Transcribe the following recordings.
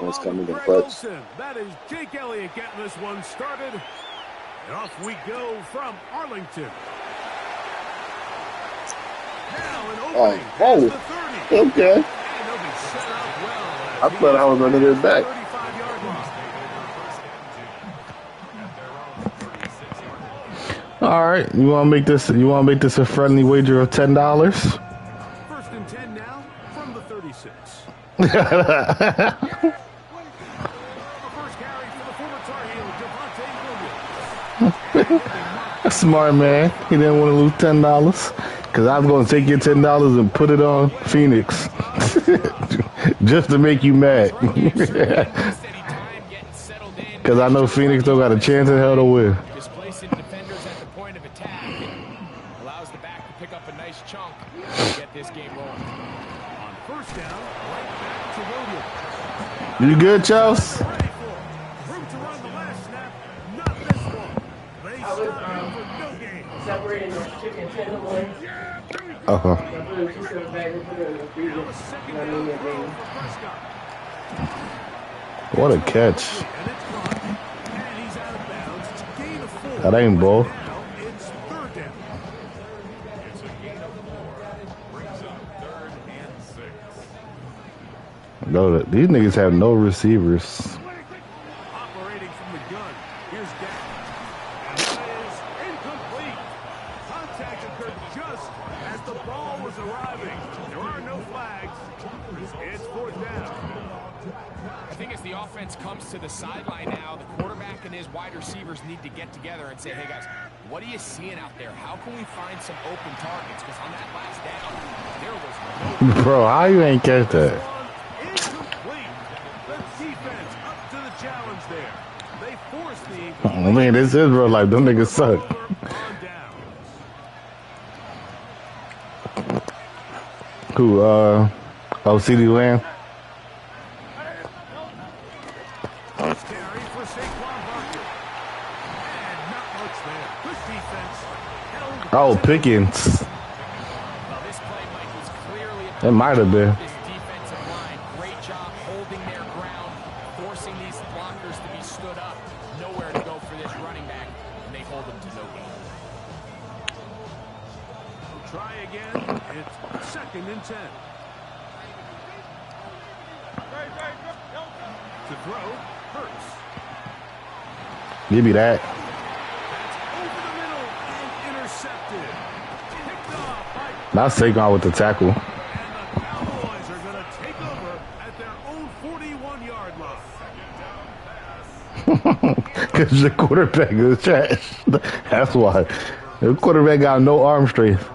offense coming in clutch. That is Jake Elliott getting this one started. And off we go from Arlington. Oh, okay. I thought I was running it back. All right, you want to make this? You want to make this a friendly wager of $10? First and 10 now from the 36. That's smart, man. He didn't want to lose $10 because I'm going to take your $10 and put it on Phoenix just to make you mad. Because I know Phoenix don't got a chance in hell to win. Displacing defenders at the point of attack and allows the back to pick up a nice chunk and get this game rolling. On first down, right back to Williams. You good, Chelsea? Separating the chicken tenderloin. What a catch. That ain't bull. No, these niggas have no receivers. Operating from the gun. Here's Dak. And that is incomplete. Contact occurred just as the ball was arriving. There are no flags. It's fourth down. I think as the offense comes to the sideline now, the quarterback and his wide receivers need to get together and say, hey, guys, what are you seeing out there? How can we find some open targets? Because on that last down, there was no... Bro, how you ain't catch that? Incomplete. The defense up to the challenge there. They forced the... I mean, this is real life. Them niggas suck. Who, CD Lamb? Oh, Pickens. It might have been. This defensive line, great job holding their ground, forcing these blockers to be stood up. Nowhere to go for this running back, and they hold them to no gain. Try again. It's second and 10. To throw, Hurts. Give me that. Not Saquon with the tackle. And the Cowboys are going to take over at their own 41-yard line. Because the quarterback is trash. That's why. The quarterback got no arm strength.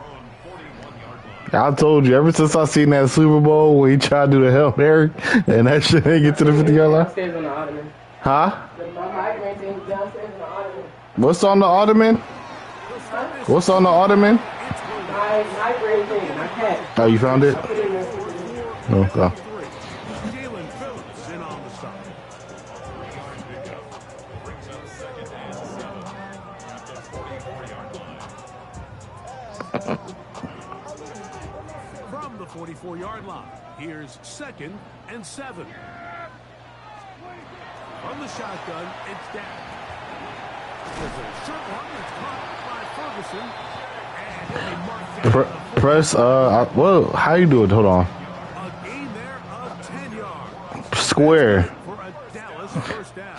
I told you, ever since I seen that Super Bowl where he tried to do the Hail Mary and that shit ain't get to the 50-yard line. Huh? What's on the Ottoman? What's on the Ottoman? My great thing, my cat. Oh, you found it? Okay. Jalen Phillips in on the stop. From the 44-yard line, here's second and 7. From the shotgun, it's Dak. There's a short one that's caught by Ferguson. Press, well, how you do it? Hold on. A gain there of 10 yards. Square. For a Dallas first down.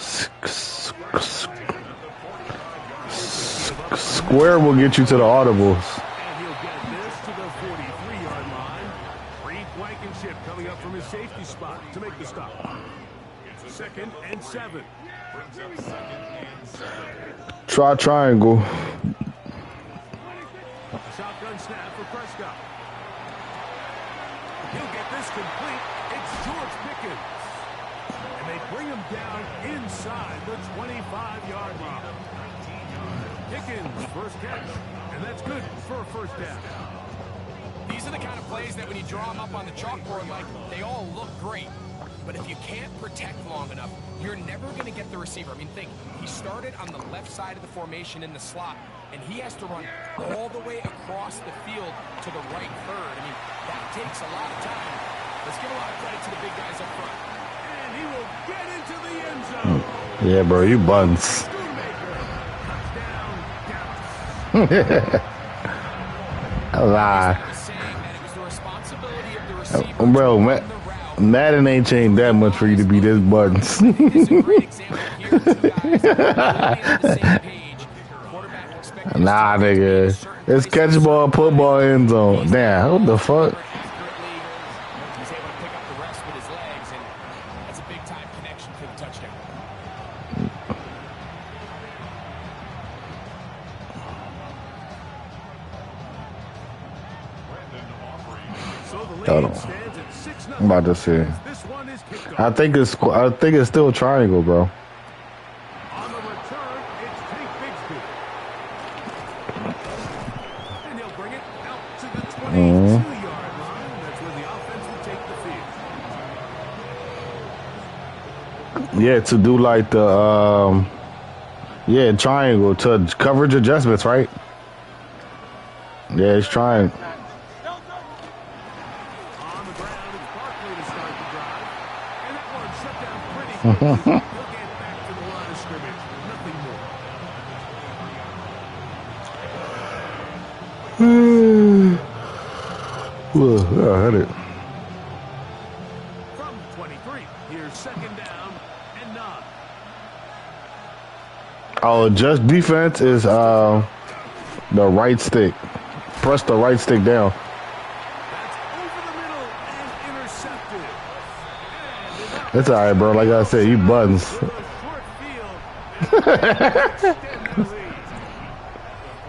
Square will get you to the audibles. And he'll get this to the 43-yard line. Reed Blankenship coming up from his safety spot to make the stop. Second and 7. Try triangle. Shotgun snap for Prescott. He'll get this complete. It's George Pickens. And they bring him down inside the 25-yard line. Pickens, first catch. And that's good for a first down. These are the kind of plays that when you draw them up on the chalkboard, like, they all look great. But if you can't protect long enough, you're never going to get the receiver. I mean, think, he started on the left side of the formation in the slot, and he has to run all the way across the field to the right third. I mean, that takes a lot of time. Let's give a lot of credit to the big guys up front. And he will get into the end zone. Yeah, bro, you buns. Schoonmaker. Touchdown, Dallas. A lie. was saying that it was the responsibility of the receiver Bro, to Ma- run the route. Madden ain't changed that much for you to be this buttons. It's a great example here. Two guys clearly on the same page. Quarterback expected his Nah, target to be in a nigga. certain It's place at a catch ball, certain put time. ball, end zone. He's Damn, what the fuck? accurately. He's able to pick up the rest with his legs, and that's a big-time connection for the touchdown. So the Hold lead on. stands at 6-0. I'm about to see. This one is kicked off. I think it's still triangle, bro. On the return, it's Tank Bigsby. And he'll bring it out to the 22-yard line. That's where the offense will take the field. Yeah, to do like the triangle to coverage adjustments, right? Yeah, it's trying. On the ground, it's Barkley to start the drive. And that one shut down pretty quickly. He'll get back to the line of scrimmage. Nothing more. I had it. From the 23, here's second down and 9. Oh, just defense is the right stick. Press the right stick down. That's over the middle and intercepted. And It's all right, bro. Like I said, you buttons. with a short field, and extend the lead.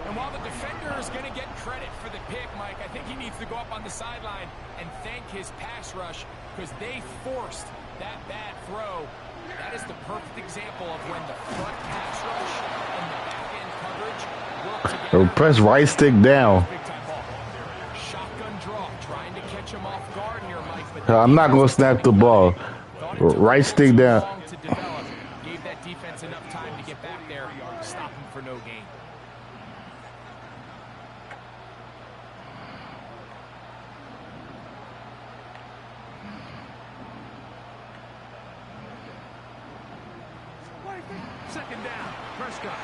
And while the defender is going to get credit for the pick, Mike, I think he needs to go up on the sideline and thank his pass rush because they forced that bad throw. That is the perfect example of when the front pass rush and the back end coverage work together. Press right stick down. Big time ball. Shotgun draw, trying to catch him off guard here, Mike. But I'm not gonna snap the ball. Thought it took Right a stick little down. too long to develop. Gave that defense enough time to get back there, stop him for no gain. Second down, Prescott.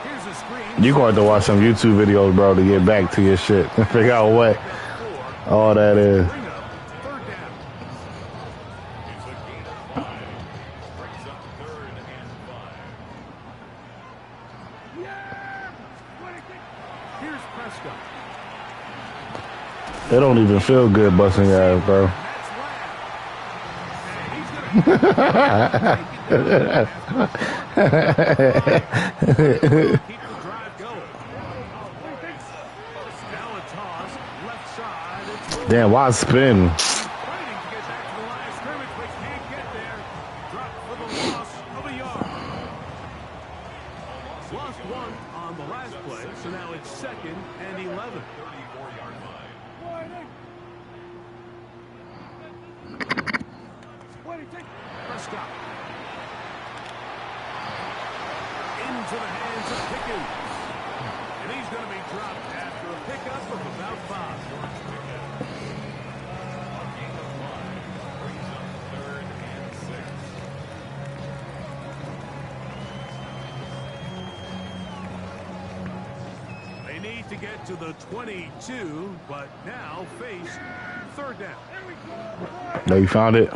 Here's a screen. You going to watch some YouTube videos, bro, to get back to your shit and figure out what all that is. Bring up third down. Here's Prescott. It don't even feel good busting your ass, bro. That's Lamb. And he's gonna keep the drive going. Now a toss, left side. It's Damn, why spin? fighting to get back to the line of scrimmage, but can't get there. Drop for the loss of a yard. Lost one on the last play, so now it's 2nd and 11. 34-yard line. Prescott. Into the hands of Pickens. And he's going to be dropped after a pickup of about 5. They need to get to the 22, but now face third down. No, you found it.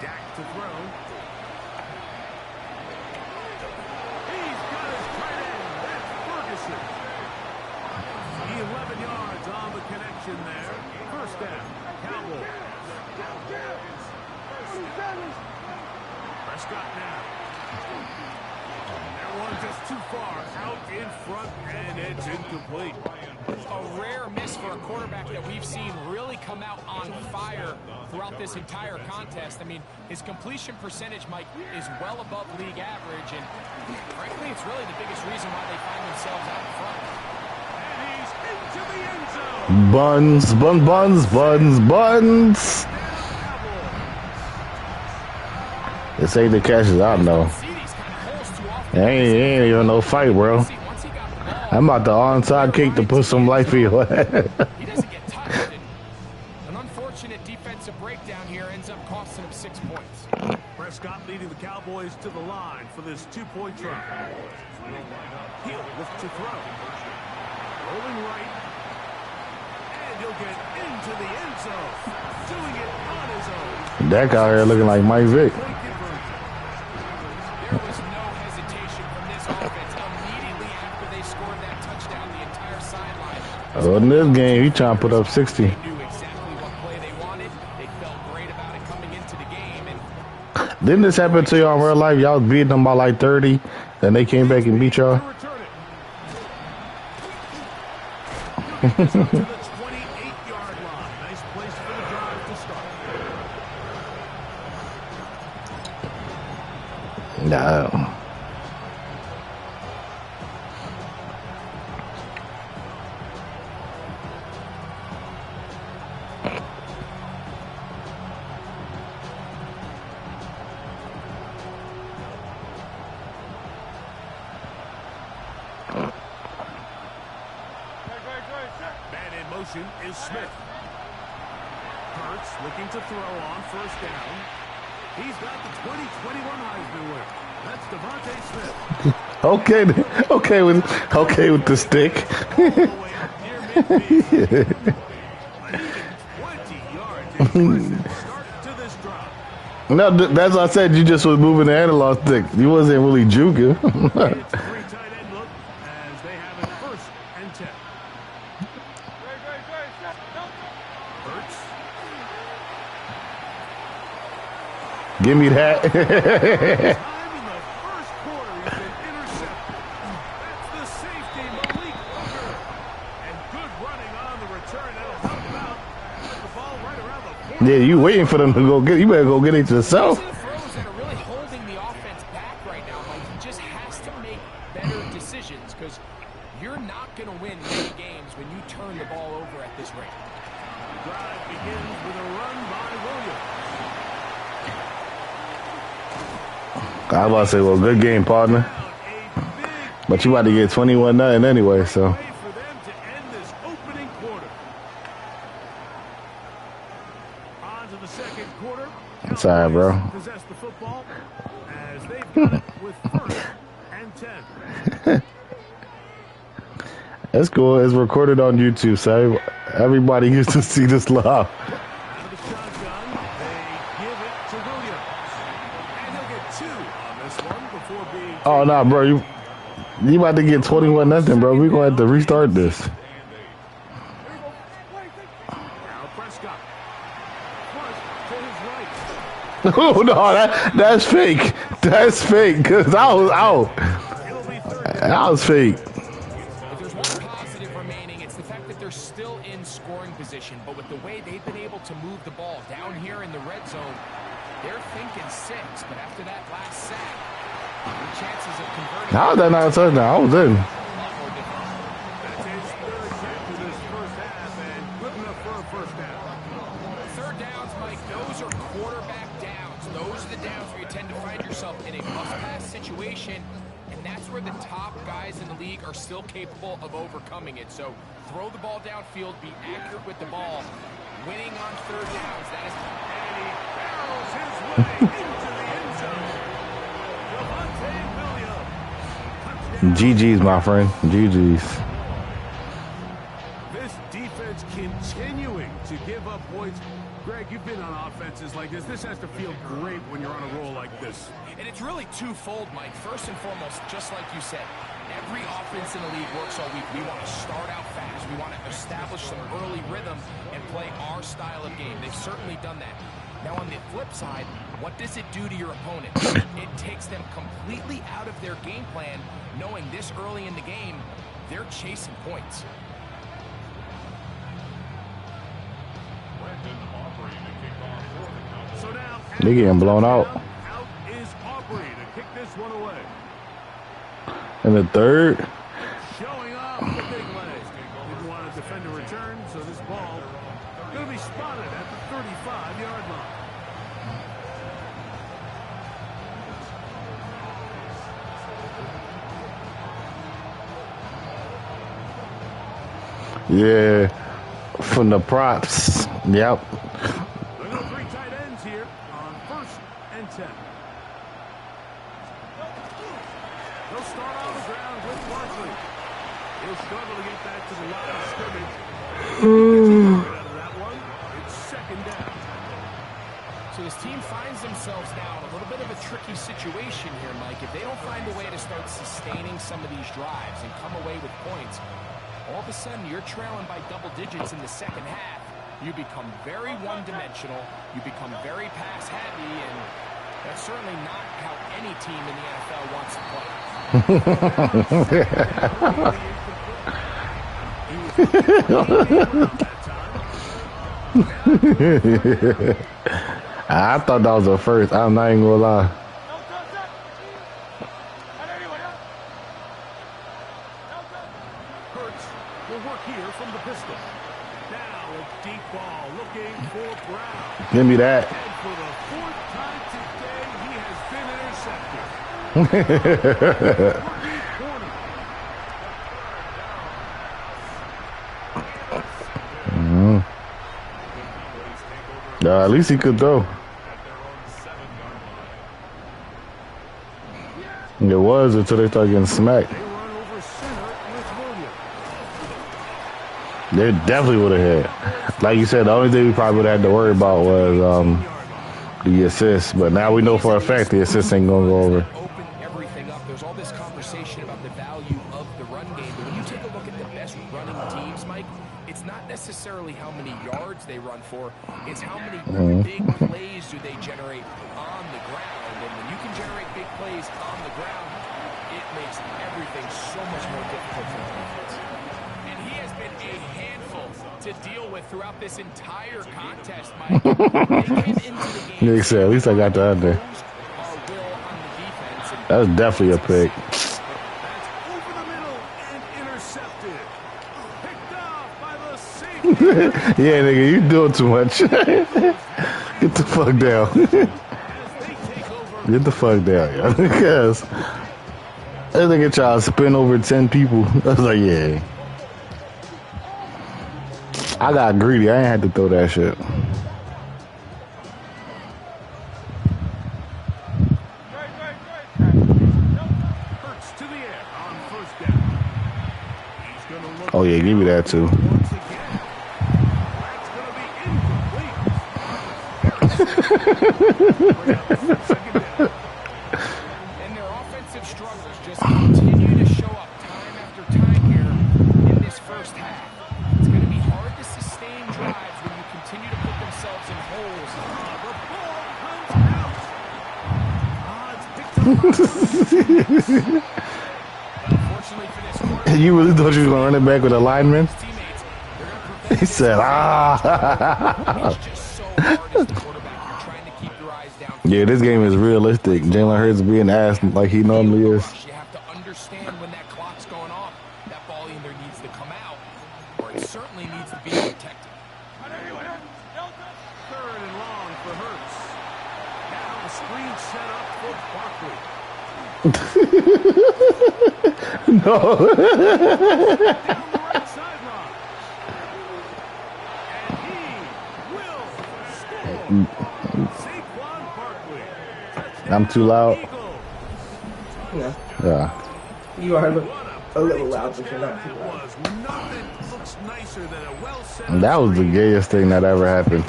Dak to throw. He's got his tight end. That's Ferguson. 11 yards on the connection there. First down. Cowboys. Prescott now. That one just too far out in front, and it's incomplete. A rare miss for a quarterback that we've seen really come out on fire throughout this entire contest. I mean, his completion percentage, Mike, is well above league average, and frankly, it's really the biggest reason why they find themselves out in front. And he's into the end zone. Buns. This ain't the catches I know. See these kind of holes too often. Ain't even no fight, bro. See, once he got the ball, I'm about to onside kick to put some life in your ass. he doesn't get unfortunate defensive breakdown here ends up costing him 6 points. Prescott leading the Cowboys to the line for this two-point try. He'll look to throw. Rolling right. And he'll get into the end zone. Doing it on his own. That guy here looking like Mike Vick. There was no hesitation from this offense immediately after they scored that touchdown. The entire sideline. Oh, in this game, he trying to put up 60. They knew exactly what play they wanted. They felt great about it coming into the game. And Didn't this happen to y'all in real life? Y'all was beating them by like 30, then they came back and beat y'all. To the 28-yard line. Nice place for the drive to start. No. Man in motion is Smith. Hurts looking to throw on first down. He's got the 2021 Heisman winner. That's Devontae Smith. Okay with the stick. All the way up near midfield. An even 20 yards. Impressive start to this drive. No, that's what I said. You just was moving the analog stick. You wasn't really juking. It's a free tight end look as they have it first and 10. Hurts. Give me that. Time in the first quarter he's been intercepted. That's the safety, Malik Hooker. And good running on the return. That'll help him out. Put the ball right around the 40. Yeah, you waiting for them to go get. You better go get it yourself. those are the throws that are really holding the offense back right now. Like, he just has to make better decisions because you're not going to win many games when you turn the ball over at this rate. Drive begins with a run by Williams. I was about to say, well, good game, partner. A big But you about to get 21-0 anyway, so. way for them to end this opening quarter. On to the second quarter. It's all right, bro. Cowboys possess the football as they've got it with first and 10. That's cool. It's recorded on YouTube, so everybody used to see this live. Out of the shotgun, they give it to Williams. And he'll get 2 on this one before being Oh, nah, bro. You about to get 21-0, bro. We're going to have to restart this. Now Prescott. Front to his right. Oh, no, that's fake. That's fake, because I was out. It'll be third down. That was fake. If there's one positive remaining, it's the fact that they're still in scoring position. But with the way they've been able to move the ball down here in the red zone, they're thinking 6. But after that last sack, the chances of converting How was that not a touchdown? I was in. a lot more difficult. That's his third catch of this first half and good enough for a first down. Third downs, Mike, those are quarterback downs. Those are the downs where you tend to find yourself in a must-pass situation, and that's where the top guys in the league are still capable of overcoming it. So throw the ball downfield, be accurate with the ball. Winning on third downs, that is... And he barrels his way into the end zone. Devontae Williams. Touchdown. GG's, my friend. GG's. This defense continuing to give up points. Greg, you've been on offenses like this. This has to feel great when you're on a roll like this. And it's really twofold, Mike. First and foremost, just like you said, every offense in the league works all week. We want to start out fast. We want to establish some early rhythm and play our style of game. They've certainly done that. Now, on the flip side, what does it do to your opponent? It takes them completely out of their game plan, knowing this early in the game, they're chasing points. So now They getting blown out. Out is Aubrey to kick this one away. In the third. Showing off the big legs. Didn't want to defend a return, so this ball going to be spotted at the 35-yard line. Yeah. From the props. Yep. that one. It's second down. So this team finds themselves now in a little bit of a tricky situation here, Mike. If they don't find a way to start sustaining some of these drives and come away with points, all of a sudden you're trailing by double digits in the second half. You become very one-dimensional. You become very pass-heavy, and that's certainly not how any team in the NFL wants to play. I thought that was the first. I'm not even gonna lie. Hurts will work here from the pistol. Now a deep ball looking for Brown. Give me that. And for the fourth time today, he has been intercepted. Rookie corner. At least he could throw. It was until they started getting smacked. They run over center with Williams. They definitely would have hit. Like you said, the only thing we probably would have had to worry about was the assist. But now we know for a fact the assist ain't gonna go over. Open everything up. There's all this conversation about the value of the run game, but when you take a look at the best running teams, Mike, it's not necessarily how many yards they run for, it's how many big plays do they generate on the ground. And when you can generate big plays on the ground, it makes everything so much more difficult for the defense. And he has been a handful to deal with throughout this entire contest, Mike. They came into the game. Nick said, at least I got that there. That was definitely a pick. That's over the middle and intercepted. Picked off by the safety. Yeah, nigga, you doing too much. Get the fuck down. As they take over. Get the fuck down, yo. Because that nigga tried to spin over 10 people. I was like, yeah. I got greedy. I ain't had to throw that shit. Hurts to the air on first down. He's gonna look Oh, yeah, give me that, too. once again. That's gonna be incomplete. Second down. And their offensive struggles just continue to show up time after time here in this first half. It's going to be hard to sustain drives when you continue to put themselves in holes. The ball comes out. It's picked up. Unfortunately for this quarterback, You really thought you was going to run it back with a lineman? his teammates, they're going to prevent He said, ah. It's just so hard as the quarterback. You're trying to keep your eyes down. Yeah, this game is realistic. Jalen Hurts being asked like he normally is. You have to understand when that clock's going off, that ball either needs to come out or it certainly needs to be protected. Third and long for Hurts. Now the screen set up for Barkley. No. Down the right sideline. And he will score. Saquon Barkley. Touchdown, I'm too loud. Eagles. Yeah. Yeah. You are a little loud, but you're not too loud. Was nothing looks nicer than a well-set That was the gayest thing that ever happened.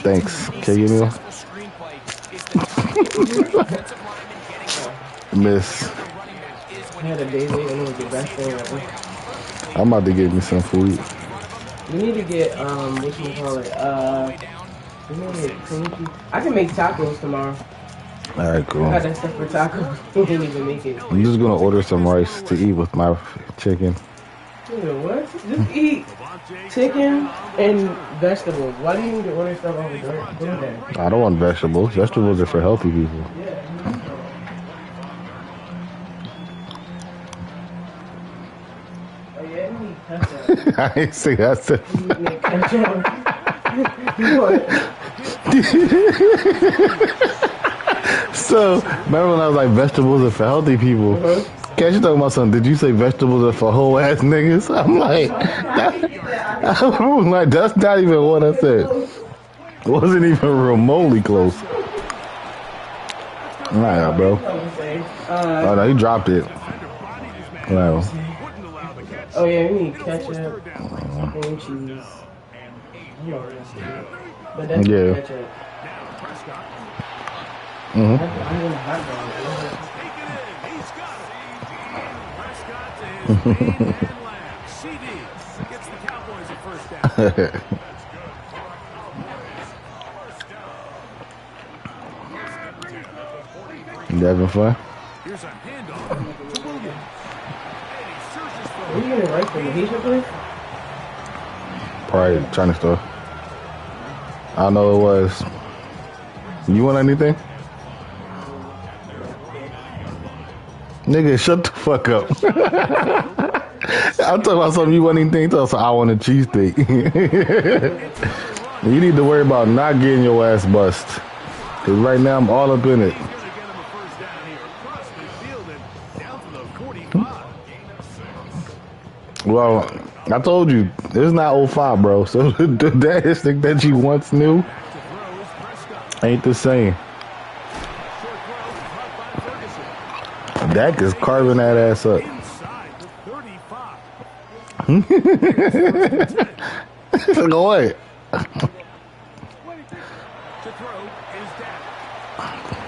Thanks. Can you give me one? Miss. I had a daily and it was the best thing ever. I'm about to get me some food. We need to get, what you call it, we need to get cookie. I can make tacos tomorrow. All right, cool. I got that stuff for tacos. We didn't even make it. I'm just gonna order some rice to eat with my chicken. Dude, what? Just eat chicken and vegetables. Why do you need to order stuff over there? I don't want vegetables. Vegetables are for healthy people. Oh yeah, I need ketchup. I ain't say that. You need ketchup. What? So, remember when I was like, vegetables are for healthy people? Can't you talking about something? Did you say vegetables are for whole ass niggas? I'm like, I'm like, that's not even what I said. It wasn't even remotely close. Nah, bro. Oh no, he dropped it. Wow. wouldn't allow the catch. Oh yeah, we need It'll force ketchup, third down. cream cheese. I know what else to do. But that's Yeah. ketchup. Now Prescott. I want a hot dog. Take it in. He's got it. Prescott to his main man Lamb. CD gets the Cowboys a first down. You having fun? Here's a handoff to Williams. And he searches for Are you getting right from the Haitian place? Probably China store. I don't know what it was. You want anything? Nigga, shut the fuck up. I'm talking about something you want anything. Tell us I want a cheesesteak. You need to worry about not getting your ass bust. Cause right now I'm all up in it. he's going to get him a first down here. Across midfield and down to the 45. Well, I told you, it's not 05, bro. So that instinct that you once knew Throws Prescott. ain't the same. Short throw caught by Ferguson. Dak is carving that ass up. Inside the 35. Go ahead. To throw is Dak.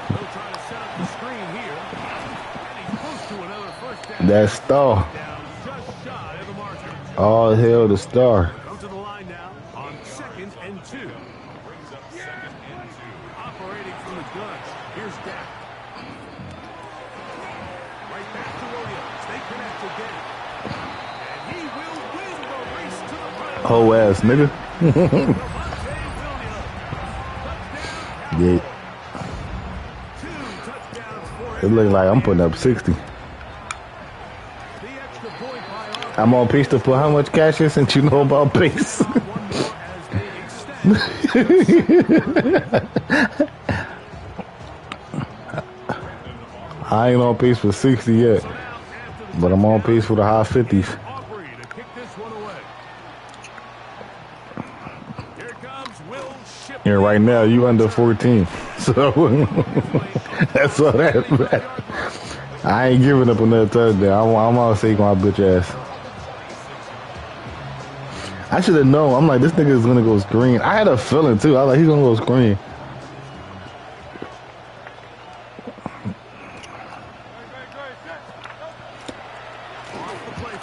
He'll try to set up the screen here. And he's close to another first down. That star. Down just shy of the marker. All hell the star. Come to the line now on 2nd and 2. Operating from the gun. Here's Dak. Right back to Williams. They connect again. And he will win the race to the final. Whole ass nigga. Devontae Williams. Yeah. 2 touchdowns for It him. look like I'm putting up 60. The extra point by Arthur. I'm on pace to put how much cash in since you know about pace. One more as they extend. I ain't on pace for 60 yet, but I'm on pace for the high 50s. Aubrey to kick this one away. Here comes Will Shipley. And right now, you under 14. So that's all that. I ain't giving up another touchdown. I'm gonna take my bitch ass. I should have known. I'm like, this nigga is gonna go screen. I had a feeling too. I was like, he's gonna go screen.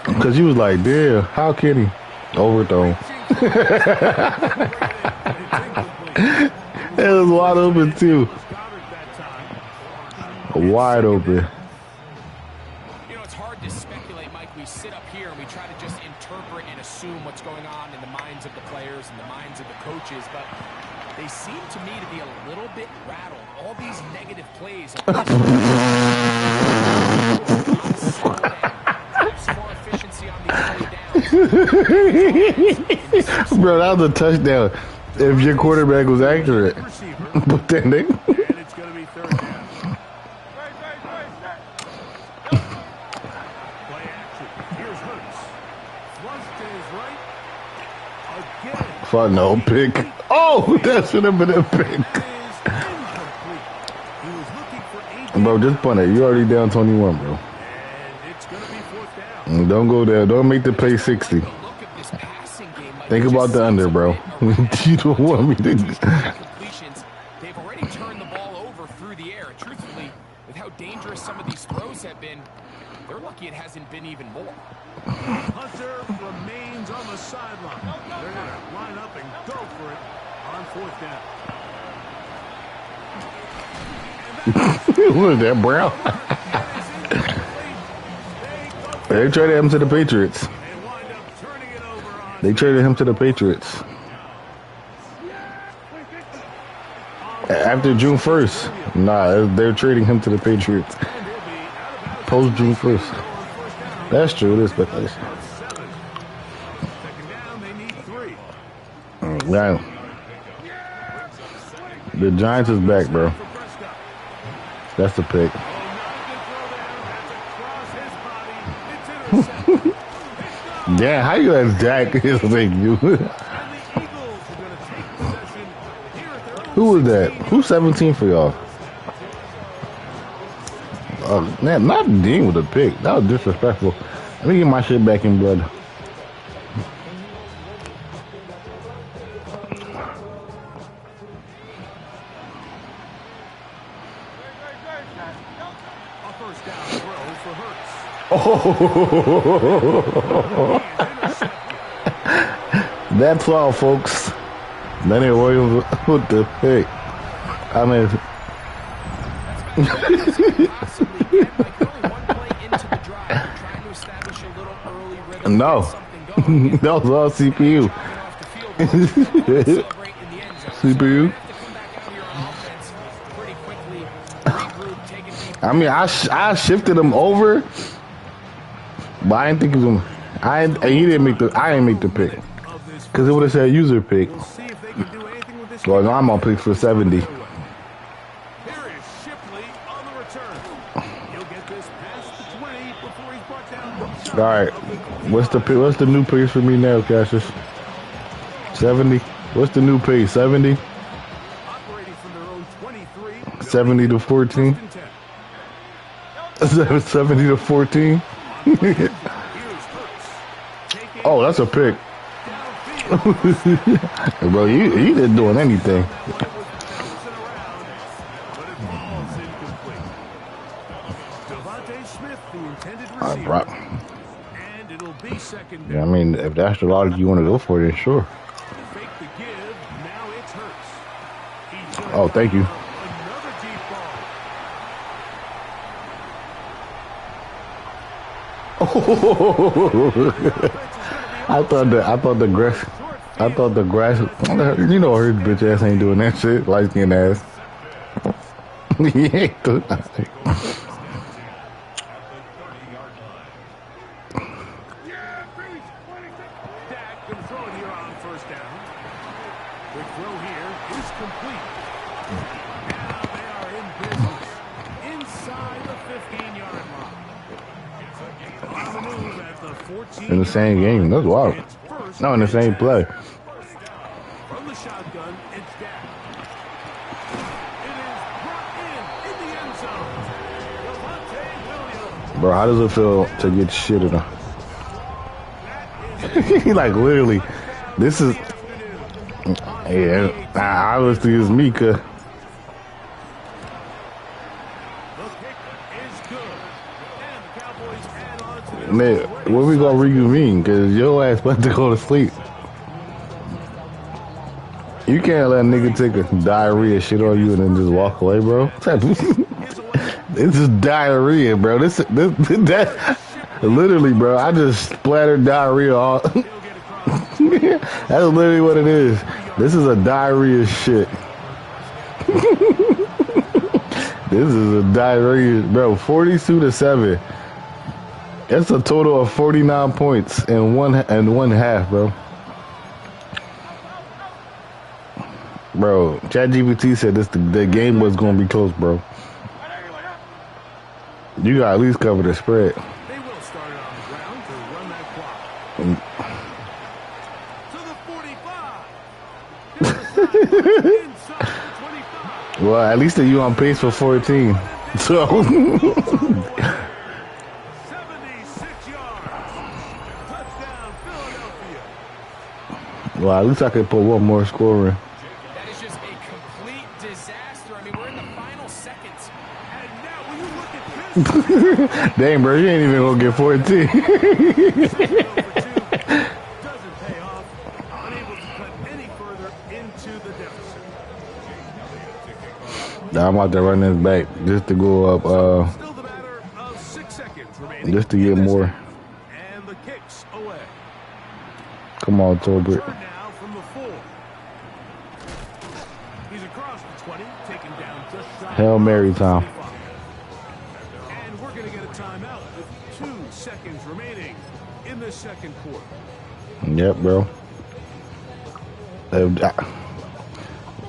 Cause you was like, damn, how can he overthrow? It was wide open too. Wide open. You know, it's hard to speculate, Mike. We sit up here and we try to just interpret and assume what's going on in the minds of the players and the minds of the coaches, but they seem to me to be a little bit rattled. All these negative plays. More efficiency on these early downs. Bro, that was a touchdown if your quarterback was accurate. Receiver. But then they And it's going to be third down. Play action. Here's Hurts. Flushed to his right. Again. fuck no pick. Oh, that should have been a pick. Is incomplete. He was looking for 8. Bro, just punt it. You already down 21, bro. And it's going to be 4th down. Don't go there. Don't make the play 60. Look at this passing game, Mike. Think It about just the under, seems a bro. bit erratic. You don't want me to. Completions. They've already turned the ball over through the air. Truthfully, with how dangerous some of these throws have been, they're lucky it hasn't been even more. Hunter remains on the sideline. They're going to line up and go for it on 4th down. What is that, Brown? They traded him to the Patriots. They wind up turning it over on They traded him to the Patriots. After June 1st. Nah, they're trading him to the Patriots. Post June 1st. That's true. It is speculation. 7. Second down, they need 3. Now, the Giants is back, bro. For Prescott. That's the pick. Oh, not a good throw there. That's across his body. It's intercepted. Yeah, how you let Dak is like you? And the Eagles are going to take possession here at their own Who was that? Who's 17 for y'all? Man, not Dean with a pick. That was disrespectful. Let me get my shit back in blood. A first down throw for Hurts. Oh, that's all, folks. Leonard Williams with the pick. I mean, Possibly get like only one play into the drive, trying to establish a little early rhythm. no, Get something going. that was all CPU. Off the field, celebrate in the end zone. CPU. So you have to come back out here on offense pretty quickly, regroup, take a deep I mean, I shifted him over, but I didn't think he was gonna. He didn't make the. I didn't make the pick Of this, because it would have said user pick. we'll see if they can do anything with this. Well, no, I'm on pick for 70. Here is Shipley on the return. He'll get this past the 20 before he's brought down. All right, what's the new pace for me now, Cassius? 70. What's the new pace? 70. Operating from their own 23. 70 to 14. 70 to 14. Here's Hurts. Taking Oh, that's a pick. downfield. Bro, you didn't doing anything. Bouncing around, but it falls incomplete. Devontae Smith, the intended receiver, Bro. and it'll be second Yeah, I down. mean, if that's the logic you want to go for, then sure. Fake the give. Now it's Hurts. He's gonna Oh, thank you. another deep ball. I thought the grass. You know, her bitch ass ain't doing that shit. Light skin ass. He ain't doing nothing. Dak can throw it here on first down. The throw here is complete. Now they are in business inside the 15-yard line. On the move at the 14. In the same game. That's wild. It's first No, in the and same 10. play. From the shotgun, it's Dak. It is brought in the end zone. Devontae Williams. Bro, how does it feel to get shitted on? He like literally. This is. Yeah, obviously it's Mika. The kick is good. And the Cowboys add on to this. Man, what we gonna reconvene? Cause your ass about to go to sleep. You can't let a nigga take a diarrhea shit on you and then just walk away, bro. This is diarrhea, bro. This that literally, bro. I just splattered diarrhea all. That's literally what it is. This is a diarrhea shit. This is a diarrhea, bro. 42-7. That's a total of 49 points in one half, bro. Bro, ChatGPT said the game was gonna be close, bro. You gotta at least cover the spread. They will start it on the ground to run that clock. To the 45. Inside the 25. Well, at least you on pace for 14. So 76 yards. Touchdown, Philadelphia. well, at least I could put one more score in. That is just a complete disaster. I mean, we're in the final seconds. And now, will you look at this? Dang, bro, you ain't even gonna get 14. Doesn't pay off. Unable to cut any further into the deficit. Now I'm about to run this back just to go up, Still the matter of 6 seconds remaining. just to in get this more. half. And the kicks away. Come on, Tolbert. Turn now from the 4. He's across the 20, taken down just shy. Hail Mary of the time. 25. And we're going to get a timeout with 2 seconds remaining in the second quarter. Yep, bro.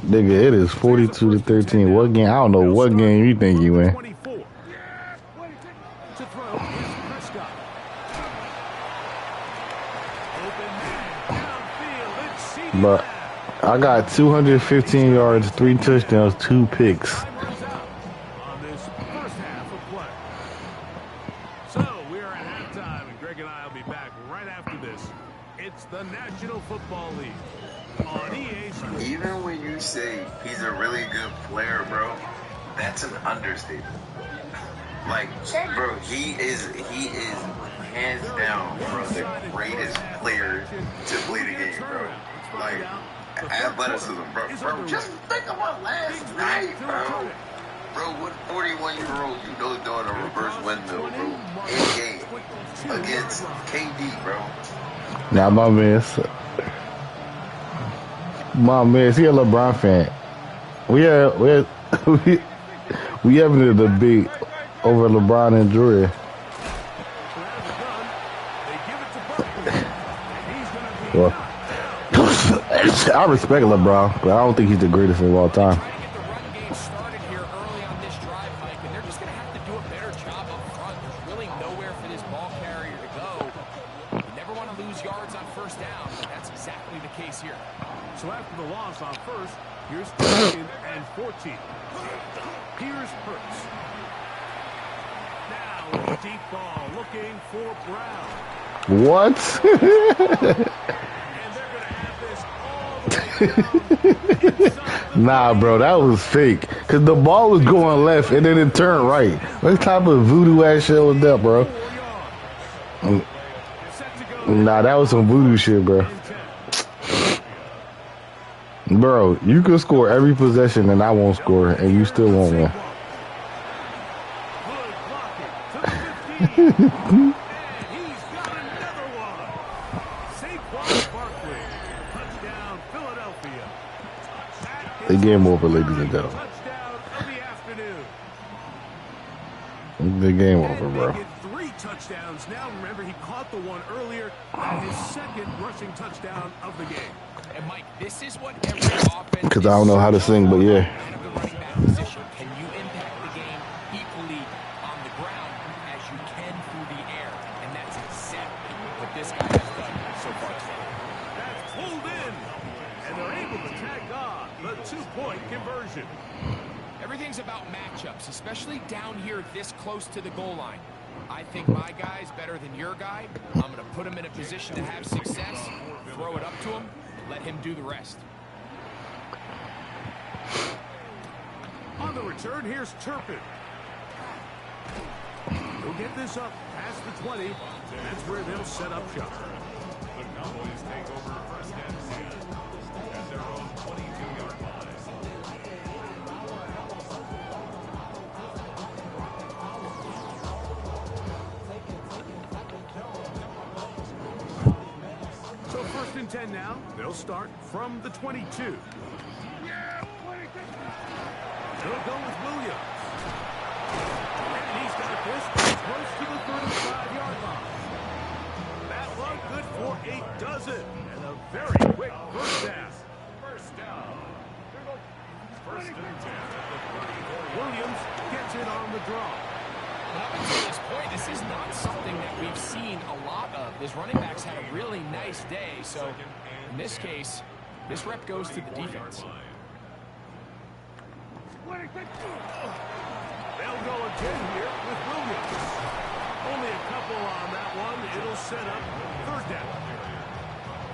Nigga, it is 42-13. What game? I don't know what game you think you win. 24. To throw is Prescott. Open man downfield. It's CeeDee But I got 215 yards, 3 touchdowns, 2 picks. Timers out on this first half of play. So we are at halftime, and Greg and National Football League. On EA Sports. Even when you say he's a really good player, bro, that's an understatement. Like, bro, he is hands down, bro, the greatest player to play the game, bro. Like, athleticism, bro. Bro, just think about last night, bro. Bro, what 41-year-old you know doing a reverse windmill, bro, in game against KD, bro? Now, my man, he a LeBron fan. We having a debate over LeBron and Jordan. Well, I respect LeBron, but I don't think he's the greatest of all time. Trying to get the run game started here early on this drive, Mike, and they're just going to have to do a better job up front. There's really nowhere for this ball carrier to go. You never want to lose yards on first down, but that's exactly the case here. So after the loss on first, here's 2nd and 14. Here's Hurts. Now a deep ball looking for Brown. What? And they're going to have this all the way down inside the Nah, bro, that was fake. Cause the ball was going left and then it turned right. What type of voodoo ass shit was that, bro? 4 yards. Set to go. Nah, that was some voodoo shit, bro. 10. Bro, you could score every possession and I won't score, and you still won't win. Good blocking to the 15. And he's got another one. Saquon Barkley. Touchdown, Philadelphia. That The is game over, ladies and gentlemen. touchdown of the afternoon. The game And over, bro. make it 3 touchdowns. Now remember, he caught the one earlier and his 2nd rushing touchdown of the game. And, Mike, this is what every offense Because I don't know how to sing, but yeah. and of the running back position. Can you impact the game equally on the ground as you can through the air? And that's exactly what this guy has done so far today. That's pulled in. And they're able to tag on the 2-point conversion. Everything's about matchups, especially down here this close to the goal line. I think my guy's better than your guy. I'm going to put him in a position to have success, throw it up to him, let him do the rest. On the return, here's Turpin. He'll get this up past the 20. That's where they'll set up shop. The Cowboys take over 1st and 10 at their own 22-yard line. So 1st and 10 now. They'll start from the 22. They'll go with Williams. And he's got this close to the 35-yard line. That one good for a dozen. And a very quick first down. First down. 1st and 10 at the 34. Williams gets it on the draw. But up until this point, this is not something that we've seen a lot of. This running back's had a really nice day, so in this case, this rep goes to the defense. They'll go again here with Williams. Only a couple on that one. It'll set up 3rd down.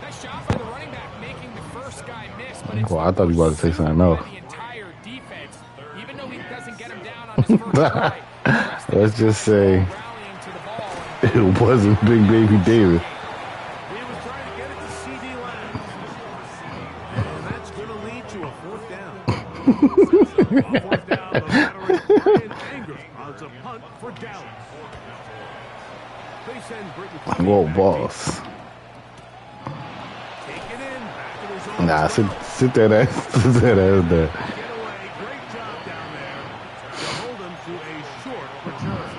Nice job by the running back making the first guy miss, but it's Well, I thought you were about to say something else. the entire defense, even though he doesn't get him down on his first try. the rest of Let's the just say rallying to the ball. it wasn't Big Baby David. He was trying to get it to C.D. Lamb. And that's going to lead to a 4th down. On 4th down, the veteran Brian Anger on a punt for Dallas. They send Britton Covey Whoa, back boss. deep. Take it in, back in his own Nah, zone. sit that ass, sit that ass there. Get away, great job down there to hold him to a short return.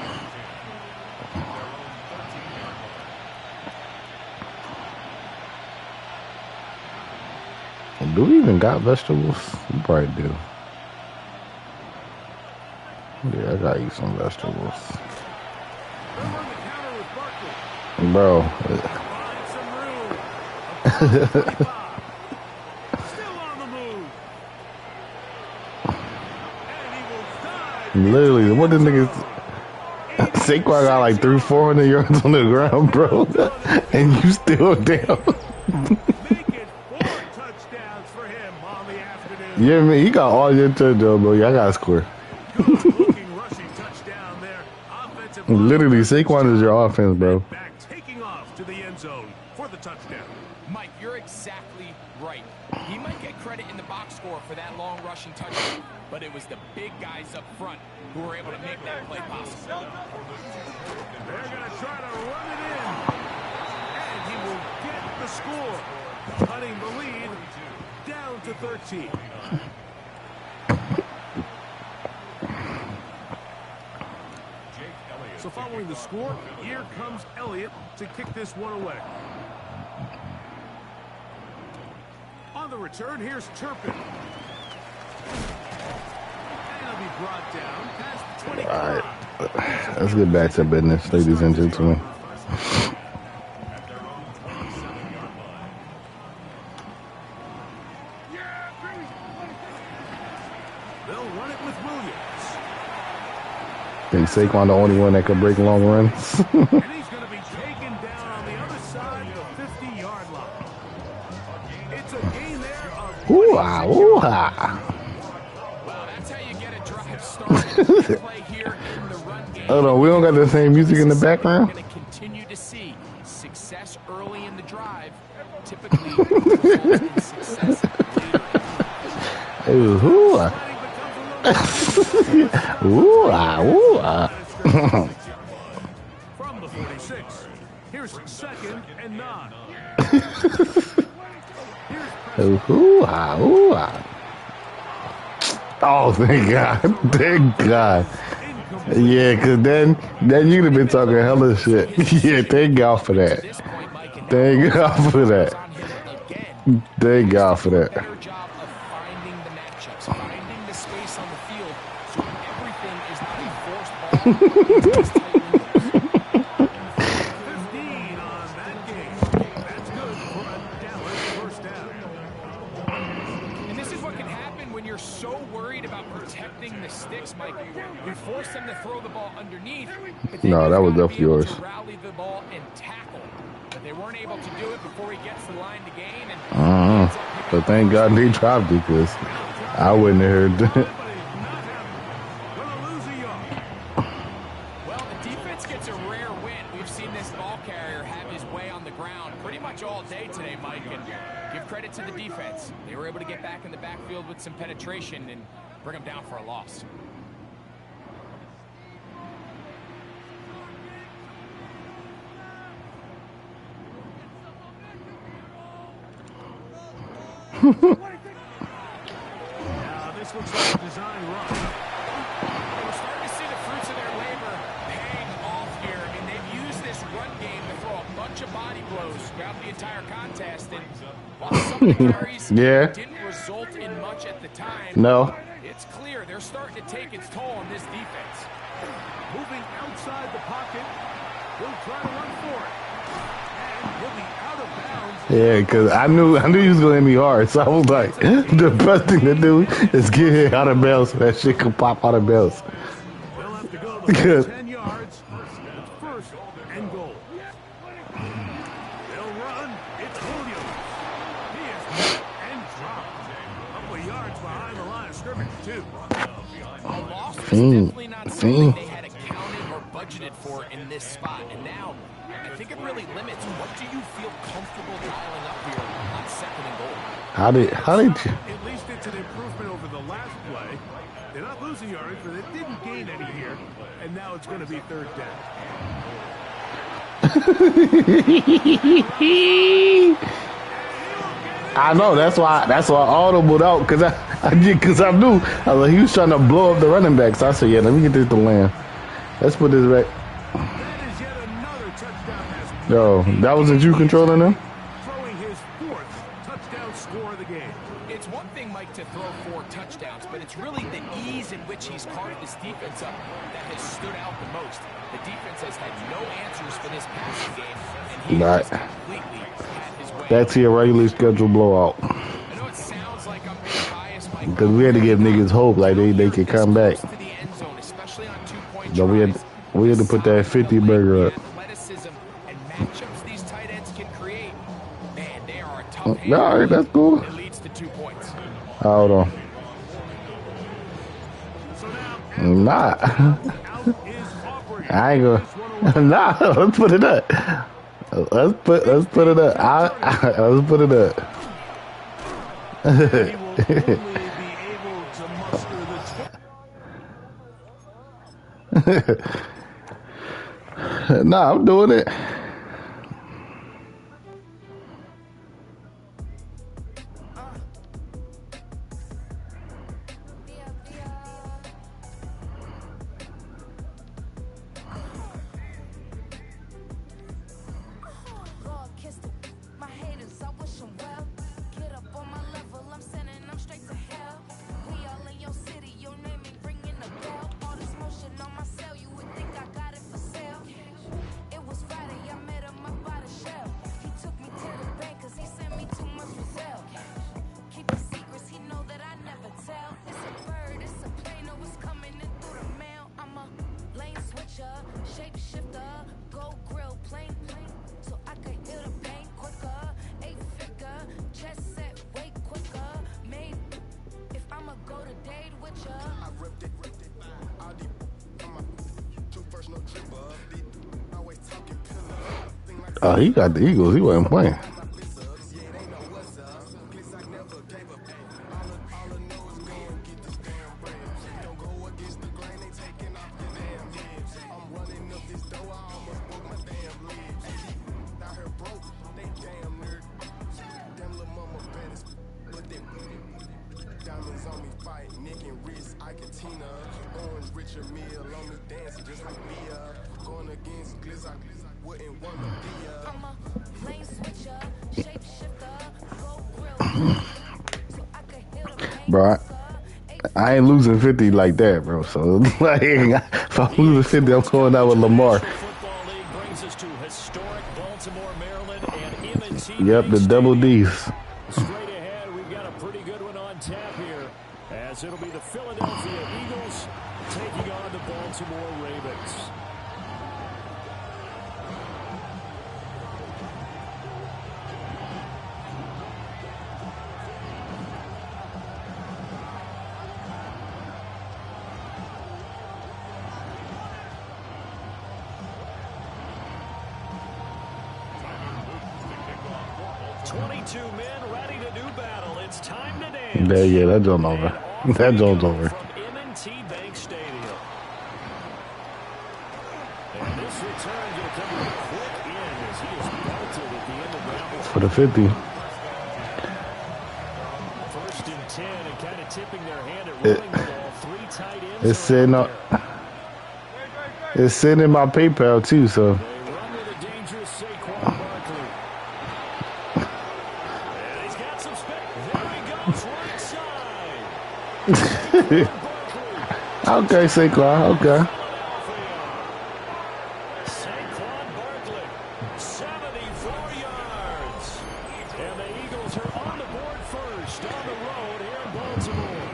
Do we even got vegetables? We probably do. Yeah, I gotta eat some vegetables. They'll run the counter with Barkley. Bro, Find some room. Across the 25. Still on the move. And he will dive. literally, what the niggas... Saquon got like 400 yards on the ground, bro. And you still down. Yeah, man, he got all your touchdowns, bro. Y'all got to score. Good-looking rushing touchdown there. Offensive line. Literally, Saquon is your offense, bro. Back taking off to the end zone for the touchdown. Mike, you're exactly right. He might get credit in the box score for that long rushing touchdown, but it was the big guys up front who were able to make that play possible. They're going to try to run it in. And he will get the score. Cutting the lead down to 13. So following the score, here comes Elliott to kick this one away. On the return, here's Turpin. And he'll be brought down past the 20. All right. Let's get back to business, ladies and gentlemen. They'll run it with Williams. I think Saquon the only one that can break long runs. And he's going to be taken down on the other side of the 50-yard line. It's a gain there of Ooh-ah, ooh-ah. Well, that's how you get a drive started. Play here in the run game. Hold on, we don't got the same music in the background? We're going to continue to see success early in the drive, typically results in success later. Ooh, ooh-ah. Ooh-ah, ooh-ah. From the 46, here's second and 9. Ooh-ah, ooh-ah. Oh, thank God. Thank God. Yeah, because then you'd have been talking hella shit. Yeah, thank God for that. Thank God for that. Thank God for that. Better job of finding the matchups, finding the space on the field, so everything is not a forced ball. It's tight windows. 15 on that game. That's good for a Dallas first down. And this is what can happen when you're so worried about protecting the sticks, Mike. You force them to throw the ball underneath. But then No, you've that was got to be able definitely yours. to rally the ball and tackle. But they weren't able to do it before he gets to the line to gain. And But thank God they dropped it, because I wouldn't have heard that. Gonna lose a yard. Well, the defense gets a rare win. We've seen this ball carrier have his way on the ground pretty much all day today, Mike. And give credit to the defense. They were able to get back in the backfield with some penetration and bring them down for a loss. Now this looks like a design run. We're starting to see the fruits of their labor paying off here. I mean, they've used this run game to throw a bunch of body blows throughout the entire contest. And while some of the carries Yeah. didn't result in much at the time, No. it's clear they're starting to take its toll on this defense. Moving outside the pocket. He'll try to run for it. And he'll be out of bounds. Yeah, because I knew he was going to hit me hard. So I was like, the best thing to do is get hit out of bounds so that shit can pop out of bounds. They'll have to go the Good. 10 yards. It's first and goal. They'll run. It's Williams. He is hit and dropped. A couple of yards behind the line of scrimmage, too. A loss was definitely not something they had accounted or budgeted for in this spot. And now, I think it really limits what do you feel comfortable dialing up here on second and goal. How did you? At least it's an improvement over the last play. They're not losing yardage, but they didn't gain any here. And now it's going to be third down. I know, that's why I audibled out, because I knew he was trying to blow up the running back. So I said, yeah, let me get this to land. Let's put this back. That is yet another touchdown pass. Yo, that wasn't you controlling him? Throwing his fourth touchdown score of the game. It's one thing, Mike, to throw 4 touchdowns, but it's really the ease in which he's carved this defense up that has stood out the most. The defense has had no answers for this passing game, and he Right. has completely had his way. That's your regularly scheduled blowout. I know it sounds like I'm being biased, Mike. Because we had to give niggas hope, like they could come back. To the end zone, especially on 2-point But we had to put that 50 burger up. athleticism and matchups these tight ends can create. Man, they are a tough All right, that's cool. It leads to 2 points. Hold on. Nah. Out is Aubrey. I ain't gonna. Nah, let's put it up. Let's put it up. Let's put it up. He will only be able to muster the Nah, I'm doing it. Oh, he got the Eagles. He wasn't playing. Bro, I ain't losing 50 like that, bro. So, like, if I'm losing 50, I'm going out with Lamar. Yep, the double D's. Straight ahead, we've got a pretty good one on tap here, as it'll be the Philadelphia Eagles taking on the Baltimore Ravens. Yeah, that joint over. That joint's over. For the 50. First and 10 and kind of tipping their hand at rolling the ball. 3 tight ends. It's sitting up. It's sitting in my PayPal too, so. They run with a dangerous Saquon Barkley. And he's got some space. There he goes, right side. Okay, Saquon. Okay. Saquon Barkley, 74 yards. And the Eagles are on the board first on the road here in Baltimore.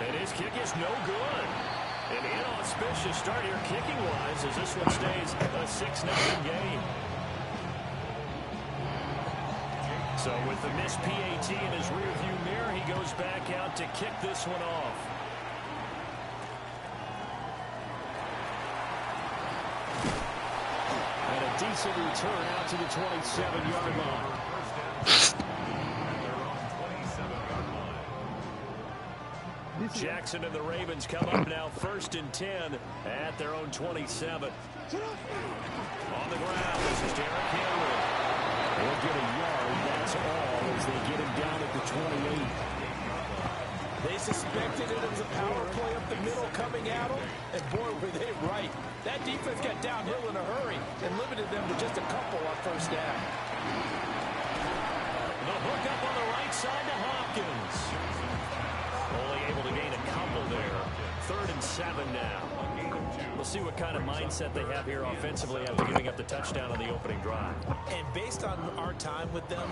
And his kick is no good. An inauspicious start here kicking-wise as this one stays a 6-0 game. So with the missed PAT in his rearview mirror, he goes back out to kick this one off. And a decent return out to the 27-yard line. Jackson and the Ravens come up now 1st and 10 at their own 27. On the ground, this is Derrick Henry. He'll get a yard, that's all, as they get him down at the 28. They suspected it was a power play up the middle coming at them, and boy, were they right. That defense got downhill in a hurry and limited them to just a couple on first down. The hook up on the right side to Hopkins. Only able to gain a couple there. 3rd and 7 now. We'll see what kind of mindset they have here offensively after giving up the touchdown on the opening drive. And based on our time with them,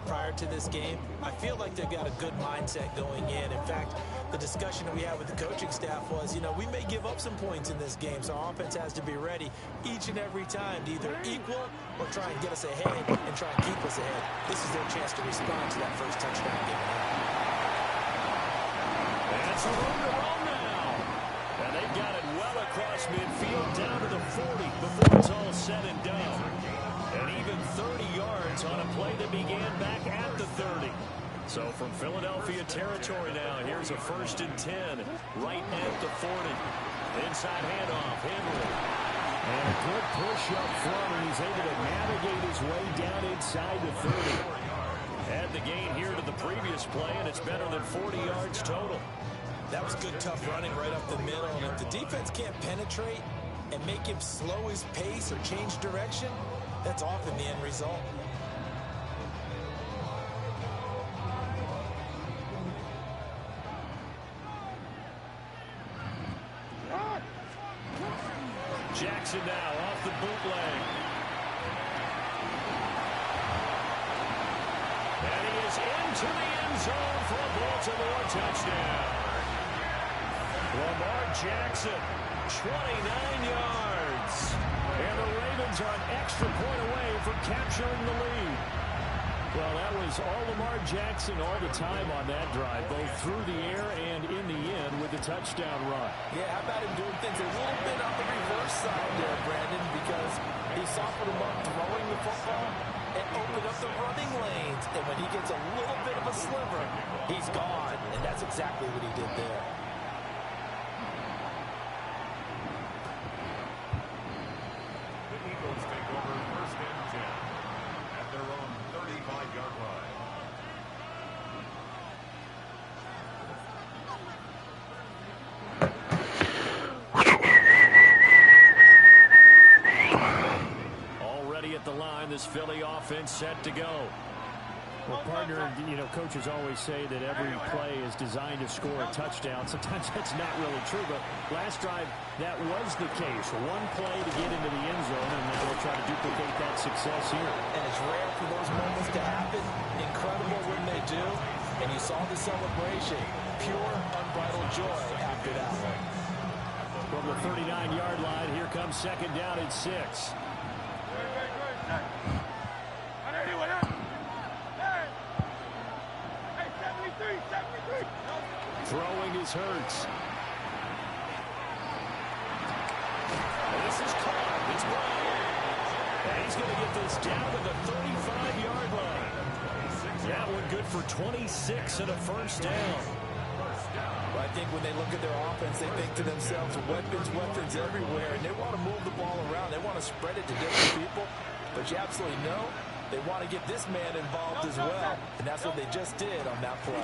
prior to this game, I feel like they've got a good mindset going in. In fact, the discussion that we had with the coaching staff was, we may give up some points in this game, so our offense has to be ready each and every time to either equal or try and get us ahead and try and keep us ahead. This is their chance to respond to that first touchdown given up. And it's a room to roll now. And they've got it well across midfield down to the 40 before it's all said and done. And even 30 yards on a play that began back at the 30. So from Philadelphia territory now, here's a 1st and 10 right at the 40. Inside handoff, Henry. And a good push up front, and he's able to navigate his way down inside the 30. Add the gain here to the previous play, and it's better than 40 yards total. That was good, tough running right up the middle. And if the defense can't penetrate and make him slow his pace or change direction, that's often the end result. Jackson now off the bootleg. And he is into the end zone for a Baltimore touchdown. Lamar Jackson, 29 yards. And the Ravens are an extra point away from capturing the lead. Well, that was all Lamar Jackson all the time on that drive, both through the air and in the end with the touchdown run. Yeah, how about him doing things a little bit on the reverse side there, Brandon, because he softened him up throwing the football and opened up the running lanes. And when he gets a little bit of a sliver, he's gone. And that's exactly what he did there. The Eagles take over 1st and 10 at their own 35-yard line. Already at the line, this Philly offense set to go. Well, partner, coaches always say that every play is designed to score a touchdown. Sometimes that's not really true, but last drive, that was the case. One play to get into the end zone, and now they'll try to duplicate that success here. And it's rare for those moments to happen. Incredible when they do. And you saw the celebration. Pure, unbridled joy after that one. From the 39-yard line, here comes 2nd down and 6. Throwing is Hurts. This is caught. It's Bryant. And he's going to get this down to the 35-yard line. That one good for 26 and a 1st down. Well, I think when they look at their offense, they think to themselves, weapons everywhere, and they want to move the ball around. They want to spread it to different people. But you absolutely know they want to get this man involved as well, and that's what they just did on that play.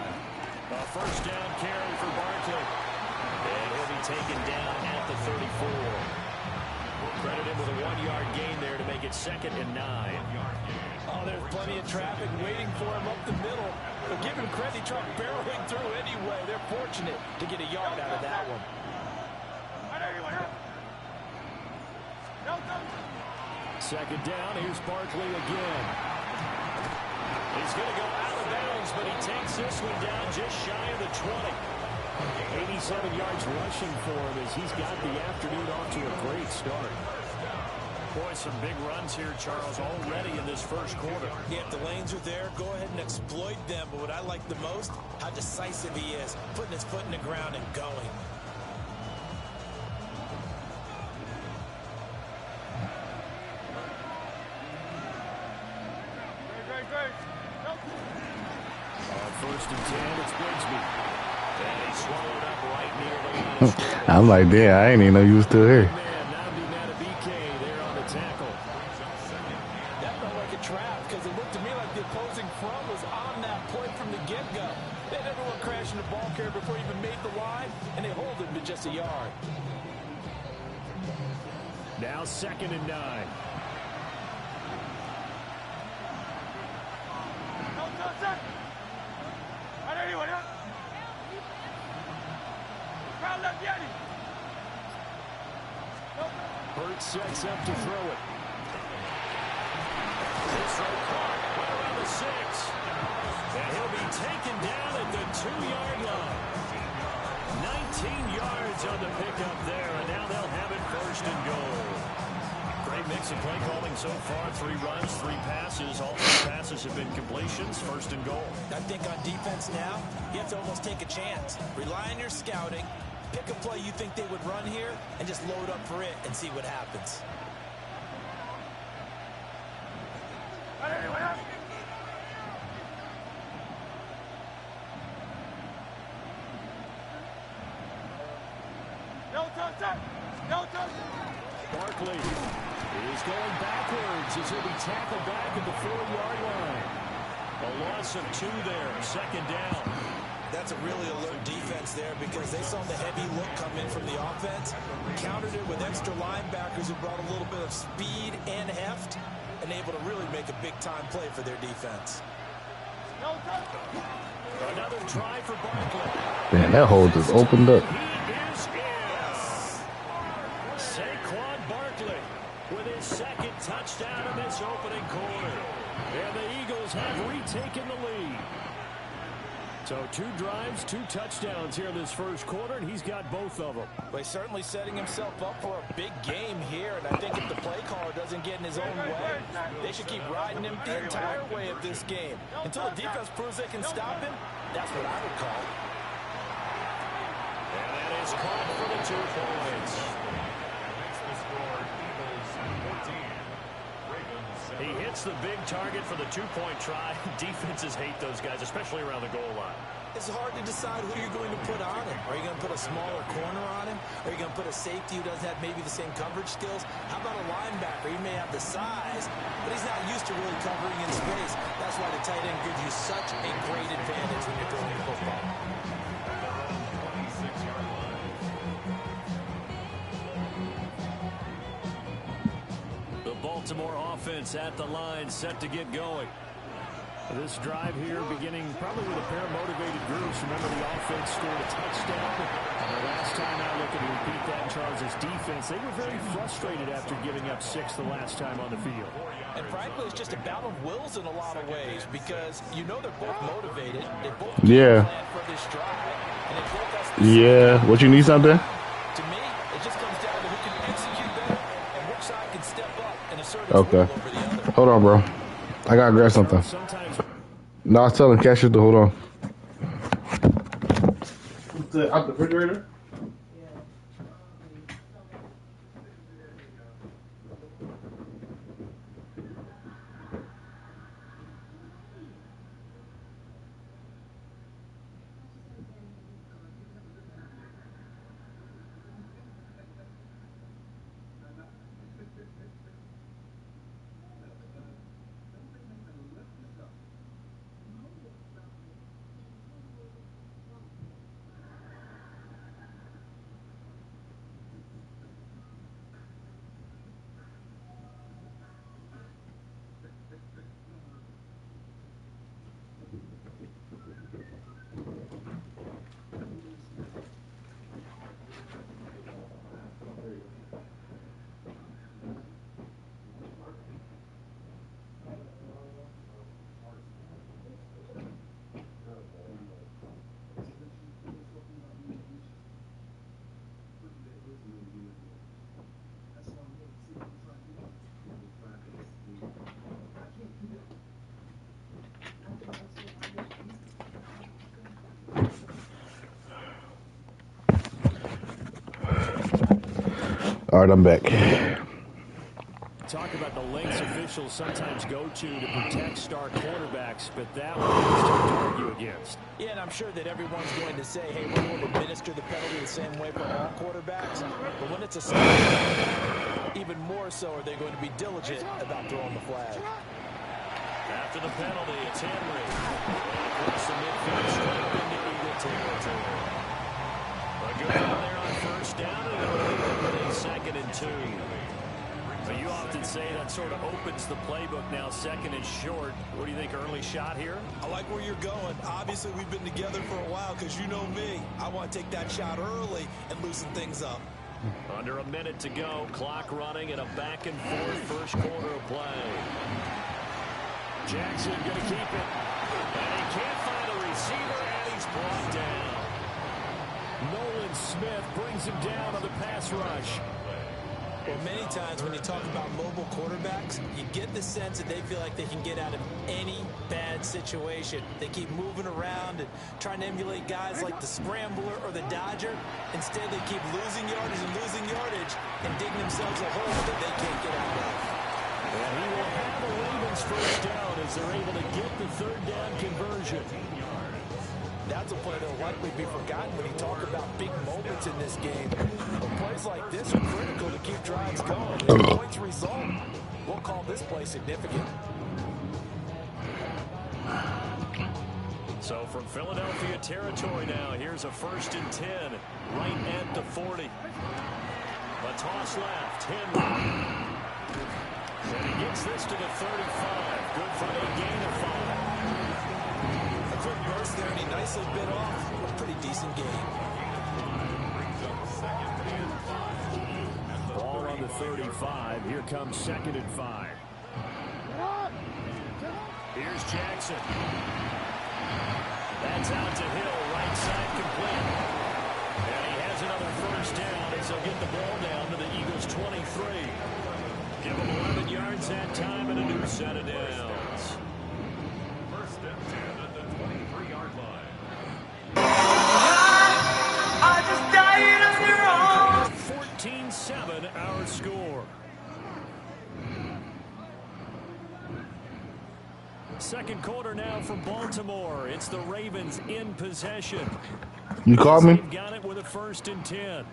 A 1st down carry for Barkley. And he'll be taken down at the 34. We'll credit him with a 1-yard gain there to make it 2nd and 9. Oh, there's plenty of traffic waiting for him up the middle. But give him credit, he tried barreling through anyway. They're fortunate to get a yard out of that one. 2nd down, here's Barkley again. He's going to go out of bounds, but he takes this one down just shy of the 20. 87 yards rushing for him as he's got the afternoon off to a great start. Boy, some big runs here, Charles, already in this 1st quarter. Yeah, if the lanes are there, go ahead and exploit them. But what I like the most, how decisive he is, putting his foot in the ground and going. On 1st and 10, it's Bigsby. And he swallowed up right near the line. I'm like, damn, I ain't even know you was still here. Nnamdi Madubuike there on the tackle. That felt like a trap because it looked to me like the opposing front was on that play from the get-go. They had everyone crashing the ball carrier before he even made the line, and they hold him to just a yard. Now 2nd and 9. sets up to throw it. This throw caught right around the 6. And he'll be taken down at the 2-yard line. 19 yards on the pickup there, and now they'll have it first and goal. Great mix of play calling so far. 3 runs, 3 passes. All 3 passes have been completions. First and goal. I think on defense now, you have to almost take a chance. Rely on your scouting. Pick a play you think they would run here and just load up for it and see what happens. Barkley is going backwards as he'll be tackled back at the 4-yard line. A loss of 2 there, second down. That's a really alert defense there because they saw the heavy look come in from the offense, countered it with extra linebackers who brought a little bit of speed and heft, and able to really make a big-time play for their defense. Another try for Barkley. Man, that hole just opened up. He is in. Saquon Barkley with his second touchdown in this opening quarter. And the Eagles have retaken the lead. So 2 drives, 2 touchdowns here in this first quarter, and he's got both of them. Well, he's certainly setting himself up for a big game here, and I think if the play caller doesn't get in his own way, they should keep riding him the entire way of this game. Until the defense proves they can stop him, that's what I would call. And that is caught for the 2 points. He hits the big target for the 2-point try. Defenses hate those guys, especially around the goal line. It's hard to decide who you're going to put on him. Are you going to put a smaller corner on him? Are you going to put a safety who doesn't have maybe the same coverage skills? How about a linebacker? He may have the size, but he's not used to really covering in space. That's why the tight end gives you such a great advantage when you're throwing the football. Baltimore offense at the line, set to get going. This drive here beginning probably with a pair of motivated groups. Remember, the offense scored a touchdown. And the last time out, looking to repeat that in Charles' defense, they were very frustrated after giving up 6 the last time on the field. And frankly, it's just a battle of wills in a lot of ways because you know they're both motivated. They both yeah. For this drive, and they both have yeah. What you need something? To me, it just comes down to who can execute better and which side can step up and assert its Okay. will over the other. Hold on, bro. I gotta grab something. No, I was telling Cassius to hold on. Out the refrigerator? All right, I'm back. Talk about the lengths officials sometimes go to protect star quarterbacks, but that one is tough to argue against. Yeah, and I'm sure that everyone's going to say, hey, we're going to administer the penalty the same way for all quarterbacks. But when it's a star quarterback, even more so are they going to be diligent about throwing the flag. After the penalty, it's Henry. Across the midfield, straight into Eagle territory. A good run there on first down, and it'll leave it 2nd and 2. But you often say that sort of opens the playbook now, 2nd and short. What do you think, early shot here? I like where you're going. Obviously, we've been together for a while because you know me. I want to take that shot early and loosen things up. Under a minute to go. Clock running and a back-and-forth first quarter of play. Jackson going to keep it. And he can't find a receiver, and he's brought down. Nolan Smith brings him down on the pass rush. Well, many times when you talk about mobile quarterbacks, you get the sense that they feel like they can get out of any bad situation. They keep moving around and trying to emulate guys like the Scrambler or the Dodger. Instead, they keep losing yardage and digging themselves a hole that they can't get out of. And he will have the Ravens first down as they're able to get the third down conversion. That's a play that will likely be forgotten when you talk about big moments in this game. But plays like this are critical to keep drives going. If points result, we'll call this play significant. So from Philadelphia territory now, here's a 1st and 10, right at the 40. A toss left, Henry. And he gets this to the 35. Good for a gain of 5. A quick burst there, and he nicely bit off a pretty decent game. Ball on the 35. Here comes 2nd and 5. Here's Jackson. That's out to Hill, right side complete. And he has another first down as they'll get the ball down to the Eagles' 23. Give them 11 yards that time and a new set of downs. 1st and 10 at the 23-yard line. I just died of your own. 14-7 our score. Second quarter now from Baltimore. It's the Ravens in possession. You called me? They've got it with a 1st and 10.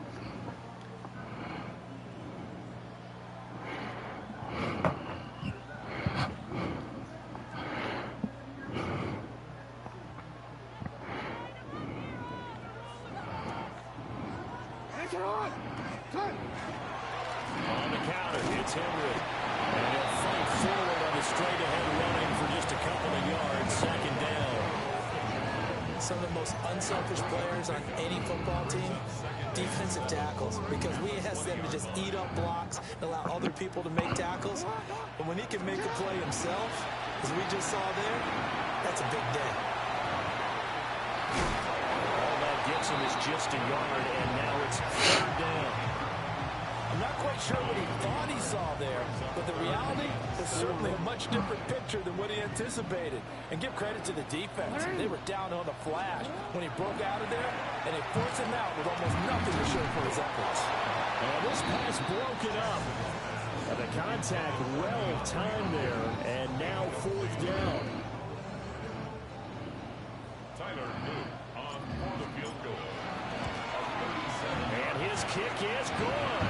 On the counter, it's Henry. And he'll fight forward on the straight-ahead running for just a couple of yards. 2nd down. Some of the most unselfish players on any football team, defensive tackles, because we ask them to just eat up blocks and allow other people to make tackles. But when he can make a play himself, as we just saw there, that's a big day. All that gets him is just a yard, and now it's 3rd down. I'm not quite sure what he thought he saw there, but the reality was certainly a much different picture than what he anticipated. And give credit to the defense. They were down on the flash when he broke out of there, and they forced him out with almost nothing to show for his efforts. And this pass broken up. And the contact well timed there, and now 4th down. Tyler Moon on for the field goal. And his kick is good.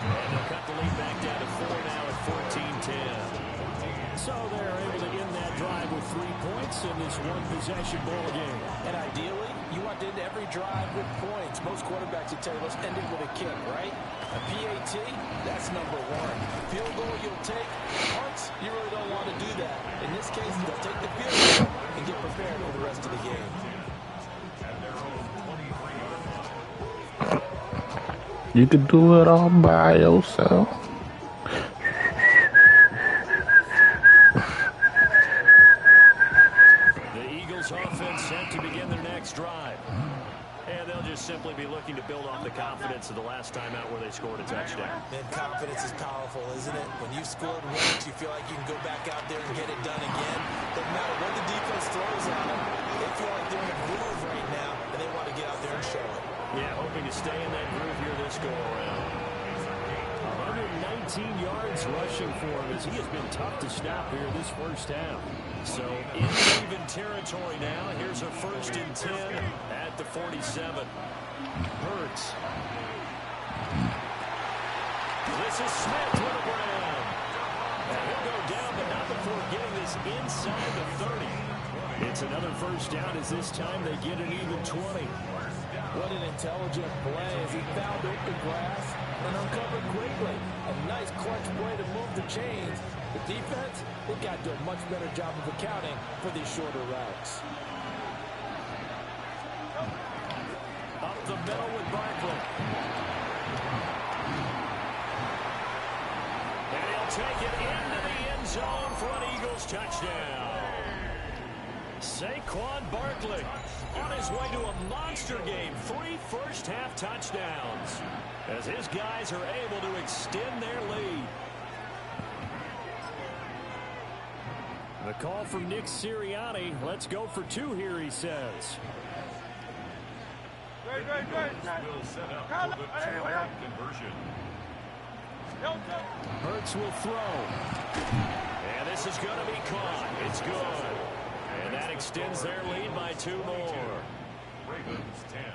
And they'll cut the lead back down to 4 now at 14-10. So they're able to end that drive with 3 points in this one-possession ball game. And ideally, you want to end every drive with points. Most quarterbacks would tell you, let's end it with a kick, right? A PAT, that's number 1. Field goal you'll take. Punts, you really don't want to do that. In this case, they'll take the field goal and get prepared for the rest of the game. You could do it all by yourself. The Eagles offense set to begin their next drive. And they'll just simply be looking to build off the confidence of the last time out where they scored a touchdown. Man, confidence is powerful, isn't it? When you've scored once, you feel like you can go back out there and get it done again. Doesn't matter what the defense throws at them. They feel like they're in a groove right now, and they want to get out there and show it. Yeah, hoping to stay in that groove here this go-around. 119 yards rushing for him as he has been tough to stop here this first half. So in even territory now. Here's a 1st and 10 at the 47. Hurts. This is Smith with a ground. And he'll go down, but not before getting this inside the 30. It's another first down as this time they get an even 20. What an intelligent play as he found open grass and uncovered quickly. A nice clutch play to move the chains. The defense, they've got to do a much better job of accounting for these shorter routes. Up the middle with Barkley. take it into the end zone for an Eagles touchdown. Saquon Barkley on his way to a monster game. 3 first-half touchdowns as his guys are able to extend their lead. The call from Nick Sirianni. Let's go for 2 here, he says. Will set up for the two-point conversion. Hurts will throw. And this is going to be caught. It's good. And that extends their lead by 2 more.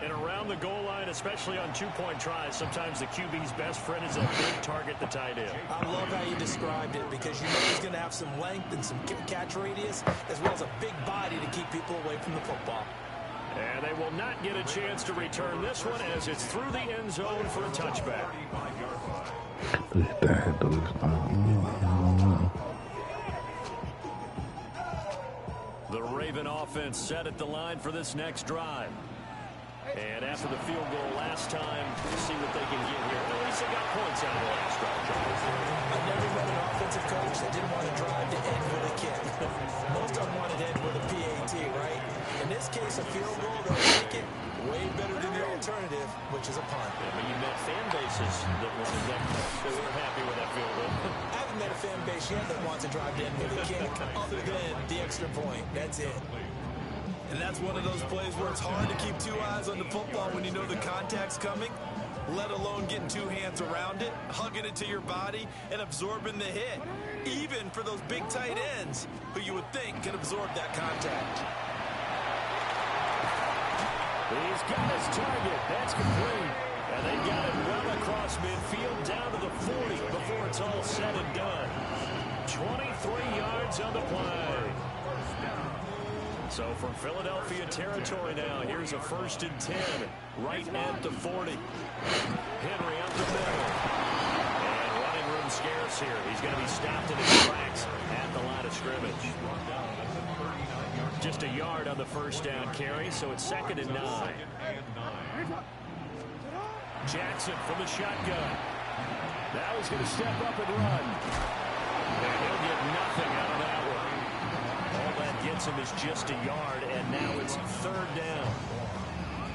And around the goal line, especially on 2-point tries, sometimes the QB's best friend is a big target, the tight end. I love how you described it because you know he's going to have some length and some catch radius as well as a big body to keep people away from the football. And they will not get a chance to return this one as it's through the end zone for a touchback. The Raven offense set at the line for this next drive. And after the field goal last time, we'll see what they can get here. At least they got points out of the last drive. I've never met an offensive coach that didn't want to drive to end with a kick. Most of them wanted to end with a PAT, right? In this case, a field goal, they'll take it way better than the alternative, which is a punt. Yeah, but you met fan bases that weren't happy with that field goal. I haven't met a fan base yet that wants to drive to end with a kick other than the extra point. That's it. And that's one of those plays where it's hard to keep 2 eyes on the football when you know the contact's coming, let alone getting 2 hands around it, hugging it to your body, and absorbing the hit, even for those big tight ends who you would think can absorb that contact. He's got his target. That's complete. And they got it well across midfield down to the 40 before it's all said and done. 23 yards on the play. So from Philadelphia territory now, here's a 1st and 10, right at the 40. Henry up the middle. And running room scarce here. He's going to be stopped in his tracks at the line of scrimmage. Just a yard on the 1st down carry, so it's 2nd and 9. Jackson from the shotgun. Now he's going to step up and run. And he'll get nothing out of that one. All that gets him is just a yard, and now it's 3rd down.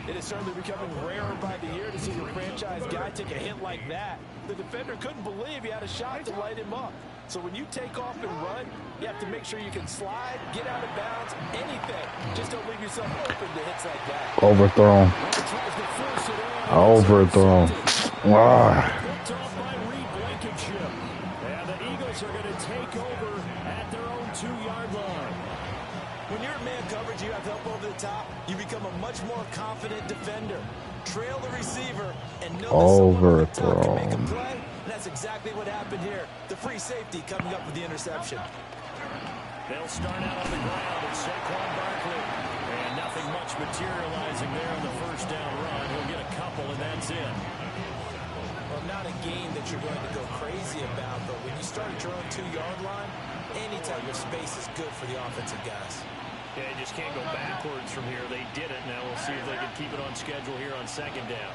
It is certainly becoming rarer by the year to see your franchise guy take a hit like that. The defender couldn't believe he had a shot to light him up. So when you take off and run, you have to make sure you can slide, get out of bounds, anything. Just don't leave yourself open to hits like that. Overthrown. Overthrown. Wow. And the Eagles are going to take over at their own 2-yard line. When you're in man coverage, you have help over the top. You become a much more confident defender. Trail the receiver and know that someone on the top can make a play. And that's exactly what happened here. The free safety coming up with the interception. They'll start out on the ground with Saquon Barkley. And nothing much materializing there on the 1st down run. He'll get a couple, and that's it. Well, not a game that you're going to go crazy about, but when you start at your own 2-yard line, any type of space is good for the offensive guys. Yeah, you just can't go backwards from here. They did it. Now we'll see if they can keep it on schedule here on 2nd down.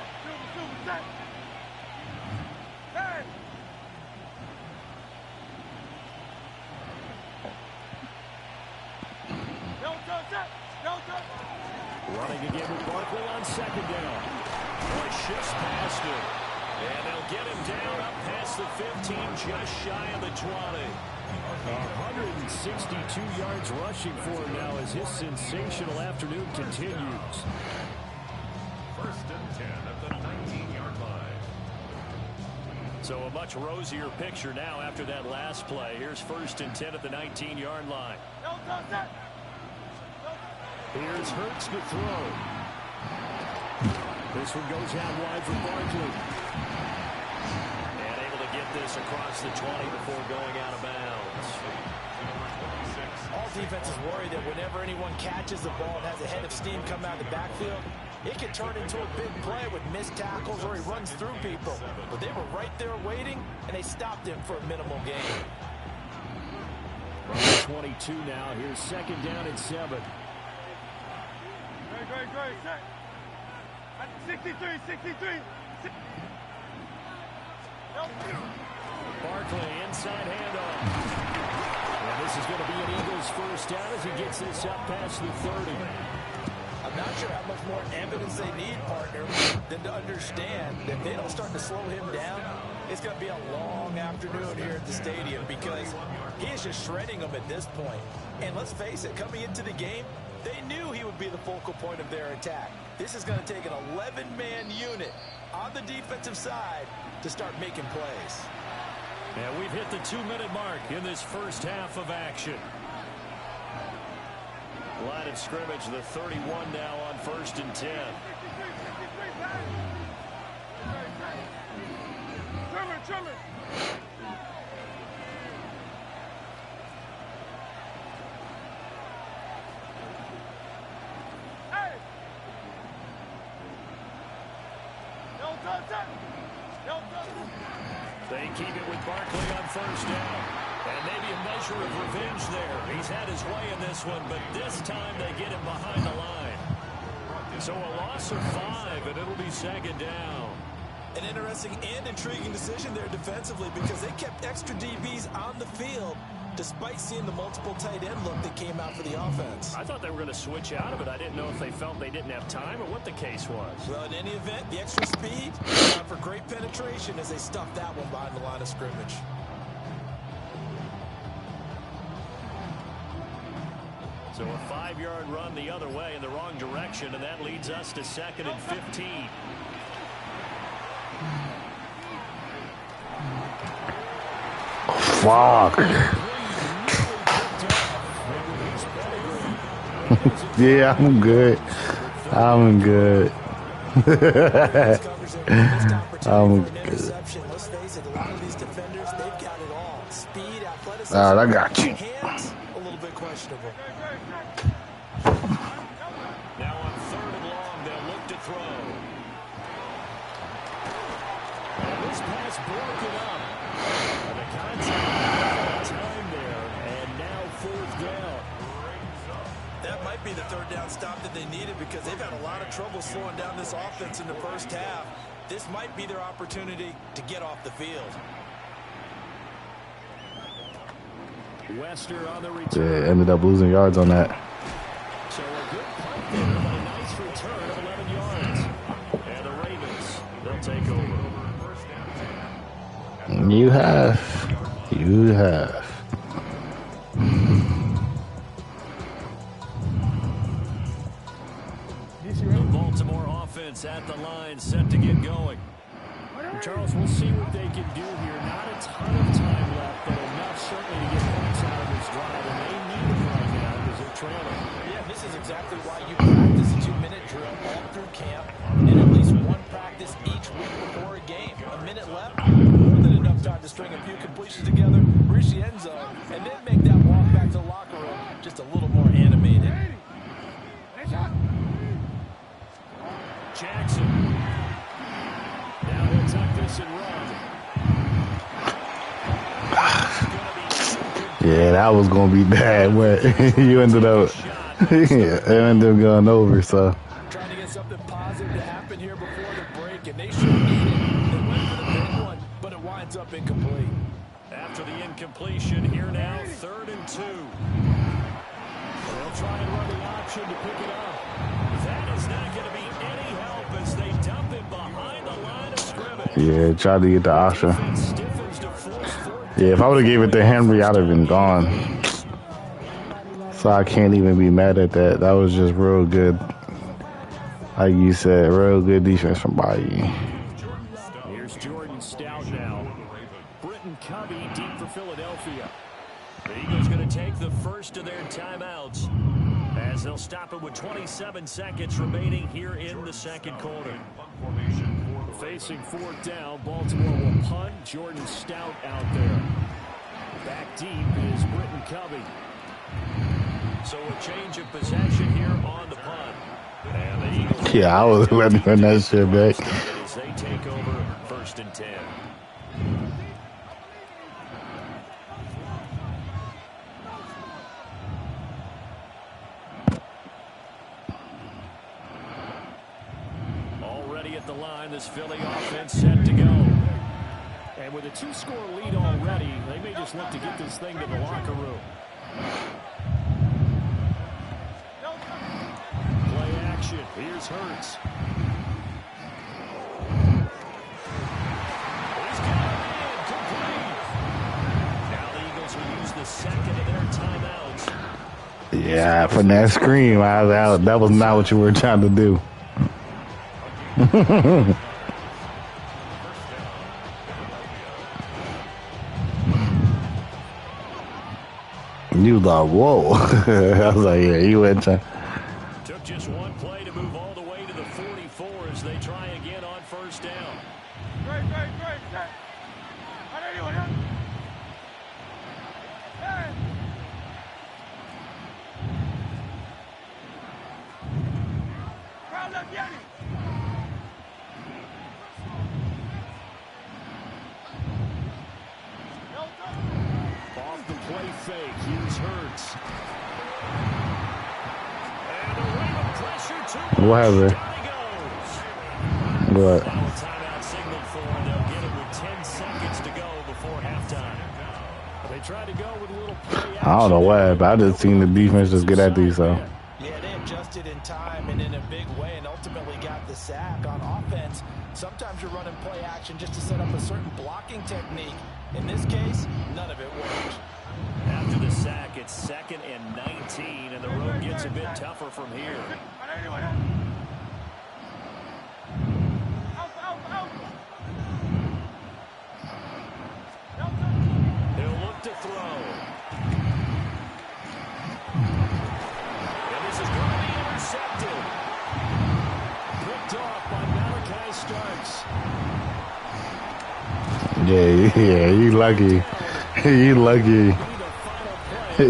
Running again with Barkley on 2nd down. Boy, shifts past him. And they'll get him down up past the 15, just shy of the 20. 162 yards rushing for him now as his sensational afternoon continues. 1st and 10 at the 19-yard line. So a much rosier picture now after that last play. Here's 1st and 10 at the 19-yard line. Here's Hurts to throw. This one goes out wide for Barkley. And able to get this across the 20 before going out of bounds. All defenses worry that whenever anyone catches the ball and has a head of steam come out of the backfield, it can turn into a big play with missed tackles or he runs through people. But they were right there waiting, and they stopped him for a minimal gain. From 22 now. Here's 2nd down and 7. Great. 63. Barkley inside handoff. And this is going to be an Eagles first down as he gets this up past the 30. I'm not sure how much more evidence they need, partner, than to understand that if they don't start to slow him down, it's going to be a long afternoon here at the stadium because he is just shredding them at this point. And let's face it, coming into the game, they knew he would be the focal point of their attack. This is going to take an 11-man unit on the defensive side to start making plays. And we've hit the 2-minute mark in this first half of action. Line of scrimmage, the 31 now on 1st and 10. They keep it with Barkley on 1st down. And maybe a measure of revenge there. He's had his way in this one, but this time they get him behind the line. So a loss of 5, and it'll be 2nd down. An interesting and intriguing decision there defensively because they kept extra DBs on the field despite seeing the multiple tight end look that came out for the offense. I thought they were going to switch out of it. I didn't know if they felt they didn't have time or what the case was. Well, in any event, the extra speed allowed for great penetration as they stuffed that one behind the line of scrimmage. So a 5-yard run the other way in the wrong direction, and that leads us to 2nd and 15. Fuck. Yeah, I'm good. I'm good. I'm good. All right, I got you. A little bit questionable. Now on 3rd and long, they'll look to throw. And this pass broken up. And the contact time there, and now 4th down. That might be the 3rd down stop that they needed because they've had a lot of trouble slowing down this offense in the first half. This might be their opportunity to get off the field. Wester on the return. Yeah, ended up losing yards on that. So a good punt there, but a nice return of 11 yards. And the Ravens, they'll take over. You have. You have. The Baltimore offense at the line, set to get going. Charles, we'll see what they can do here. Not a ton of time left, but enough certainly to get points out of this drive, and they need it right now because they're trailing. Yeah, this is exactly why you practice a 2-minute drill all through camp and at least one practice each week before a game. A minute left, more than enough time to string a few completions together, reach the end zone, and then make that walk back to the locker room just a little more animated. Jackson. Now he'll tuck this and run. Yeah, that was gonna be bad, but you ended up ended up going over. So Trying to get something positive to happen here before the break, and they should need it. They went for the big one, but it winds up incomplete. After the incompletion, here now, 3rd and 2. They'll try and run the option to pick it up. That is not going to be any help as they dump it behind the line of scrimmage. yeah, tried to get the option. Yeah, if I would have gave it to Henry, I'd have been gone. So I can't even be mad at that. That was just real good. Like you said, real good defense from Bayou. Here's Jordan Stout now. Britton Covey deep for Philadelphia. The Eagles going to take the first of their timeouts as they'll stop it with 27 seconds remaining here in the 2nd quarter. Facing 4th down, Baltimore will punt. Jordan Stout out there. Back deep is Britton Covey. So a change of possession here on the punt. And the Eagles, Yeah, I was ready for that shit back. as they take over 1st and 10. Already at the line, this Philly offense set to go. And with a 2-score lead already, they may just look to get this thing to the locker room. Play action. Here's Hurts. He's got it in. Complete. Now the Eagles will use the second of their timeouts. Yeah, from that scream, that was not what you were trying to do. You thought, whoa. I was like, yeah, you went to. Took just one play to move all the way to the 44 as they try again on first down. Off the play fake, here's Hurts. And a wave of pressure to What happened? Down he goes. What? Final timeout signaled for. They'll get it with 10 seconds to go before halftime. They tried to go with a little play action. I don't know what, but I just seen the defense just get at these, so. Yeah, they adjusted in time and in a big way and ultimately got the sack. On offense, sometimes you're running play action just to set up a certain blocking technique. In this case, none of it worked. After the sack, it's 2nd and 19, and the road gets a bit tougher from here. They'll look to throw. And this is going to be intercepted. Picked off by Malachi Starks. Yeah, you lucky. You lucky. So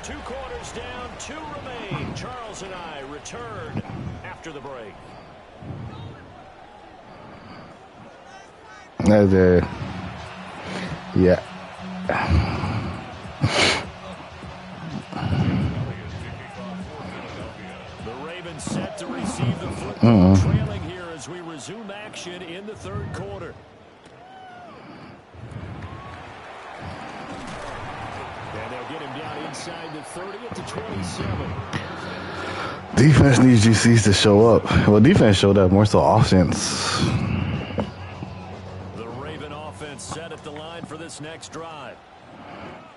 2 quarters down, 2 remain. Charles and I return after the break. That's it. Yeah. The Ravens set to receive the football, trailing here as we resume action in the 3rd quarter. And they'll get him down inside the 30 to 27. Defense needs GCs to show up. Well, defense showed up, more so offense. The Raven offense set at the line for this next drive.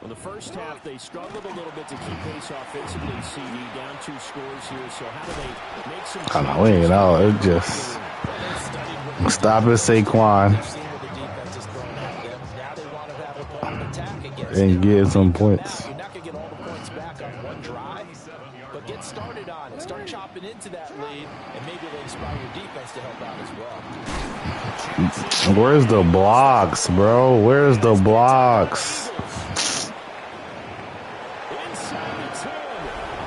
Well, the first half, they struggled a little bit to keep pace offensively, CD, down 2 scores here. So how do they make some changes? I know, we ain't all. It just stop it, Saquon. And get some points. You're not going to get all the points back on one drive, but get started on it. Start chopping into that lead, and maybe it'll inspire your defense to help out as well. Where's the blocks, bro? Where's the blocks? Inside the 10,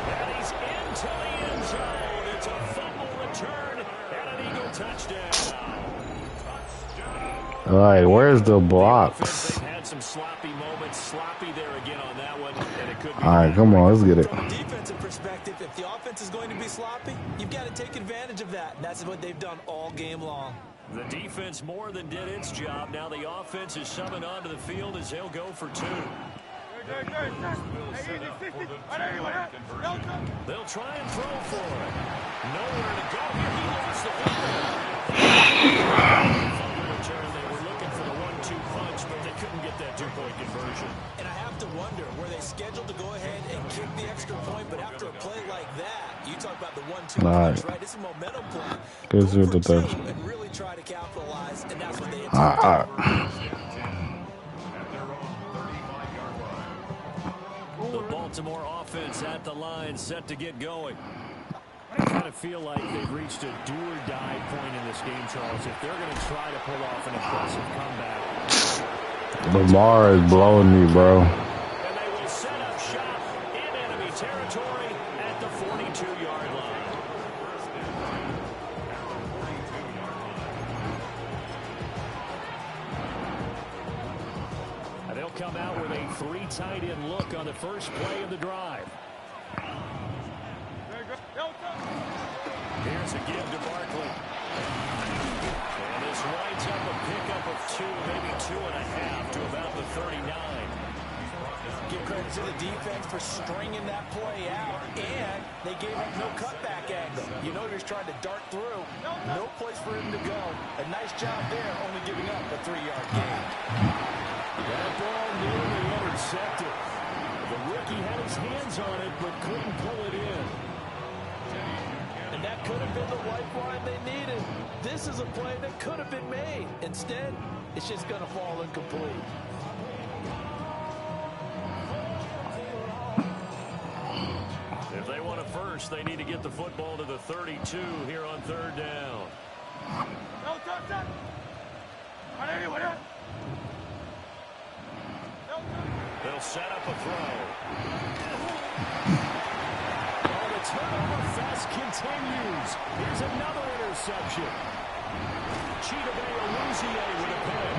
and he's into the end zone. It's a fumble return and an Eagle touchdown. All right, where's the blocks? They've had some sloppy moments, sloppy there again on that one, and it could be. All right, come on, let's get it. From a defensive perspective, if the offense is going to be sloppy, you've got to take advantage of that, and that's what they've done all game long. The defense more than did its job. Now the offense is summoned onto the field as they'll go for 2. They'll try and throw for it. Nowhere to go here. He lost the football. Fumble return. They were looking for the 1-2 punch, but they couldn't get that 2-point conversion. And I have to wonder, were they scheduled to go ahead and kick the extra point, but after a play like that, you talk about the 1-2 punch, right? It's a momentum play. Good Go with for the 2 and really try to capitalize, and that's what they did. The Baltimore offense at the line, set to get going. I kind of feel like they've reached a do-or-die point in this game, Charles. If they're going to try to pull off an impressive comeback. Lamar is blowing me, bro. And they will set up shop in enemy territory at the 42-yard line. And they'll come out with a 3 tight end look on the first play of the drive. 39. Give credit to the defense for stringing that play out, and they gave up no cutback angle. You know he's trying to dart through. No place for him to go. A nice job there, only giving up a 3-yard gain. That ball nearly intercepted. The rookie had his hands on it, but couldn't pull it in. And that could have been the lifeline they needed. This is a play that could have been made. Instead, it's just going to fall incomplete. If they want a first, they need to get the football to the 32 here on 3rd down. They'll set up a throw. Oh, the turnover fest continues. Here's another interception. Chidobe Awuzie with a pick.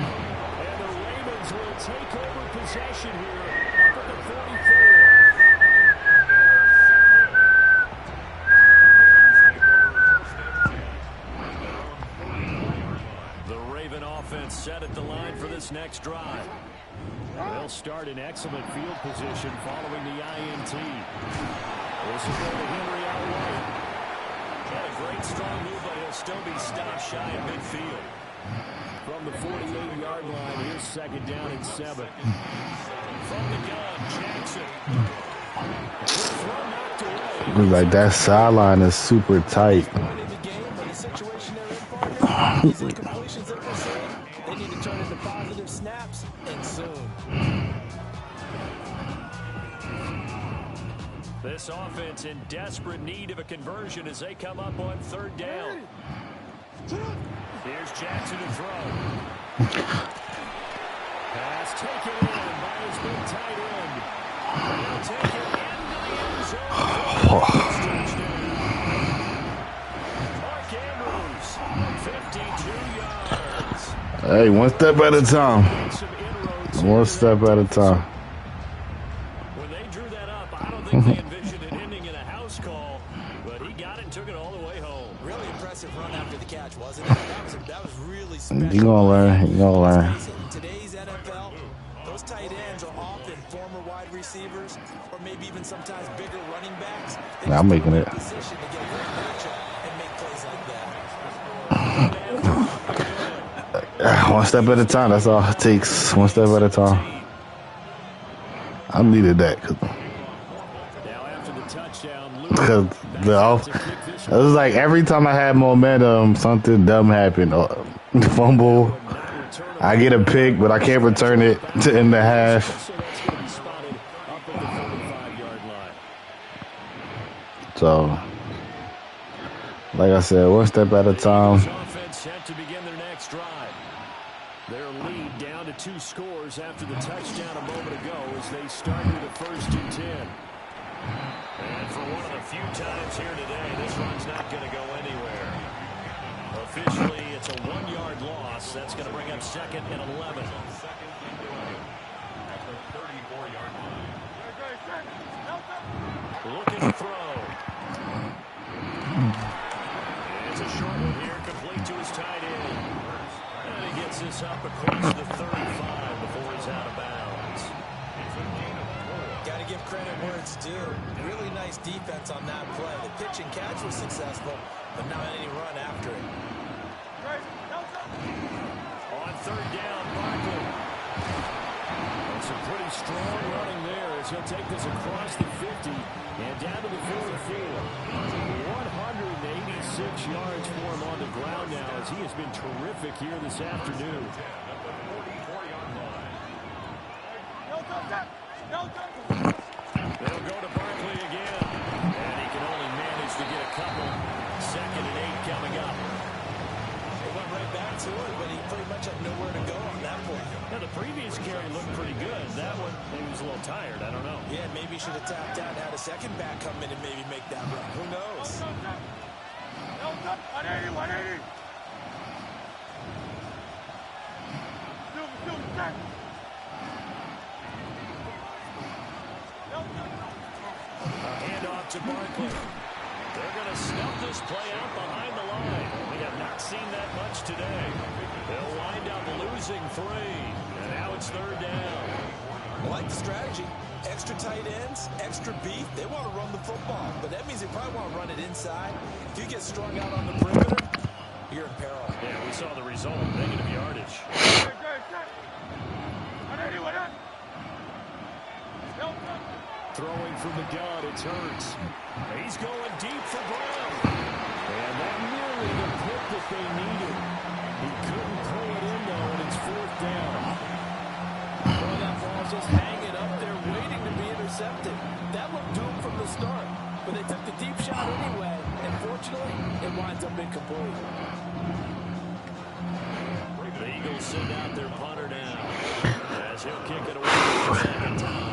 And the Ravens will take over possession here up at the 44. Offense set at the line for this next drive. They'll start in excellent field position following the INT. This is going to Henry out wide. Got a great strong move, but he'll still be stopped shy of midfield. From the 48-yard line, here's 2nd down and 7. From the gun, Jackson. Like that sideline is super tight. They need to turn into positive snaps, and soon. This offense in desperate need of a conversion as they come up on 3rd down. Here's Jackson to throw. Pass taken in by his big tight end. He'll take it into the end zone. Mark Andrews, 52 yards. Hey, one step at a time. One step at a time. When they drew that up, I don't think they envisioned it ending in a house call, but he got it and took it all the way home. Really impressive run after the catch, wasn't it? That was really special. You're gonna learn. You're gonna learn. In today's NFL, those tight ends are often former wide receivers or maybe even sometimes bigger running backs. Nah, I'm making it. Position to get a great matchup and make plays like that. One step at a time. That's all it takes. One step at a time. I needed that because it was like every time I had momentum, something dumb happened. Fumble. I get a pick, but I can't return it to in the half. So, like I said, one step at a time. Their lead down to 2 scores after the touchdown a moment ago as they started the 1st and 10. And for one of the few times here today, this run's not going to go anywhere. Officially, it's a 1-yard loss. That's going to bring up 2nd and 11. Looking to throw. It's a short one here, complete to his tight end. And he gets this up across the 35 before he's out of bounds. Got to give credit where it's due. Really nice defense on that play. The pitch and catch was successful, but not any run after it. On 3rd down, Barkley. That's some pretty strong running there as he'll take this across the 50 and down to the 44. 186 yards for him on the ground now as he has been terrific here this afternoon. They'll go to Barkley again, and he can only manage to get a couple. 2nd and 8 coming up. They went right back to it, but he pretty much had nowhere to go on that point. Now, the previous carry looked pretty good. That one, maybe was a little tired. I don't know. Yeah, maybe he should have tapped out and had a second back come in and maybe make that run. Who knows? 180. Handoff to Barkley. They're going to snuff this play out behind the line. We have not seen that much today. They'll wind up losing 3. And now it's 3rd down. I like the strategy. Extra tight ends, extra beef. They want to run the football, but that means they probably want to run it inside. If you get strung out on the perimeter, you're in peril. Yeah, we saw the result. Negative yardage. Throwing from the gun, it's Hurts. He's going deep for Brown. And that nearly the pick that they needed. He couldn't pull it in, though, and it's 4th down. Well, that ball's just hanging up there, waiting to be intercepted. That looked doomed from the start, but they took the deep shot anyway, and fortunately, it winds up incomplete. The Eagles send out their punter now, as he'll kick it away for the 2nd time.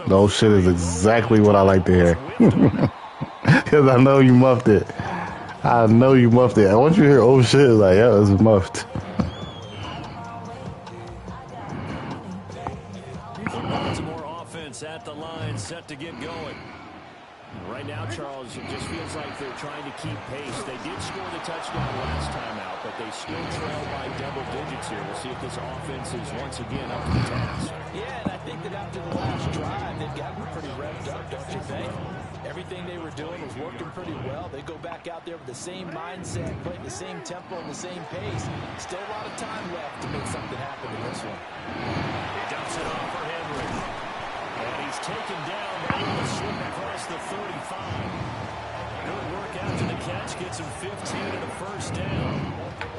Those shit is exactly what I like to hear. Because I know you muffed it. I know you muffed it. I want you to hear oh shit, like, yeah, this is muffed. Baltimore offense at the line, set to get going. Right now, Charles, it just feels like they're trying to keep pace. They did score the touchdown last time out, but they still trail by double digits here. We'll see if this offense is once again up to the task. Yeah, and I think that after the last drive, they've gotten pretty revved up, don't you think? Everything they were doing was working pretty well. They go back out there with the same mindset, playing the same tempo and the same pace. Still a lot of time left to make something happen in this one. He dumps it off for Henry. And he's taken down, but able to slip across the 35. Good work after the catch, gets him 15 and a 1st down.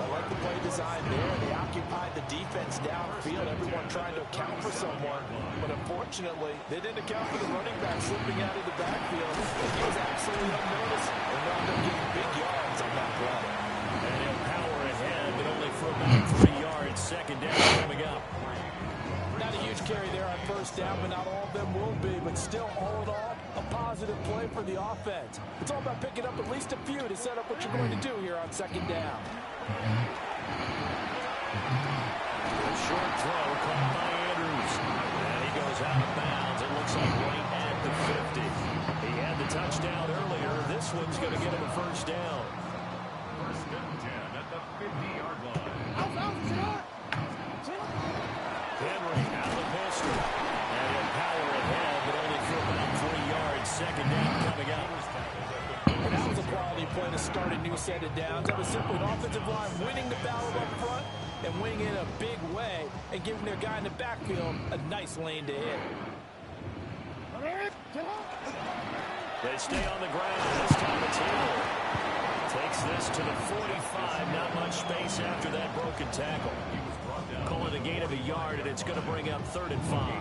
I like the play design there. They occupied the defense downfield, everyone trying to account for someone. But unfortunately, they didn't account for the running back slipping out of the backfield. He was absolutely unnoticed and wound up getting big yards on that play. And he'll power ahead, but only for about 3 yards. 2nd down coming up. Not a huge carry there on 1st down, but not all of them will be. But still, all in all, a positive play for the offense. It's all about picking up at least a few to set up what you're going to do here on 2nd down. A short throw caught by Andrews. And he goes out of bounds. It looks like right at the 50. He had the touchdown earlier. This one's going to get him a 1st down. 1st and 10 at the 50-yard line. Henry out of the pistol. And he'll power ahead, but only for about 3 yards. 2nd down coming up. And that was a quality play to start a new set of downs. That was simply an offensive line winning the battle up front and winning in a big way and giving their guy in the backfield a nice lane to hit. They stay on the ground. This time it's Hill. Takes this to the 45. Not much space after that broken tackle. Call it a gain of a yard, and it's going to bring up 3rd and 5.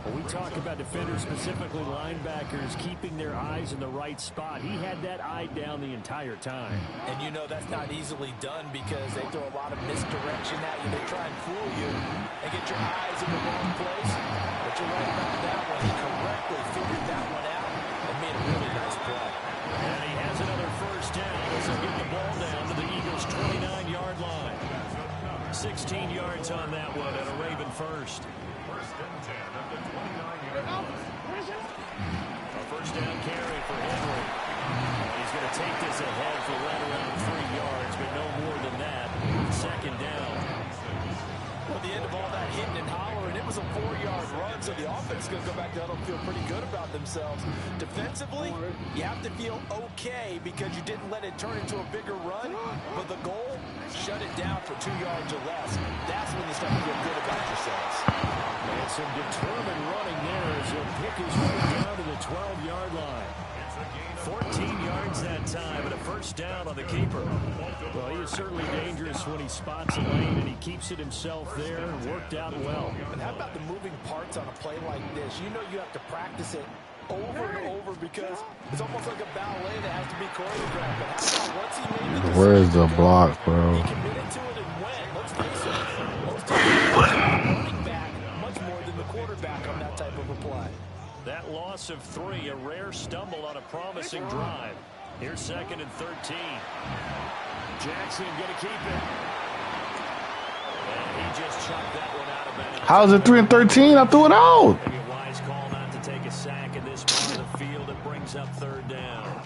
Well, we talk about defenders, specifically linebackers, keeping their eyes in the right spot. He had that eye down the entire time. And you know that's not easily done because they throw a lot of misdirection at you. They try and fool you and get your eyes in the wrong place. But you're right about that one. He correctly figured that one out and made a really nice play. And he has another 1st down. This will get the ball down to the Eagles' 29-yard line. 16 yards on that one and a Raven 1st. 1st and 10 at the 29-yard line. A 1st down carry for Henry. He's going to take this ahead for right around 3 yards, but no more than that. 2nd down. Well, the end of all that hitting and hollering, it was a 4-yard run, so the offense is going to go back down and feel pretty good about themselves. Defensively, you have to feel okay because you didn't let it turn into a bigger run, but the goal, shut it down for 2 yards or less. That's when you start to feel good about yourselves. And some determined running there as he'll pick his way down to the 12-yard line. 14 yards that time, and a 1st down on the keeper. Well, he is certainly dangerous when he spots a lane, and he keeps it himself there and worked out well. And how about the moving parts on a play like this? You know you have to practice it over and over because it's almost like a ballet that has to be choreographed. But how about once he made the decision, Where's the block, bro? he committed to it and went. Let's face it, most times running back much more than the quarterback on that type of a play. That loss of 3, a rare stumble on a promising drive. Here's 2nd and 13. Jackson going to keep it. And he just chucked that one out of bounds. How's it 3 and 13? I threw it out. Maybe a wise call not to take a sack in this part of the field. It brings up 3rd down.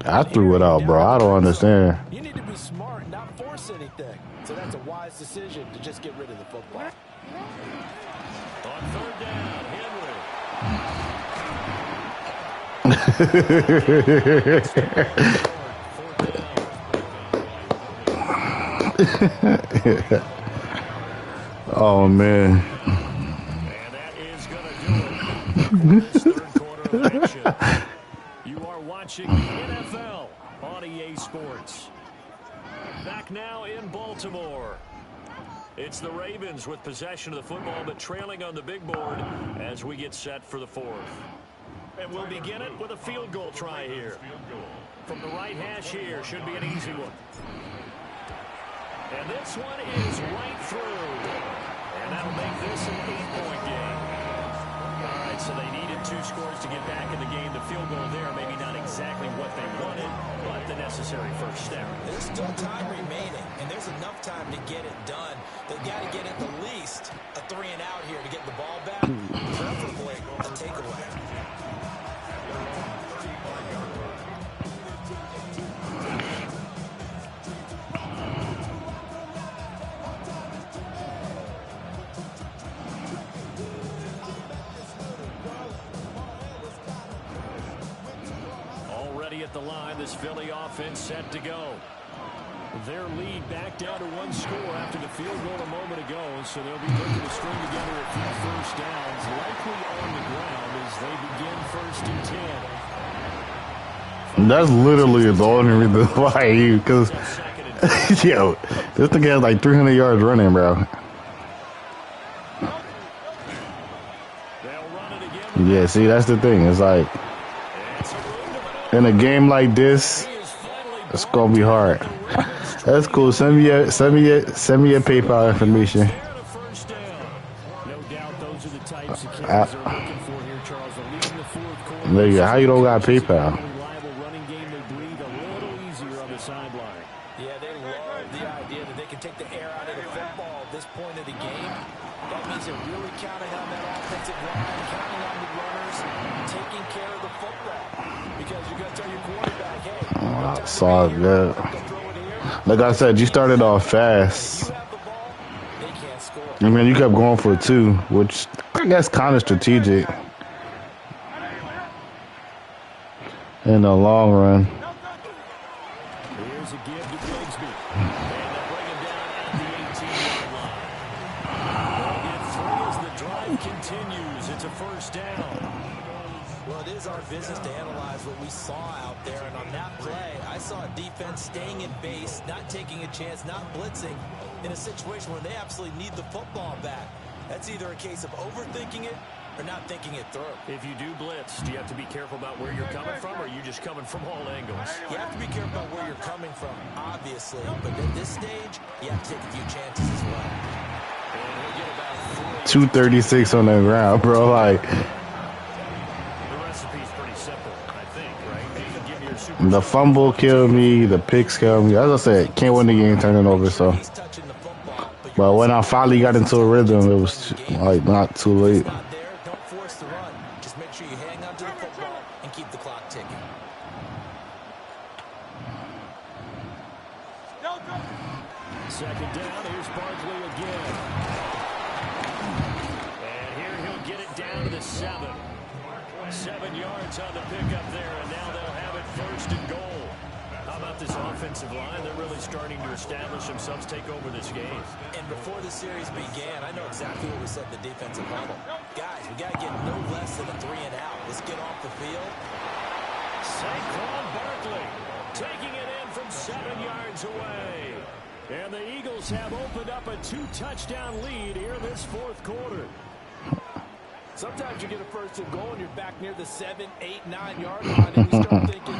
I threw it out, bro. I don't understand. You need to be smart, not force force anything. So that's a wise decision to just get rid of the football. On third down, Henry. Oh man. And that is going to do it for this third quarter of action. You are watching the NFL on EA Sports. Back now in Baltimore. It's the Ravens with possession of the football, but trailing on the big board as we get set for the fourth. And we'll begin it with a field goal try here. From the right hash here, should be an easy one. And this one is right through. And that'll make this an 8-point game. All right, so they needed 2 scores to get back in the game. The field goal there, maybe not exactly what they wanted, but the necessary first step. There's still time remaining, and there's enough time to get it done. They've got to get at the least a 3-and-out here to get the ball back, preferably a takeaway. At the line, this Philly offense set to go. Their lead back down to 1 score after the field goal a moment ago, so they'll be looking to string together a few first downs, likely on the ground as they begin 1st and 10. That's literally the only reason why you, because yo, this thing has like 300 yards running, bro. Yeah, see, that's the thing. It's like, in a game like this, it's gonna be hard. That's cool. Send me your PayPal information. There you go. How you don't got PayPal? Yeah, they love the idea that they can take the air out of the football at this point of the game. That means they're really counting on that offensive line, counting on the runners, taking care of the football. Because you're going to tell your quarterback, hey, that's all good. Like I said, you started off fast. I mean, you kept going for 2, which I guess kind of strategic in the long run. Here's a give to Bigsby. And they'll bring him down at the 18-yard line. They'll get 3 as the drive continues. It's a first down. Well, it is our business to analyze what we saw out there, and on that play, I saw a defense staying in base, not taking a chance, not blitzing, in a situation where they absolutely need the football back. That's either a case of overthinking it or not thinking it through. If you do blitz, do you have to be careful about where you're coming from, or are you just coming from all angles? You have to be careful about where you're coming from, obviously, but at this stage, you have to take a few chances as well. And he'll get about 236 on the ground, bro. Like, the fumble killed me, the picks killed me. As I said, can't win the game turning over, so. But when I finally got into a rhythm, it was like not too late. Don't force the run. Just make sure you hang on to the football and keep the clock ticking. Second down, here's Barkley again. And here he'll get it down to the 7. 7 yards on the pickup there, and now they'll have it 1st and goal. How about this offensive line? They're really starting to establish themselves, take over this game. And before the series began, I know exactly what we said in the defensive huddle. Guys, we got to get no less than a 3-and-out. Let's get off the field. Saquon Barkley taking it in from 7 yards away. And the Eagles have opened up a 2-touchdown lead here in this 4th quarter. Sometimes you get a 1st and goal and you're back near the 7, 8, 9 yard line and you start thinking,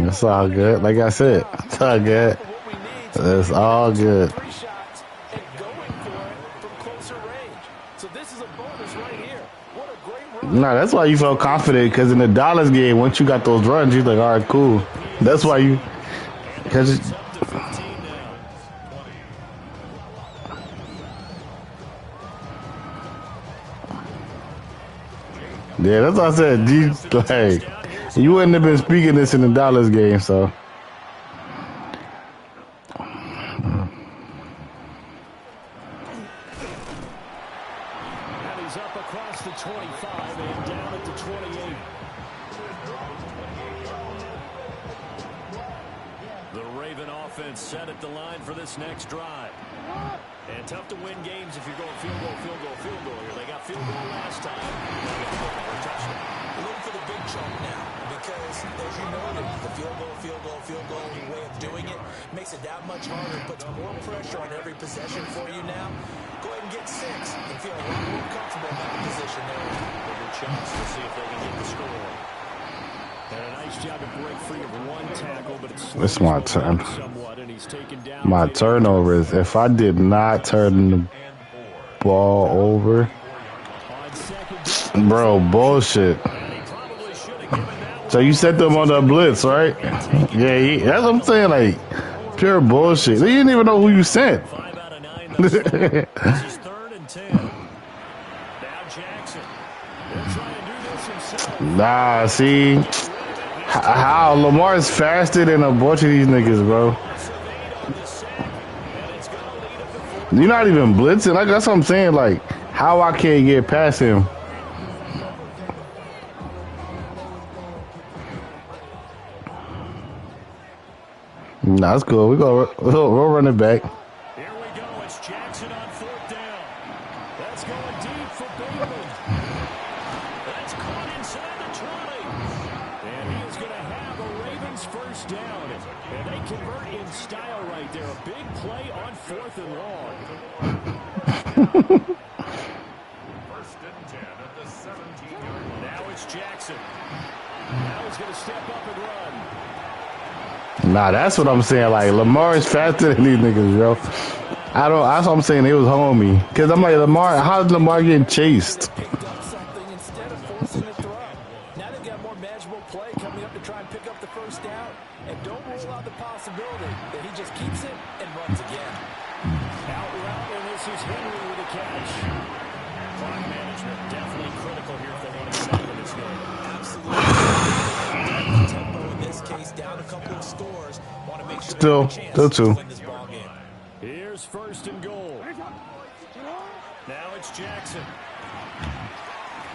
it's all good. Like I said, it's all good. It's all good. 3 shots and going for it from closer range. So this is a bonus right here. What a great run. Nah, that's why you felt confident, because in the Dallas game, once you got those runs, you're like, all right, cool. That's why you, because yeah, that's what I said. Like, you wouldn't have been speaking this in the Dallas game, so. the 25 and down at the 28. The Raven offense set at the line for this next drive. And tough to win games if you're going field goal, field goal, field goal here. They got field goal last time. Now they're looking for a touchdown. Looking for the big chunk now because, as you noted, the field goal way of doing it makes it that much harder, puts more pressure on every possession for you now. Go ahead and get 6 and feel a lot more comfortable about the position there. Bigger chance to see if they can get the score. And a nice job to break free of one tackle, but it's my turn. Somewhat, and he's taken down. My turnovers. If I did not turn the ball over, bro, bullshit. So you set them on the blitz, right? Yeah, that's what I'm saying. Like pure bullshit. They didn't even know who you sent. 5 out of 9. This is 3rd and 10. Now Jackson. They'll try and do this himself. Nah, see how Lamar is faster than a bunch of these niggas, bro. You're not even blitzing. Like that's what I'm saying. Like how I can't get past him. Nah, that's cool. We'll run it back. Here we go. It's Jackson on 4th down. That's going deep for Bateman. That's caught inside the 20. And he is going to have a Ravens 1st down. And they convert in style right there. A big play on 4th and long. 1st and 10 at the 17-yard line. Now it's Jackson. Now he's going to step up and run. Nah, that's what I'm saying. Like Lamar is faster than these niggas, bro. That's what I'm saying. It was homie. Cause I'm like Lamar. How's Lamar getting chased? Picked up something instead of forcing a throw. Now they've got more manageable play coming up to try and pick up the 1st down. And don't rule out the possibility that he just keeps it and runs again. Out route, and this is Henry with a catch. Clock management definitely critical here if they want to get out of this game. Absolutely. Tempo in this case down a couple of scores. Want to make sure Still two. win this ball game. Here's 1st and goal. Now it's Jackson.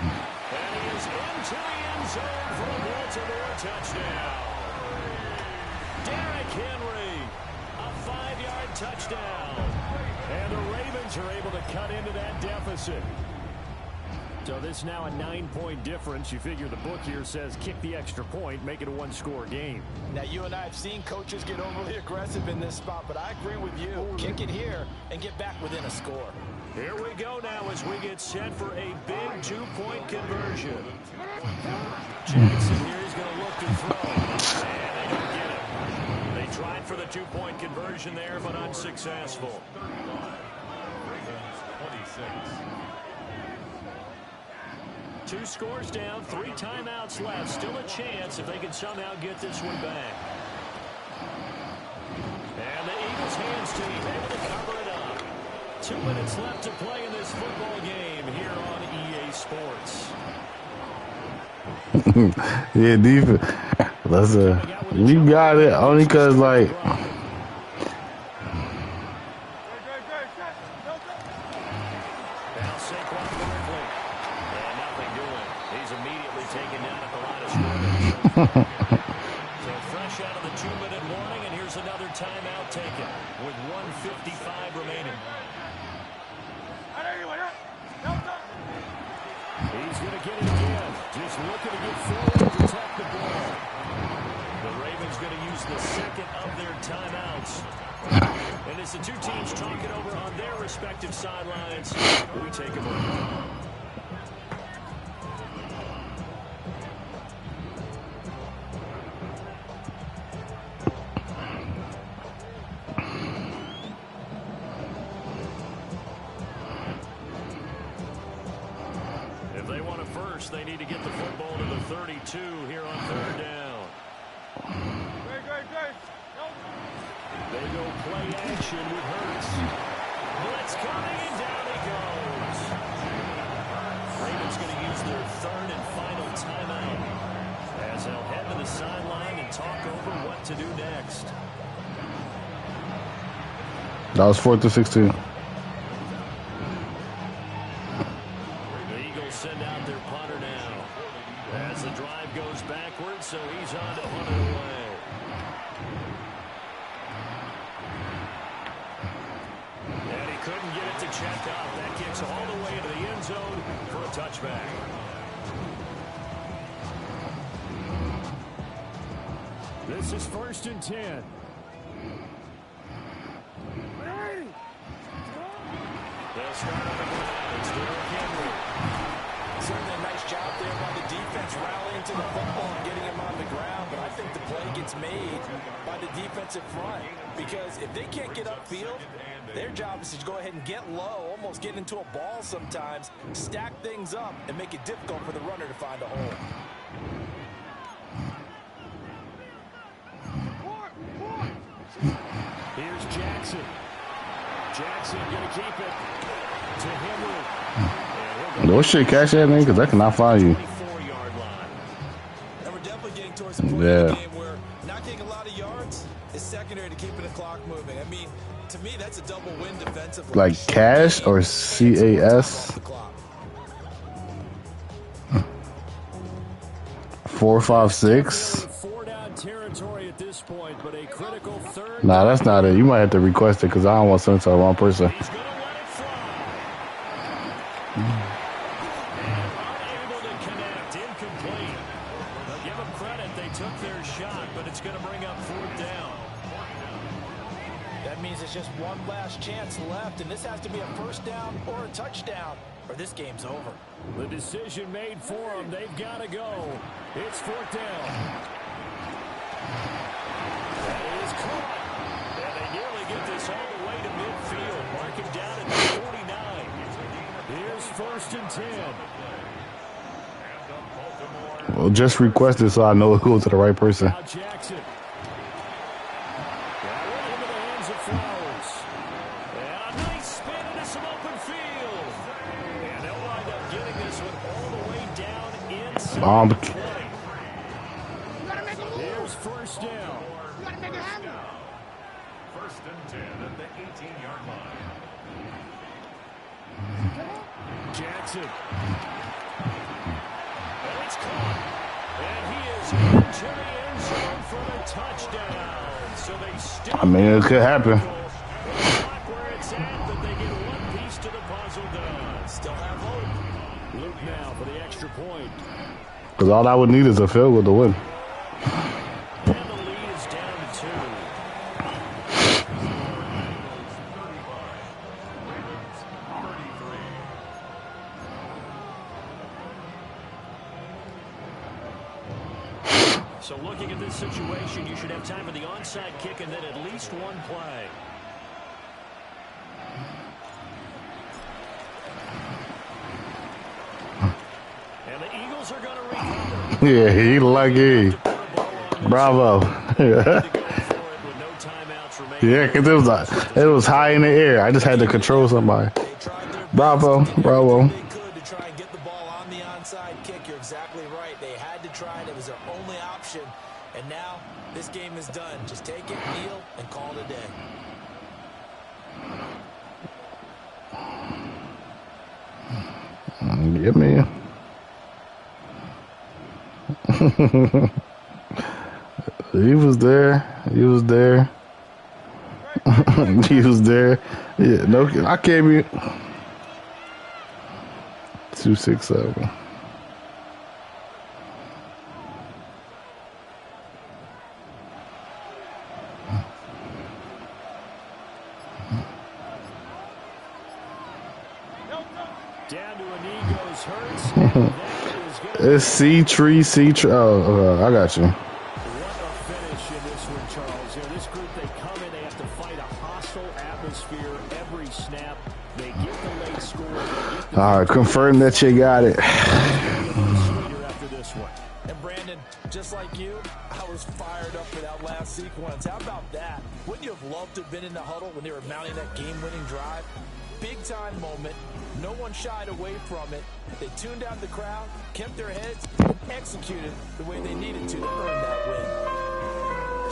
And he is into the end zone for a Baltimore touchdown. Derrick Henry, a 5-yard touchdown. And the Ravens are able to cut into that deficit. So this now a 9-point difference. You figure the book here says kick the extra point, make it a 1-score game. Now, you and I have seen coaches get overly aggressive in this spot, but I agree with you. Kick it here and get back within a score. Here we go now as we get set for a big 2-point conversion. Jackson here is going to look to throw. And they don't get it. They tried for the 2-point conversion there, but unsuccessful. 26. 2 scores down, 3 timeouts left. Still a chance if they can somehow get this one back. And the Eagles hands team able to cover it up. 2 minutes left to play in this football game here on EA Sports. Yeah, defense. You got it only cause like. Now Saquon Barkley. And nothing doing. He's immediately taken down at the line of scrimmage. So fresh out of the 2-minute warning, and here's another timeout taken with 1:55 remaining. He's going to get it again. Just looking to get forward and protect the ball. The Ravens going to use the 2nd of their timeouts. And as the 2 teams talk it over on their respective sidelines, we take a break. If they want a first, they need to get the football to the 32 here on 3rd down. They go play action with Hurts. Blitz coming, and down he goes. Ravens going to use their 3rd and final timeout as they'll head to the sideline and talk over what to do next. That was 4th and 16. The Eagles send out so he's on to punt it away. And he couldn't get it to check out. That kicks all the way into the end zone for a touchback. This is 1st and 10. They'll start on the ground. It's Derrick Henry. Certainly a nice job there by the defense rallying to the football and getting him on the ground, but I think the play gets made by the defensive front because if they can't get upfield, their job is to go ahead and get low, almost get into a ball sometimes, stack things up, and make it difficult for the runner to find a hole. Here's Jackson. Jackson going to keep it to Henry. No shit, catch that nigga, because I cannot find you. And we're definitely getting towards the point of the game where not getting a lot of yards is secondary to keeping the clock moving. I mean, to me, that's a double win defensively. Like cash or CAS? 456. Nah, that's not it. You might have to request it because I don't want to send it to the wrong person. Unable to connect, incomplete. But give them credit, they took their shot, but it's going to bring up 4th down. That means it's just one last chance left, and this has to be a 1st down or a touchdown, or this game's over. The decision made for them. They've got to go. It's 4th down. That is caught. And they nearly get this all the way to midfield. Mark him down at the 49. Here's 1st and 10. Well, just request it so I know it goes to the right person. Now Jackson. Into the hands of Flowers. And a nice spin into some open field. And they'll wind up getting this one all the way down inside. Here's 1st down. 1st and 10 at the 18-yard line. Jackson. And it's caught. And he is into the end zone for the touchdown. So they still I mean, it could happen. where it's at that they get one piece to the puzzle done. Still have hope. Luke now for the extra point. Because all I would need is a field goal to win. And the lead is down to 2. So looking at this situation, you should have time for the onside kick and then at least one play. And the Eagles are going to recover. Yeah, he lucky. Bravo. Yeah, because it was high in the air. I just had to control somebody. Bravo, bravo. You're exactly right. They had to try it. It was their only option. And now this game is done. Just take it, kneel, and call it a day. Get me. He was there. He was there. He was there. Yeah, no, I can't be. 267. Down to Inigo's Hurts. It's C-Tree. Oh, I got you. What a finish in this one, Charles. You know, this group, they come in, they have to fight a hostile atmosphere every snap. They get the late score. All right, confirm that you got it. After this one. And Brandon, just like you, I was fired up for that last sequence. How about that? Wouldn't you have loved to have been in the huddle when they were mounting that game-winning drive? Big time moment. No one shied away from it. They tuned out the crowd, kept their heads, and executed the way they needed to earn that win.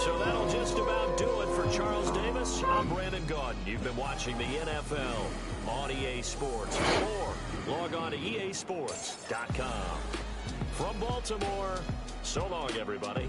So that'll just about do it for Charles Davis. I'm Brandon Gaudin. You've been watching the NFL on EA Sports. For more, log on to easports.com. From Baltimore, so long, everybody.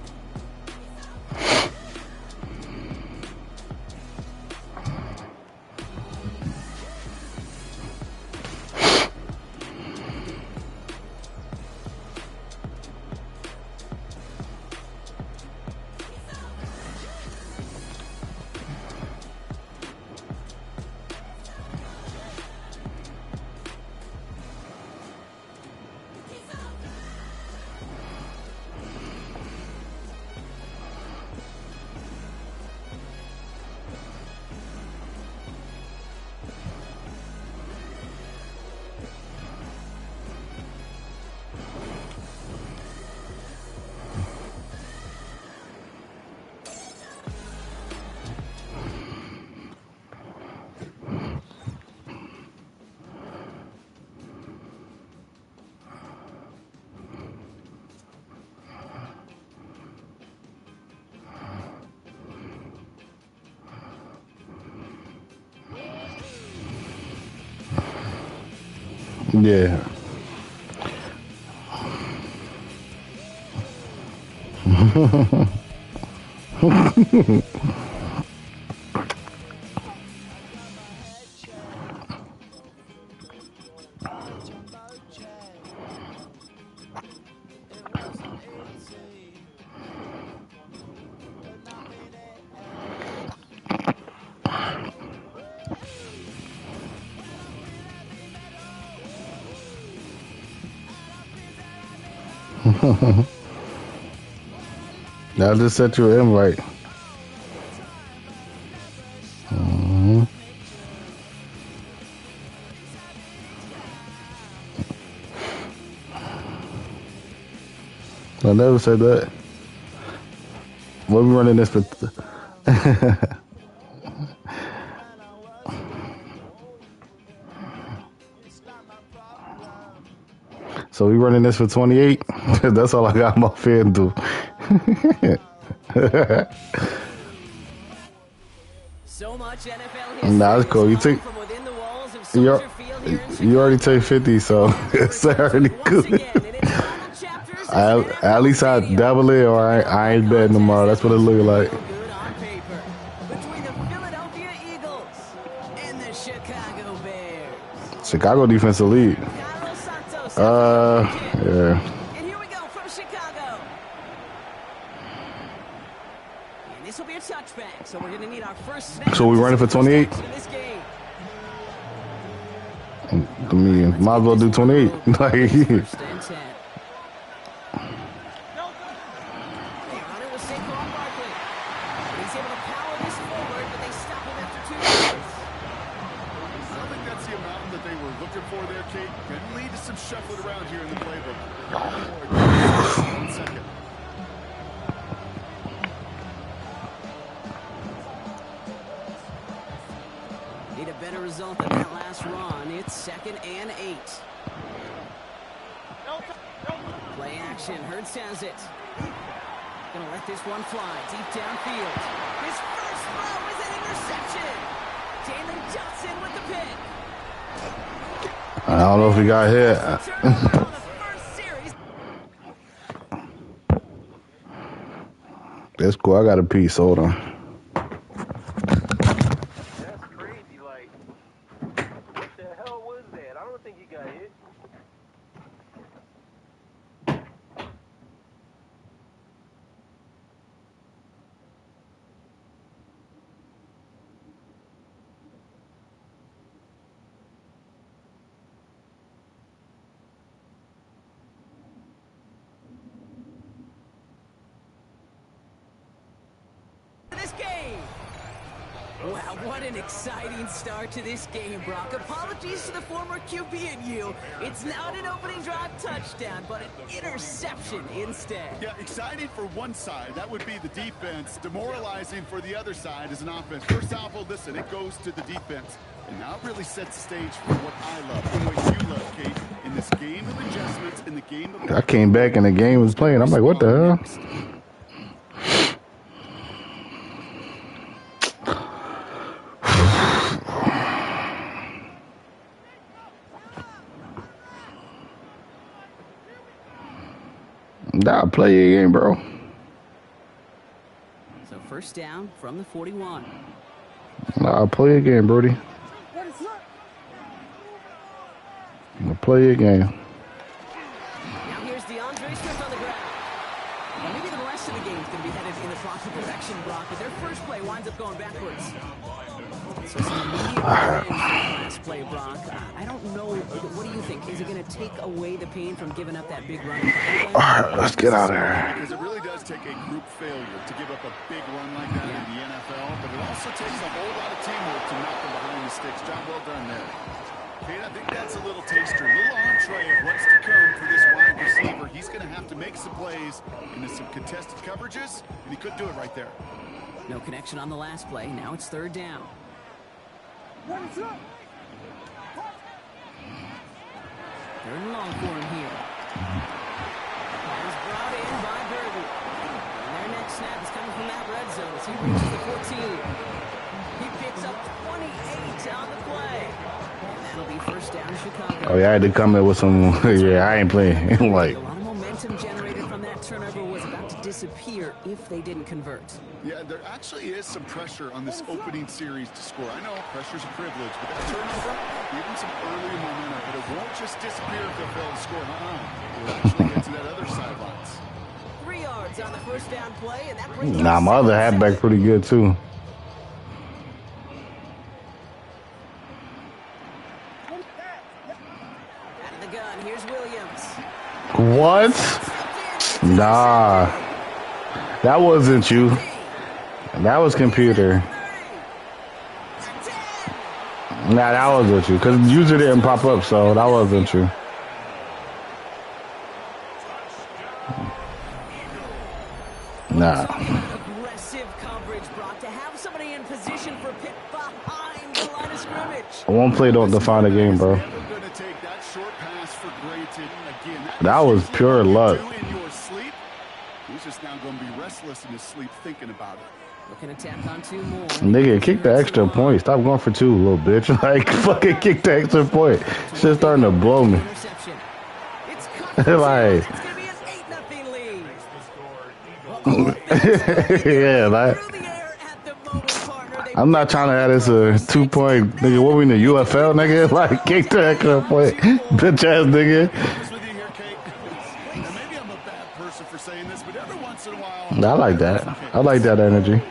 Yeah. I just sent you an invite. I never said that. What we running this for? So we running this for 28? That's all I got my fan do. So much NFL Nah, that's cool. You take you already take 50, so it's already good. At least I double it, or I ain't betting tomorrow. That's what it look like. Between the Philadelphia Eagles and the Chicago Bears. Chicago defensive lead. Yeah. And here we go from Chicago. And this will be a touchback, so we're going to need our first snap. So we running for 28? I mean, might as well do 28. Like, Need a better result than that last run. It's 2nd and 8. Play action. Hurts has it. Gonna let this one fly deep downfield. His first throw is an interception. Jalen Johnson with the pick. I don't know if he got hit. That's cool. I got a piece. Hold on. Wow, what an exciting start to this game, Brock. Apologies to the former QB and you. It's not an opening drive touchdown, but an interception instead. Yeah, exciting for one side. That would be the defense. Demoralizing for the other side as an offense. First off, listen, it goes to the defense. And now it really sets the stage for what I love, and what you love, Kate, in this game of adjustments, in the game of... I came back and the game was playing. I'm like, what the hell? Nah, play your game, bro. So first down from the 41. Nah, play your game, Brody. Play your game. Now here's DeAndre Swift on the ground. Now maybe the rest of the game is going to be headed in the proper direction, Brock, but their first play winds up going backwards. So some immediate revenge for that last play, Brock. I don't know. What do you think? Is it going to take away the pain from giving up that big run? All right, let's get out of here. Because it really does take a group failure to give up a big run like that in the NFL, but it also takes a whole lot of teamwork to knock them behind the sticks. Job well done there. Kate, I think that's a little taster, a little entree of what's to come for this wide receiver. He's going to have to make some plays into some contested coverages, and he could do it right there. No connection on the last play. Now it's third down. Third and long for him here. That is brought in by Burton. And their next snap is coming from that red zone as he reaches the 14. He picks up 28 on the play. And that'll be first down Chicago. Oh, yeah, I had to come in with some. Yeah, I ain't playing. Like, a lot of momentum generated from that turnover was about to disappear if they didn't convert. Yeah, there actually is some pressure on this opening series to score. I know pressure's a privilege, but that turnover gave them some early momentum, but it won't just disappear if they fail to score. We'll actually get to that other sidelines. 3 yards on the first down play, and that brings nah, my other halfback pretty good too. Out of the gun, here's Williams. What? Nah, that wasn't you. That was computer. Nah, that wasn't you. Because user didn't pop up, so that wasn't you. Nah. Aggressive coverage brought to have somebody in position for pick behind the line of scrimmage. One play don't define a game, bro. That was pure luck. He's just now going to be restless in his sleep thinking about it. Looking to tap on 2 more. Nigga, kick the extra point. Stop going for 2, little bitch. Like, fucking kick the extra point. Shit's starting to blow me. Like, yeah, like, I'm not trying to add this a 2-point, nigga. What we in the UFL, nigga? Like, kick the extra point. Bitch ass nigga. I like that. I like that energy.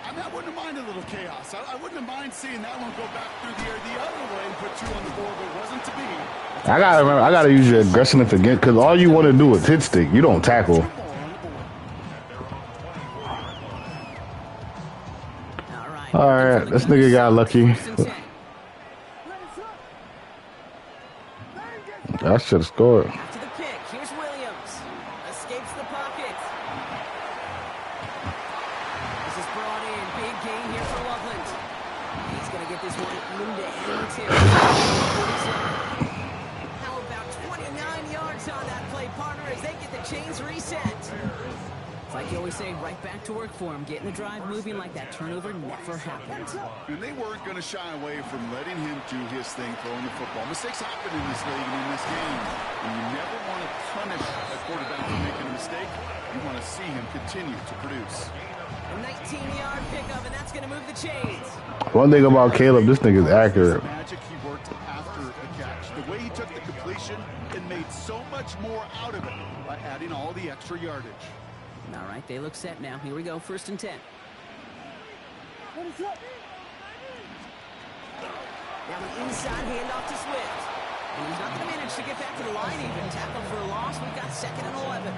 I wouldn't mind a little chaos. I wouldn't mind seeing that one go back through the air the other way and put 2 on the board, but it wasn't to be. I gotta remember, I gotta use your aggressiveness again, because all you want to do is hit stick. You don't tackle. All right, this nigga got lucky. I should have scored. To the pick, here's Williams. Escapes the pocket. This is brought in. Big gain here for Loveland. He's going to get this one into enemy territory. How about 29 yards on that play, partner, as they get the chains reset. It's like you always say, right back to work for him. Getting the drive moving like that turnover never happened. And they weren't going to shy away from letting him do his thing, throwing the football. Mistakes happen in this league and in this game. And you never want to punish a quarterback for making a mistake. You want to see him continue to produce. A 19-yard pickup, and that's going to move the chains. One thing about Caleb, this nigga's accurate. Magic he worked after the catch. The way he took the completion and made so much more out of it by adding all the extra yardage. All right, they look set now. Here we go, 1st and 10. Now an inside handoff to Swift. And he's not going to manage to get back to the line even. Tackle for a loss. We've got 2nd and 11.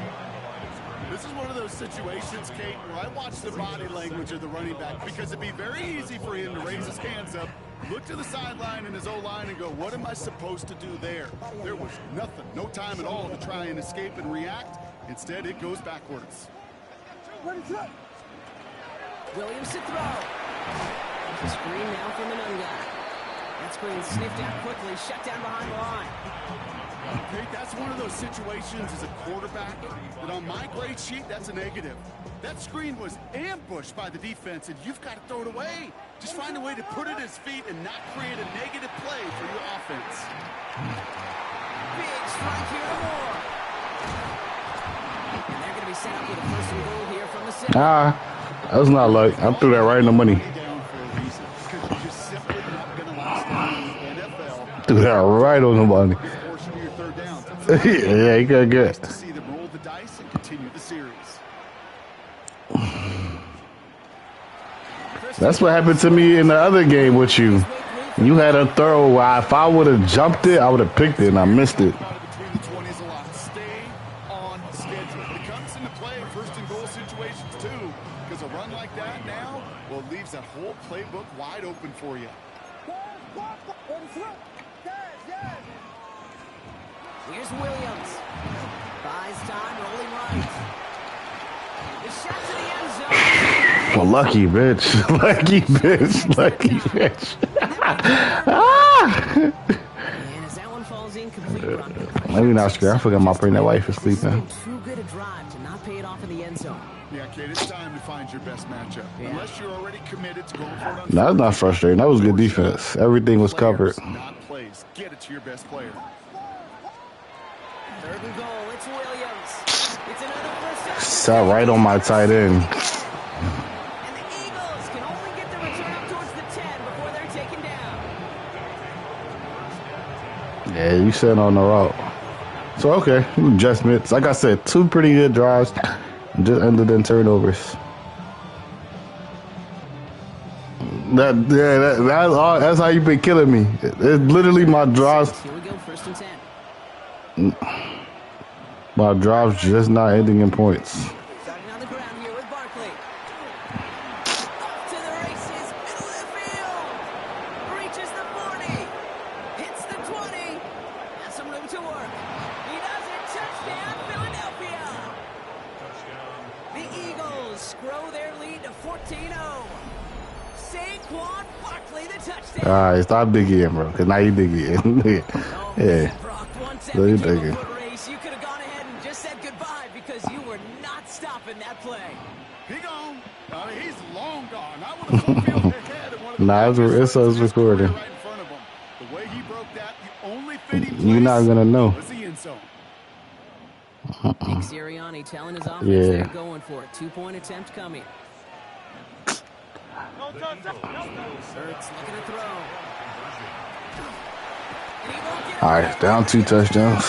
This is one of those situations, Kate, where I watch the body language of the running back because it'd be very easy for him to raise his hands up, look to the sideline and his O-line and go, what am I supposed to do there? There was nothing, no time at all to try and escape and react. Instead, it goes backwards. Williams to throw. The screen now from Anunga. That screen sniffed out quickly, shut down behind the line. Okay, that's one of those situations as a quarterback that on my grade sheet, that's a negative. That screen was ambushed by the defense, and you've got to throw it away. Just find a way to put it at his feet and not create a negative play for your offense. Big strike here to Moore. they're going to be set up with a first and goal here from the 7. That was not luck. I threw that right in the money. Threw that right on the money. Yeah, you got good. That's what happened to me in the other game with you. You had a throw where if I would have jumped it, I would have picked it, and I missed it. Stay on schedule. It comes into play first and goal situations too, because a run like that now, well, it leaves that whole playbook wide open for you. Here's Williams. Buys time, rolling right. The shot to the end zone. Well, lucky bitch. Lucky bitch. Lucky bitch. And as that one falls in, complete run. Maybe not scared. I forgot my pregnant wife is sleeping. Too good a drive to not pay it off in the end zone. Yeah, Kate, it's time to find your best matchup. Unless you're already committed to going for it on No, that's not frustrating. That was good defense. Everything was covered. not plays. Get it to your best player. Third and goal, it's Williams. It's another first down. Sat right on my tight end. And the Eagles can only get the return up towards the 10 before they're taken down. Yeah, you sitting on the route. So, okay, adjustments. Like I said, 2 pretty good drives. Just ended in turnovers. That's how you've been killing me. It's literally my drives. Here we go, first and 10. My drives just not ending in points. Starting on the ground here with Barkley. Off to the races, middle of the field. Reaches the 40. Hits the 20. Has some room to work. He does it. Touchdown, Philadelphia. The Eagles grow their lead to 14-0. Saquon Barkley, the touchdown. All right, stop digging in, bro. Because now you digging in. Yeah. So you digging. You could have gone ahead and just said goodbye because you were not stopping that play. He gone. He's long gone. I would have fulfilled ahead of one of the Nah, it's recording. right in front of him. The way he broke that, the only fitting You're not going to know. was the end zone. Nick Sirianni telling his offense they're going for it. 2-point attempt coming. Ertz looking to throw. All right, down 2 touchdowns.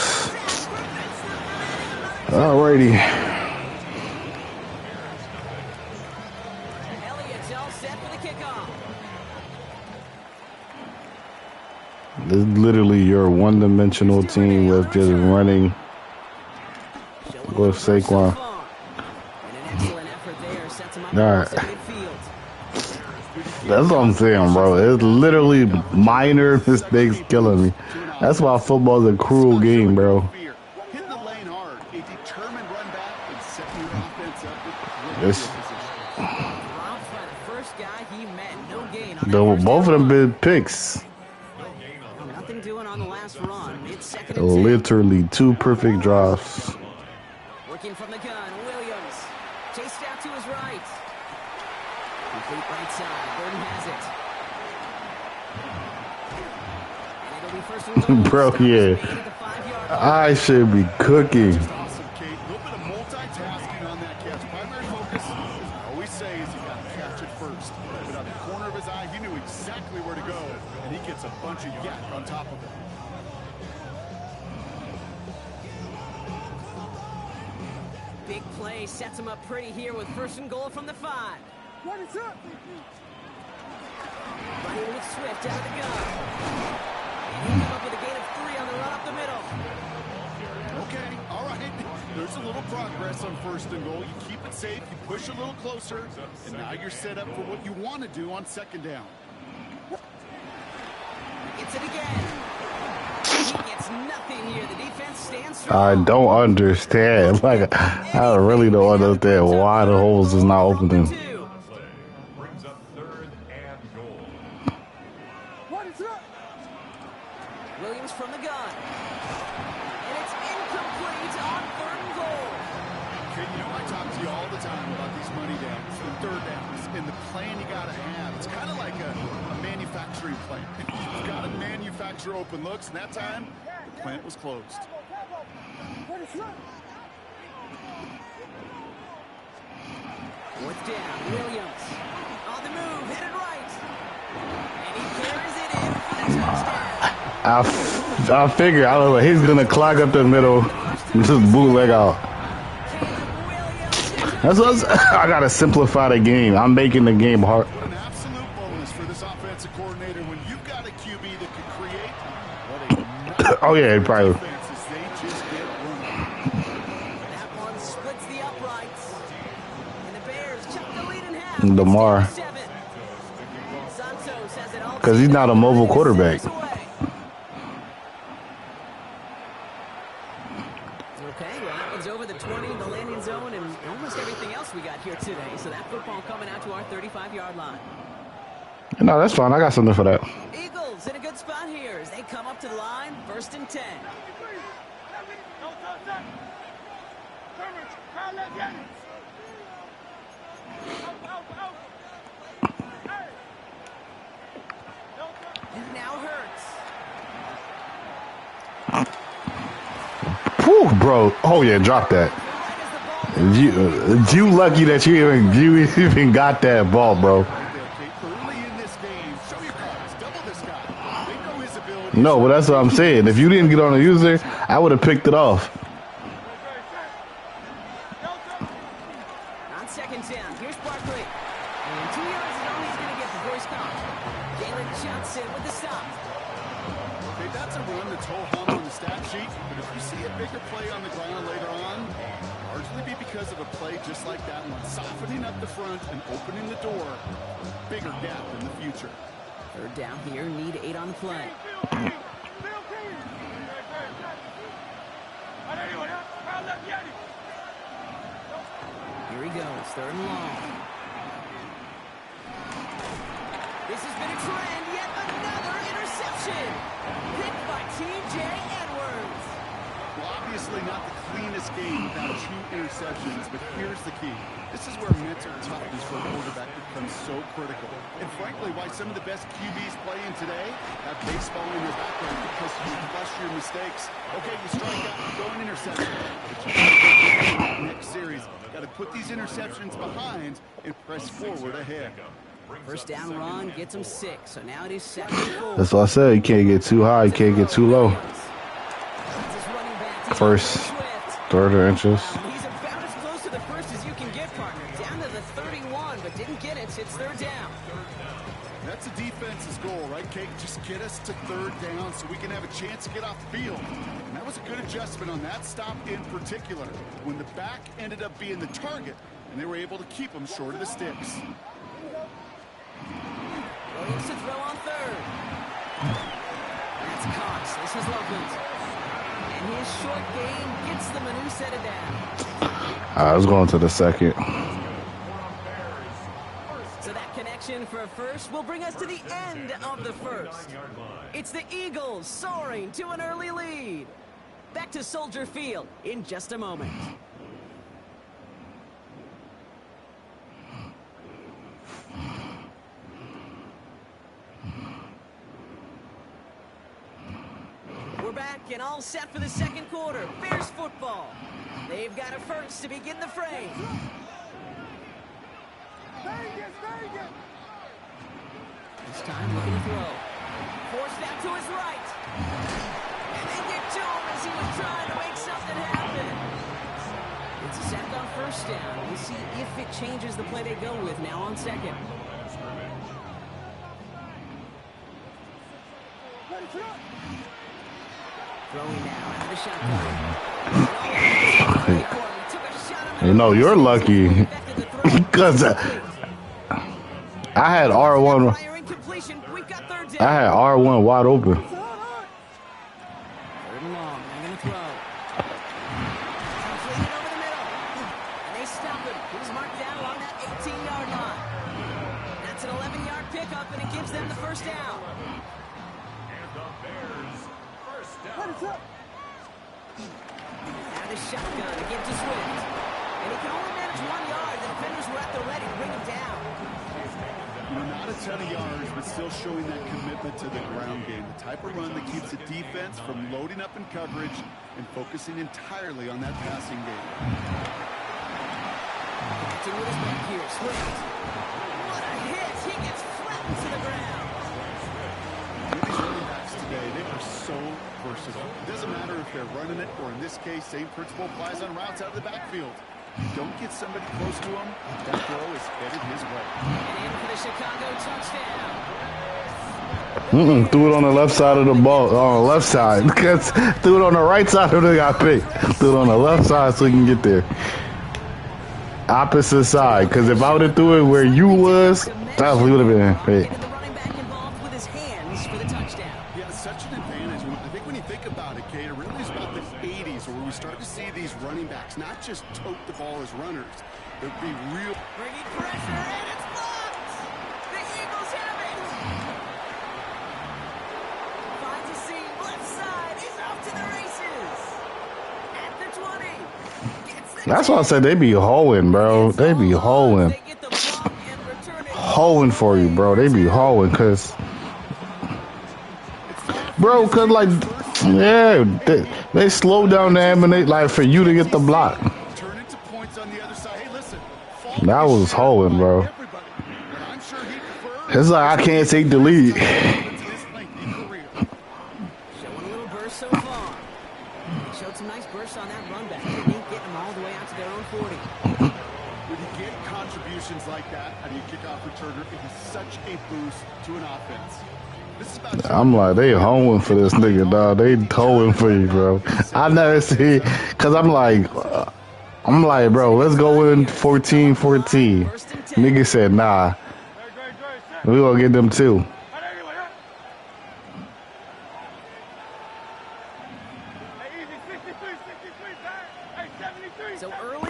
Alrighty. Elliott's all set for the kickoff. This is literally your one-dimensional team with just running with Saquon. All right. That's what I'm saying, bro. It's literally minor mistakes killing me. That's why football is a cruel game, bro. Hit the lane hard. A determined run back and setting your offense up with This, Dropped by the first guy he met. No gain on both of them been picks. Nothing doing on the last run. It's second and 10. Literally 2 perfect drives. Working from the gun, Williams. Chased out to his right. Complete right side. Burton has it. And it'll be first and goal. Bro, yeah. I should be cooking. awesome, Kate. A little bit of multitasking on that catch. Primary focus, as I always say, is you got to catch it first. But out the corner of his eye, he knew exactly where to go, and he gets a bunch of yak on top of it. Big play sets him up pretty here with first and goal from the 5. What is up? Running with Swift out of the gun. And he'll come up with a gain of 3 on the run up the middle. Okay, all right. There's a little progress on first and goal. You keep it safe, you push a little closer, and now you're set up for what you want to do on second down. Gets it again. He gets nothing here. The defense stands strong. I don't understand. Like, I really don't understand why the holes is not opening. Brings up third and goal. What is up? Williams from the gun. And it's incomplete on third and goal. Okay, you know I talk to you all the time about these money downs and third downs and the plan you got to have. It's kind of like a manufacturing plant. You've got to manufacture open looks, and that time, the plant was closed. Fourth down, Williams. On the move, headed right. And he carries it in for the touchdown. I figure, I was like, he's going to clog up the middle and just bootleg out. That's what I got to simplify the game. I'm making the game hard. What an absolute bonus for this offensive coordinator when you've got a QB that can create. What a Oh, yeah, probably. defenses they just get running. That one splits the uprights. And the Bears chuck the lead in half. Lamar. Santos has it all. Because he's not a mobile quarterback. Okay, well, that one's over the 20 in the landing zone and almost everything else we got here today. So that football coming out to our 35-yard line. No, that's fine. I got something for that. Eagles in a good spot here as they come up to the line, 1st and 10. And now Hurts. Whew, bro. Oh, yeah, drop that. You lucky that you even got that ball, bro. Early in this game, show your cards, double this guy. They know his ability. No, but that's what I'm saying. If you didn't get on the user, I would have picked it off. On 2nd down, here's Barkley. And 2 yards is all he's going to get before he's caught. Jalen Johnson with the stop. Okay, that's a run that's ho-hum on the stat sheet, but if you see a bigger play on the ground later on, largely be because of a play just like that one, softening up the front and opening the door. Bigger gap in the future. 3rd down here, need 8 on the play. Here he goes, 3rd and long. This has been a trend, yet another interception. Hit by T.J. Edwards. Well, obviously not the cleanest game without 2 interceptions, but here's the key. This is where mental toughness for a quarterback becomes so critical. And frankly, why some of the best QBs playing today have baseball in their background, because you flush your mistakes. Okay, you strike out, you go an interception, but you got to next series. Got to put these interceptions behind and press forward ahead. 1st down run gets him 6, so now it is 2nd and 4. That's what I said. You can't get too high. You can't get too low. 1st, 3rd inches. He's about as close to the 1st as you can get, partner. Down to the 31, but didn't get it. It's 3rd down. That's the defense's goal, right, Kate? Just get us to 3rd down so we can have a chance to get off the field. And that was a good adjustment on that stop in particular, when the back ended up being the target, and they were able to keep him short of the sticks. Williams to throw on 3rd. That's Cox. This is Loveland. And his short game gets them a new set of down. I was going to the 2nd. So that connection for a 1st will bring us to the end of the 1st. It's the Eagles soaring to an early lead. Back to Soldier Field in just a moment. We're back and all set for the 2nd quarter. Bears football. They've got a 1st to begin the frame. This time looking to throw. Forced out to his right. And they get to him as he was trying to make something happen. It's a sack on 1st down. We'll see if it changes the play they go with now on 2nd. Throwing now out of the shotgun. You know, you're lucky. Because I had R1. I had R1 wide open. 3rd and long. They're going to throw. Completed over the middle. And they stop him. He's marked down along that 18-yard line. That's an 11-yard pickup, and it gives them the 1st down. Out of shotgun to give to Swift. And he can only manage 1 yard. The defenders were at the ready to bring him down. Not a ton of yards, but still showing that commitment to the ground game. The type of run that keeps the defense from loading up in coverage and focusing entirely on that passing game. Connecting with his back here. Swift. What a hit. He gets flattened to the ground. These running backs today, they are so versatile. It doesn't matter if they're running it or, in this case, same principle applies on routes out of the backfield. You don't get somebody close to him, that throw is headed his way. And in for the Chicago touchdown. Threw it on the left side of the ball, on the left side. Because threw it on the right side of the got picked. Threw it on the left side so he can get there. Opposite side, because if I would have threw it where you was, that would have been picked. The running back involved with his hands for the touchdown. Yeah, such an advantage. I think when you think about it, Kate, it really is about the 80s where we start to see these running backs not just tote the ball as runners, but be real. Bringing pressure, and it's blocked. The Eagles have it. Finds a seam, left side. He's off to the races. At the 20. That's why I said they be hoeing, bro. They be hoeing. Hoeing for you, bro. They be hoeing, cause, bro, cause like, yeah, they slow down the emanate like for you to get the block. That was hoeing, bro. It's like I can't take the lead. Showing a little burst so far. They showed some nice bursts on that run back. They didn't get them all the way out to their own 40. When you get contributions like that out of your kickoff returner, it is such a boost to an offense. This is about I'm like, they hoeing for this nigga, dog. They hoeing for you, bro. I never see, cause I'm like, bro, let's go in 14-14. Nigga said, nah. We gonna get them too.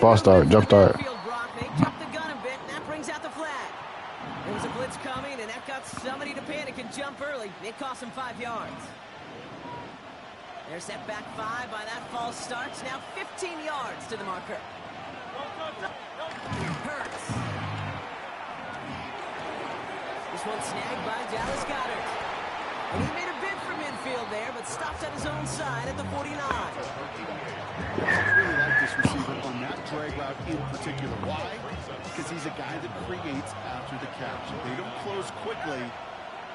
False start, jump start. They jumped the gun a bit, and that brings out the flag. There was a blitz coming, and that got somebody to panic and jump early. It cost them 5 yards. They're set back 5 by that false start. Now 15 yards to the marker. Hurts. This one snagged by Dallas Goedert. And he made a bid for midfield there, but stopped at his own side at the 49. I really like this receiver on that drag route in particular. Why? Because he's a guy that creates after the catch. If they don't close quickly,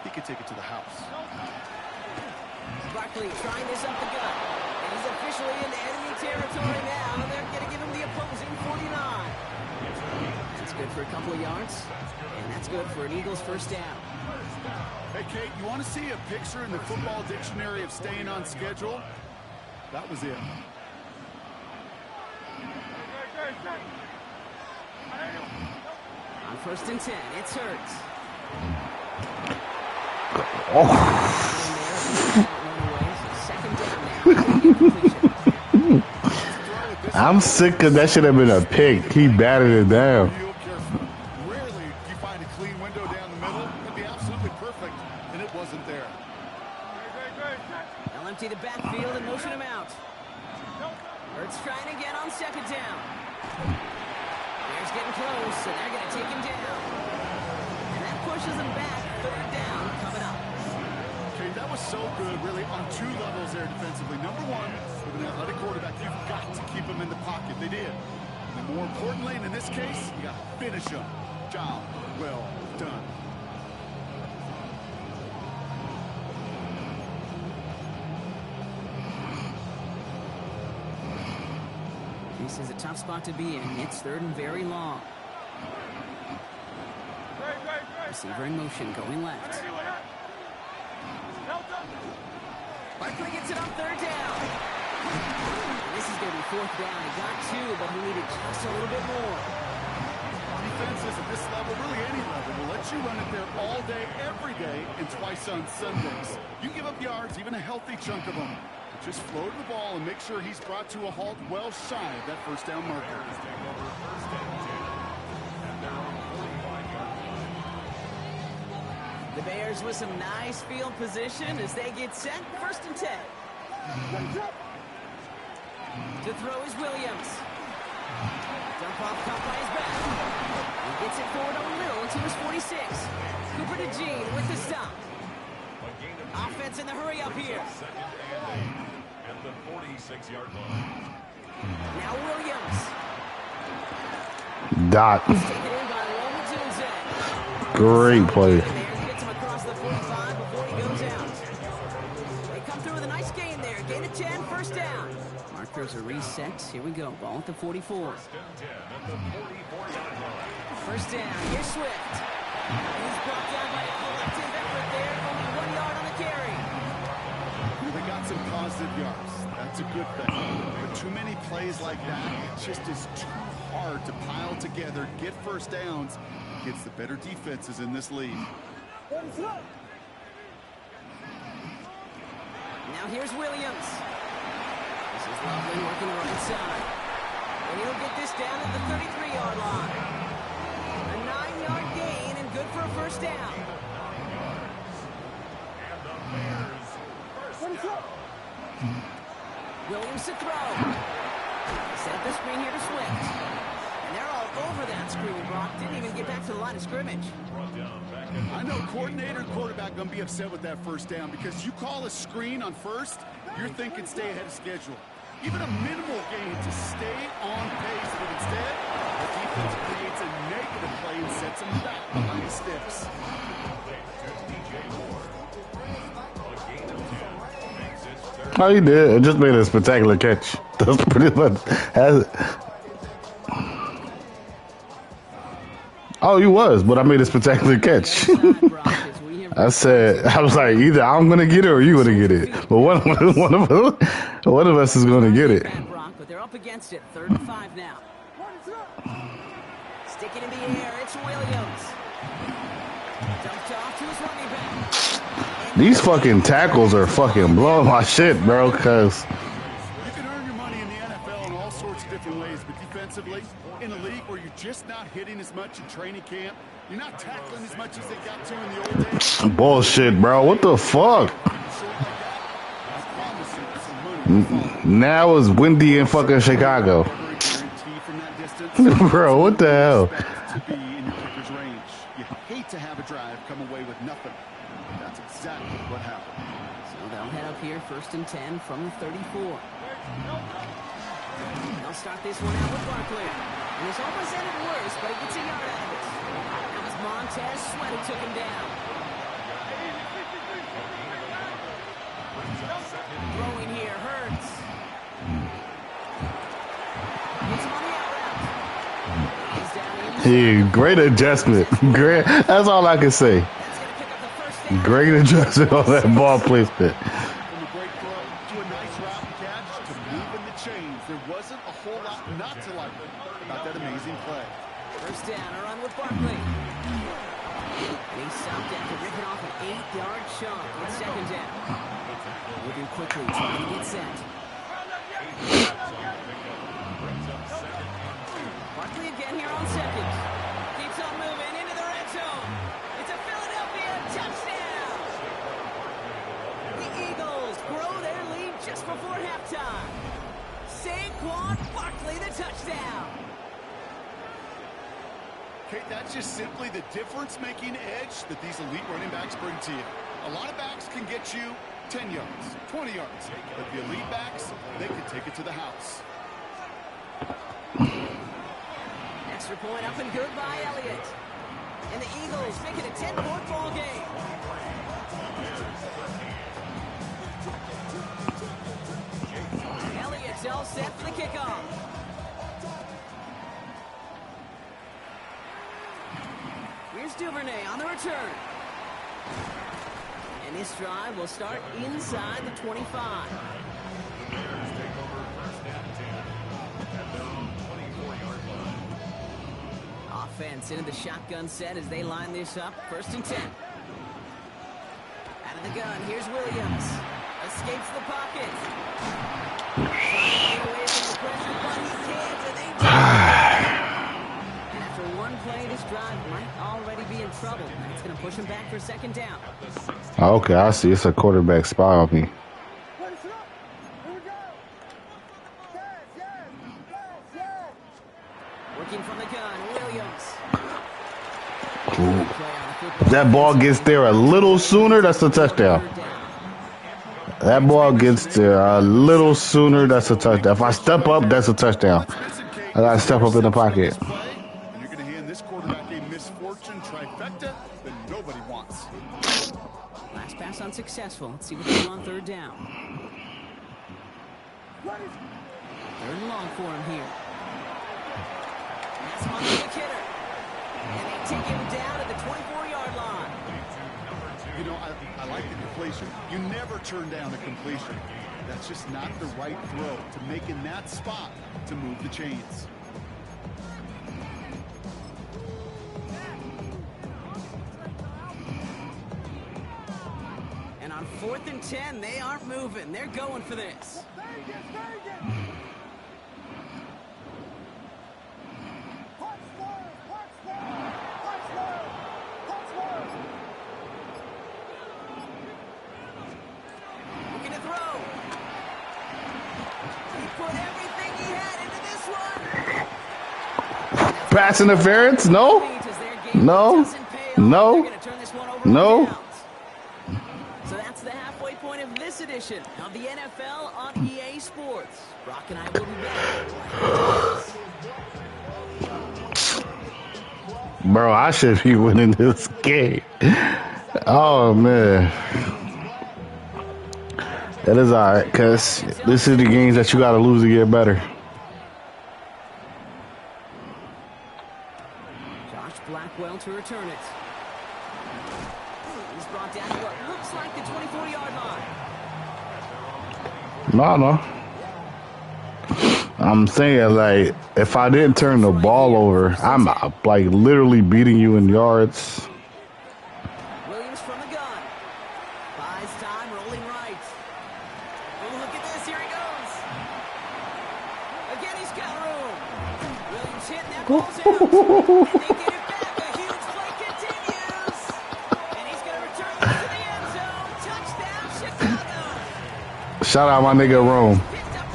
he could take it to the house. Barkley trying this up the gut. And he's officially in enemy territory now. And they're going to give him the opposing 49. That's good for a couple of yards. And that's good for an Eagles first down. Hey, Kate, you want to see a picture in the football dictionary of staying on schedule? That was it. On 1st and 10, it's Hurts. I'm sick because that should have been a pick. He batted it down. Rarely do you find a clean window down the middle. It'd be absolutely perfect, and it wasn't there. They'll empty the backfield and motion him out. Hurts trying again on 2nd down. Bears getting close, and they're going to take him down. And that pushes him back. 3rd down coming up. Okay, that was so good, really, on 2 levels there defensively. Number 1, with an athletic quarterback, you've got to keep him in the pocket. They did. And more importantly, and in this case, you got to finish him. Job well done. This is a tough spot to be in. It's 3rd and very long. Receiver in motion, going left. Barkley gets it on 3rd down. And this is going to be 4th down. He got 2, but he needed just a little bit more. Defenses at this level, really any level, will let you run it there all day, every day, and twice on Sundays. You give up yards, even a healthy chunk of them. Just float the ball and make sure he's brought to a halt well shy of that 1st down marker. The Bears with some nice field position as they get set. 1st and 10. To throw is Williams. Dump off caught by his back. He gets it forward a little to his 46. Cooper to Gene with the stop. Offense in the hurry up here. At the 46-yard line. Now Williams. Dot. Great play. Gets him across the 45 before he goes out. They come through with a nice gain there. Gain of 10, first down. Markers are reset. Here we go. Ball at the 44. First down. Here's Swift. He's brought down by a collective effort there. Only 1 yard on the carry. They got some positive yards. That's a good thing. But too many plays like that, it just is too hard to pile together, get first downs against the better defenses in this league. Now here's Williams. This is Loveland working the right side. And he'll get this down at the 33-yard line. A 9-yard gain and good for a first down. Williams to throw. Set up the screen here to Swift. And they're all over that screen. Brock didn't even get back to the line of scrimmage. I know coordinator and quarterback going to be upset with that first down because you call a screen on first, you're thinking stay ahead of schedule. Even a minimal gain to stay on pace, but instead, the defense creates a negative play and sets them back behind the sticks. Oh, he did. It just made a spectacular catch. That's pretty much. Oh, he was, but I made a spectacular catch. I said, I was like, either I'm gonna get it or you gonna get it. But one of us is gonna get it. But they're up against it. 3rd and 5 now. Stick it in the air. It's Williams. Dumped off to his running back. These fucking tackles are fucking blowing my shit, bro, because You can earn your money in the NFL in all sorts of different ways, but defensively, in a league where you're just not hitting as much in training camp, you're not tackling as much as they got to in the old days. bullshit, bro. What the fuck? Now it's windy in fucking Chicago. Bro, what the hell? To be in your kicker's range. You hate to have a drive come away with nothing. That's exactly what happened. So they'll head up here, 1st and 10 from the 34. They'll start this one out with Barkley. And it's almost ended worse, but he gets a yard out of it. That was Montez Sweat who took him down. Throwing here, Hurts. Gets him on the out route. He's down inside. Hey, great adjustment. Great. That's all I can say. Great adjustment on that ball placement. From a great throw to a nice route and catch to moving the chains. There wasn't a whole lot not to like about that amazing play. First down, a run with Barkley. And he's stopped after ripping off an 8-yard chunk with 2nd down. Moving quickly, trying to get set. Barkley again here on 2nd. Keeps on moving into the red zone. It's a Philadelphia touchdown. The Eagles grow their lead just before halftime. Saquon Barkley, the touchdown. Okay, that's just simply the difference-making edge that these elite running backs bring to you. A lot of backs can get you 10 yards, 20 yards, but the elite backs, they can take it to the house. Extra point up and good by Elliott. And the Eagles make it a 10-point ball game. Elliott's all set for the kickoff. Here's Duvernay on the return. And this drive will start inside the 25. Offense into the shotgun set as they line this up. 1st and 10. Out of the gun, here's Williams. Escapes the pocket. Trying to get away from the pressure, but he can't, and they do. And after one play, this drive might already be in trouble. And it's going to push him back for 2nd down. Okay, I see. It's a quarterback spy on me. Working from the gun, Williams. That ball gets there a little sooner, that's a touchdown. That ball gets there a little sooner, that's a touchdown. If I step up, that's a touchdown. I gotta step up in the pocket. unsuccessful. Let's see what they do on third down. Third and long for him here. That's Michael McKinnon. And they take him down at the 24-yard line. You know, I like the completion. You never turn down a completion. That's just not the right throw to make in that spot to move the chains. And on 4th and 10, they aren't moving. They're going for this. Looking to throw. He put everything he had into this one. Pass interference? No. No. No. No. So that's the halfway point of this edition of the NFL on EA Sports. Brock and I will be back. Bro, I should be winning this game. Oh, man. That is all right, because this is the games that you got to lose to get better. Josh Blackwell to return it. He's brought down to what looks like the 24-yard line. No. I'm saying, like, if I didn't turn the ball over, I'm like literally beating you in yards. Williams from the gun. Buys time, rolling right. Oh, look at this. Here he goes. Again, he's got room. Williams hitting that ball's out. And they get it back. A huge play continues. And he's going to return this to the end zone. Touchdown, Chicago. Shout out my nigga Rome.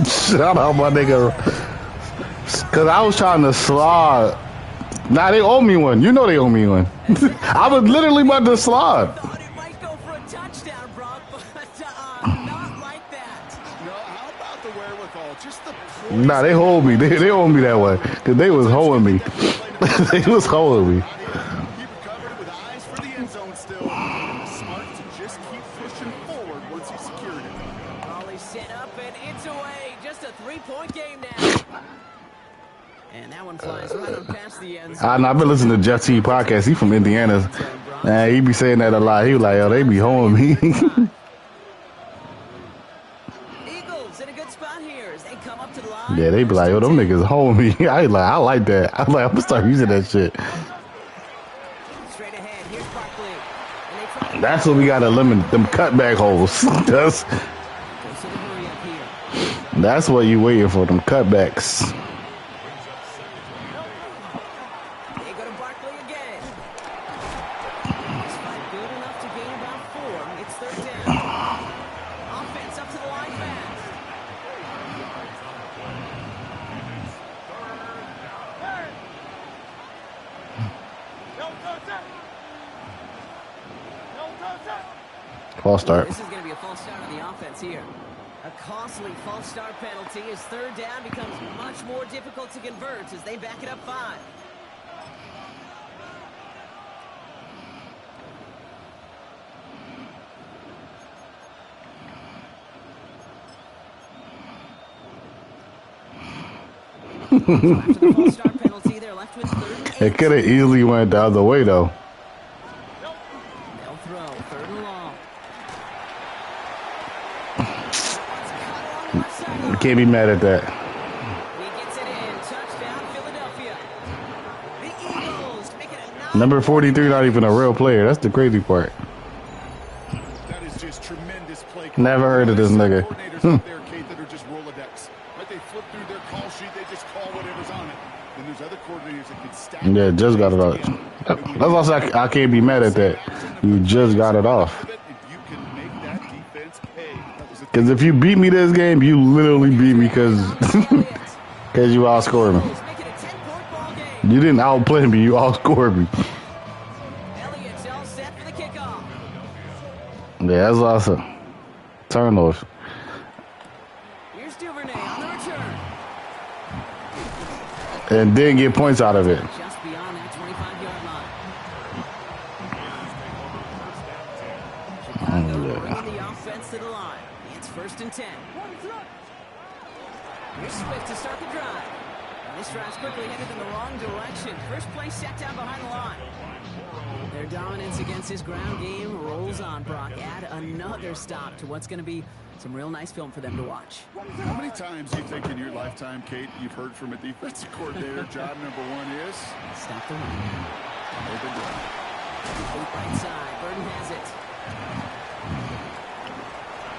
Shout out my nigga. Because I was trying to slide. Nah, they owe me one. You know they owe me one. I was literally about to slide. Thought it might go for a touchdown, Brock, but not like that. No, how about the wherewithal? Just the Nah, they hold me. They hold me that way. Because they was holding me. They was holding me. He recovered it with eyes for the end zone still. Smart to just keep pushing forward once he secured it. Raleigh set up and it's away. Just a 3-point game now. And that one flies right on past the end zone. I've been listening to Jeff T podcast. He from Indiana. He be saying that a lot. He was like, yo, they be holding me. Eagles in a good spot here as they come up to the line. Yeah, they be like, yo, them niggas hold me. I like that. I'm like, I'm gonna start using that shit. Straight ahead, here's Barkley. And they try to That's what we gotta limit them cutback holes. That's what you waiting for, them cutbacks. They go to Barkley again. Despite good enough to gain about 4, it's third down. Offense up to the line fast. False start. This is going to be a false start on the offense here. A costly false start penalty as third down becomes much more difficult to convert as they back it up 5. So after the false start penalty, they're left with 3rd and 8. It could have easily went the other way though. They'll throw 3rd and long. You can't be mad at that. He gets it in. Touchdown, Philadelphia. The Eagles make it a 9. Number 43, not even a real player. That's the crazy part. That is just tremendous play. Never heard of this nigga. Coordinators out there, Kate, that are just Rolodex. Right? They flip through their call sheet. They just call whatever's on it. Then there's other coordinators that can stack. Yeah, just got it off. That's also I can't be mad at that. You just got it off. You can make that defense pay. That was a Because if you beat me this game, you literally beat me because you outscored me. Make it a 10-point ball game. You didn't outplay me. You outscored me. Elliott's all set for the kickoff. Yeah, that's awesome. Turnovers. Here's Duvernay on the return. And didn't get points out of it. Just beyond that 25-yard line. Chicago bringing the offense to the line. It's 1st and 10. Here's Swift to start the drive. And this drive's quickly headed in the wrong direction. First play set down behind the line. Their dominance against his ground game rolls on, Brock. Add another stop to what's going to be some real nice film for them to watch. How many times do you think in your lifetime, Kate, you've heard from a defensive coordinator, job number 1 is? Stop the run. Right side. Burton has it.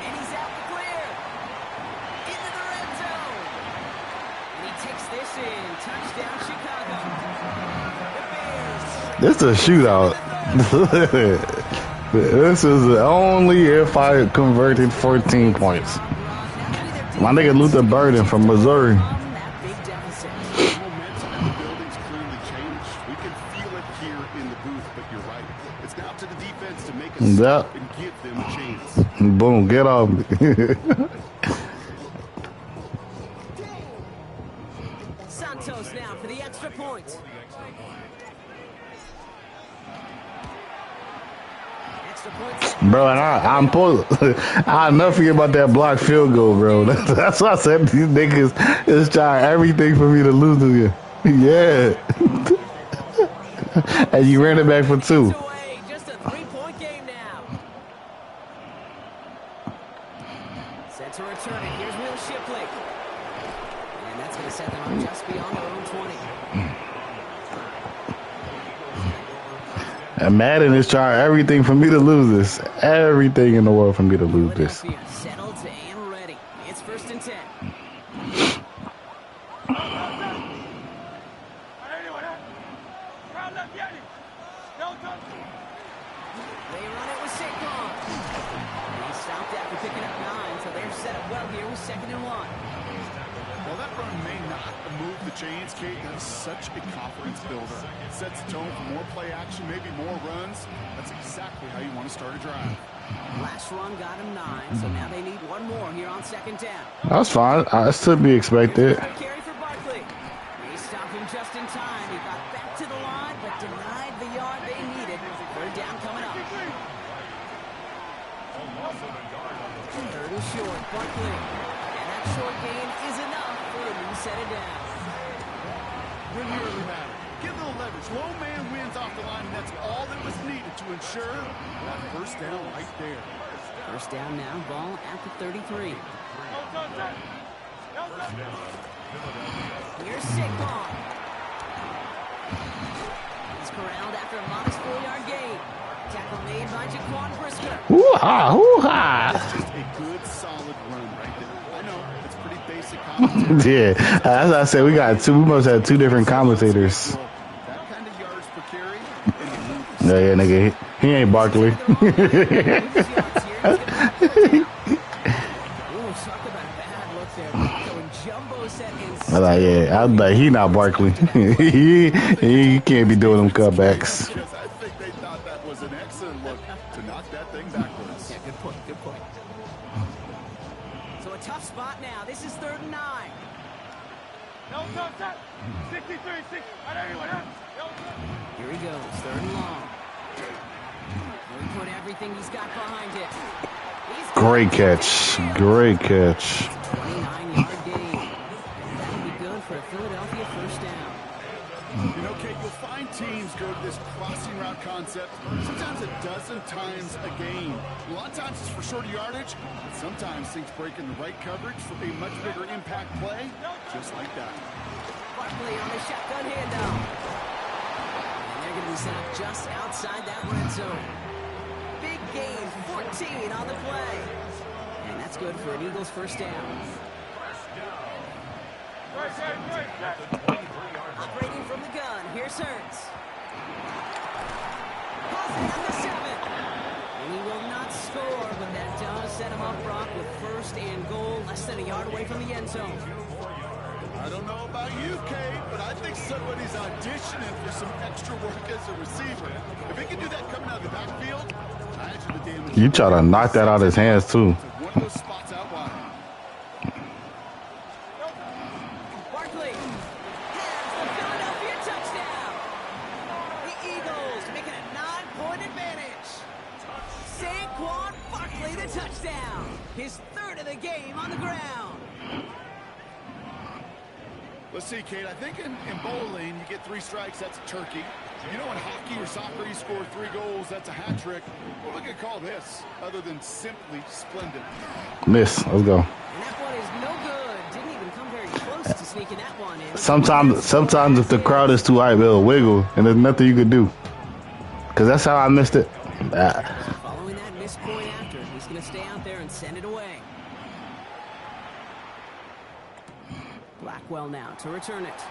And he's out the clear. Into the red zone. And he takes this in. Touchdown, Chicago. This is a shootout. This is only if I converted 14 points. My nigga Luther Burden from Missouri. Yep. And give them a chance. Boom, get off me. Santos now for the extra point. Bro, and I'm I'll never forget about that blocked field goal, bro. That's why I said these niggas is trying everything for me to lose to you. Yeah. And you ran it back for 2. Just a 3-point game now. Set to return it. Here's Will Shipley. And that's going to set them up just beyond their own 20. And Madden is trying everything for me to lose this. Everything in the world for me to lose this. Settled and ready. It's 1st and 10. They run it with Saquon. He stopped after picking up 9, so they're set up well here with 2nd and 1. Well, that run may not move the chains, Kate. That's such a confidence builder. It sets the tone for more play action, maybe more runs. That's exactly how you want to start a drive. Last run got him 9, so now they need one more here on 2nd down. That's fine. That's to be expected. Carry for Barkley. They stopped him just in time. He got back to the line, but denied the yard they needed. 3rd down coming up. 3rd and short. Barkley. And that short gain is enough for him to set it down. Win the early battle. Give a little leverage. Low man wins off the line, and that's all that was needed to ensure that 1st down right there. 1st down now. Ball at the 33. Here's Saquon. He's corralled after a modest 4-yard gain. Tackle made by Jaquan Brisker. Hoo-ha, hoo-ha. It's just a good, solid run right there. I know, it's pretty basic commentary. Yeah, as I said, we must have 2 different commentators. That kind of yards per carry. Yeah, nigga, he ain't Barkley. I'm like, he not Barkley. he can't be doing them cutbacks. Because I think they thought that was an excellent look to knock that thing backwards. Yeah, good point, good point. So a tough spot now. This is 3rd and 9. Here he goes, 3rd and long. He put everything he's got behind it. Great catch. Great catch. 29-yard gain. That'll be good for a Philadelphia 1st down. You know, Kate, you'll find teams go to this crossing route concept sometimes a dozen times a game. A lot of times it's for shorter yardage, but sometimes things break in the right coverage for a much bigger impact play, just like that. Barkley on the shotgun handoff. And they're going to be set up just outside that red zone. Big gain, 14 on the play. And that's good for an Eagles 1st down. Operating from the gun, here's Hurts. Pausing on the 7. And he will not score, but that does set him up, Brock, with 1st and goal, less than a yard away from the end zone. I don't know about you, Kate, but I think somebody's auditioning for some extra work as a receiver. If he can do that coming out of the backfield, imagine the damage. You try to knock that out of his hands, too. One of those spots out wide. Barkley has the Philadelphia touchdown. The Eagles make it a 9-point advantage. Saquon Barkley, the His third of the game on the ground. Let's see, Kate. I think in bowling, you get 3 strikes, that's a turkey. You know, in hockey or soccer, you score 3 goals, that's a hat trick. What are we going to call this, other than simply splendid? Miss. Let's go. And that one is no good. Didn't even come very close to sneaking that one in. Sometimes if the crowd is too hype, it'll wiggle, and there's nothing you could do. Because that's how I missed it. Following that missed point after, he's going to stay out there and send it away. Blackwell now to return it.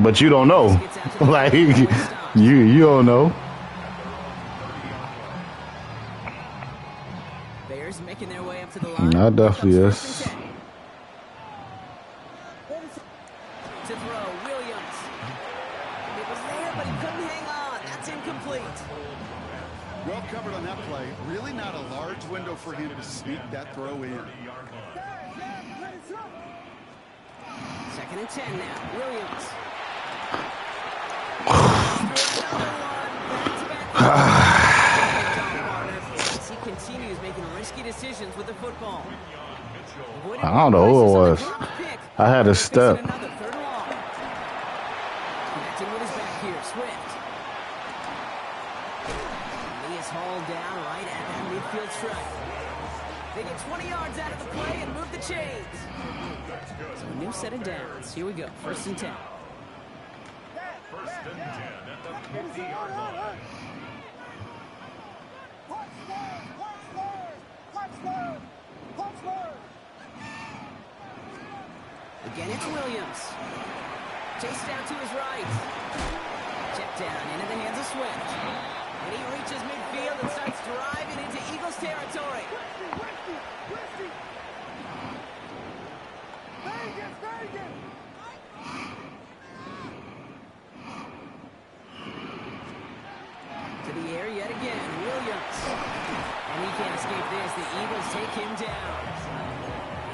But you don't know. Like, you don't know. Bears making their way up to the line. That definitely is. To throw, Williams. It was there, but he couldn't hang on. That's incomplete. Well covered on that play. Really not a large window for him to sneak that throw in. 2nd and 10 now. Williams. As he continues making risky decisions with the football. I don't know who it was. I had a step. Connecting with his back here, Swift. He is hauled down right at that midfield stripe. They get 20 yards out of the play and move the chains. So a new set of downs. Here we go. 1st and 10. First and 10 at the 50-yard line. Again, it's Williams. Chased down to his right. Checked down into the hands of Swift. And he reaches midfield and starts driving into Eagles territory. To the air yet again, Williams. And he can't escape this. The Eagles take him down.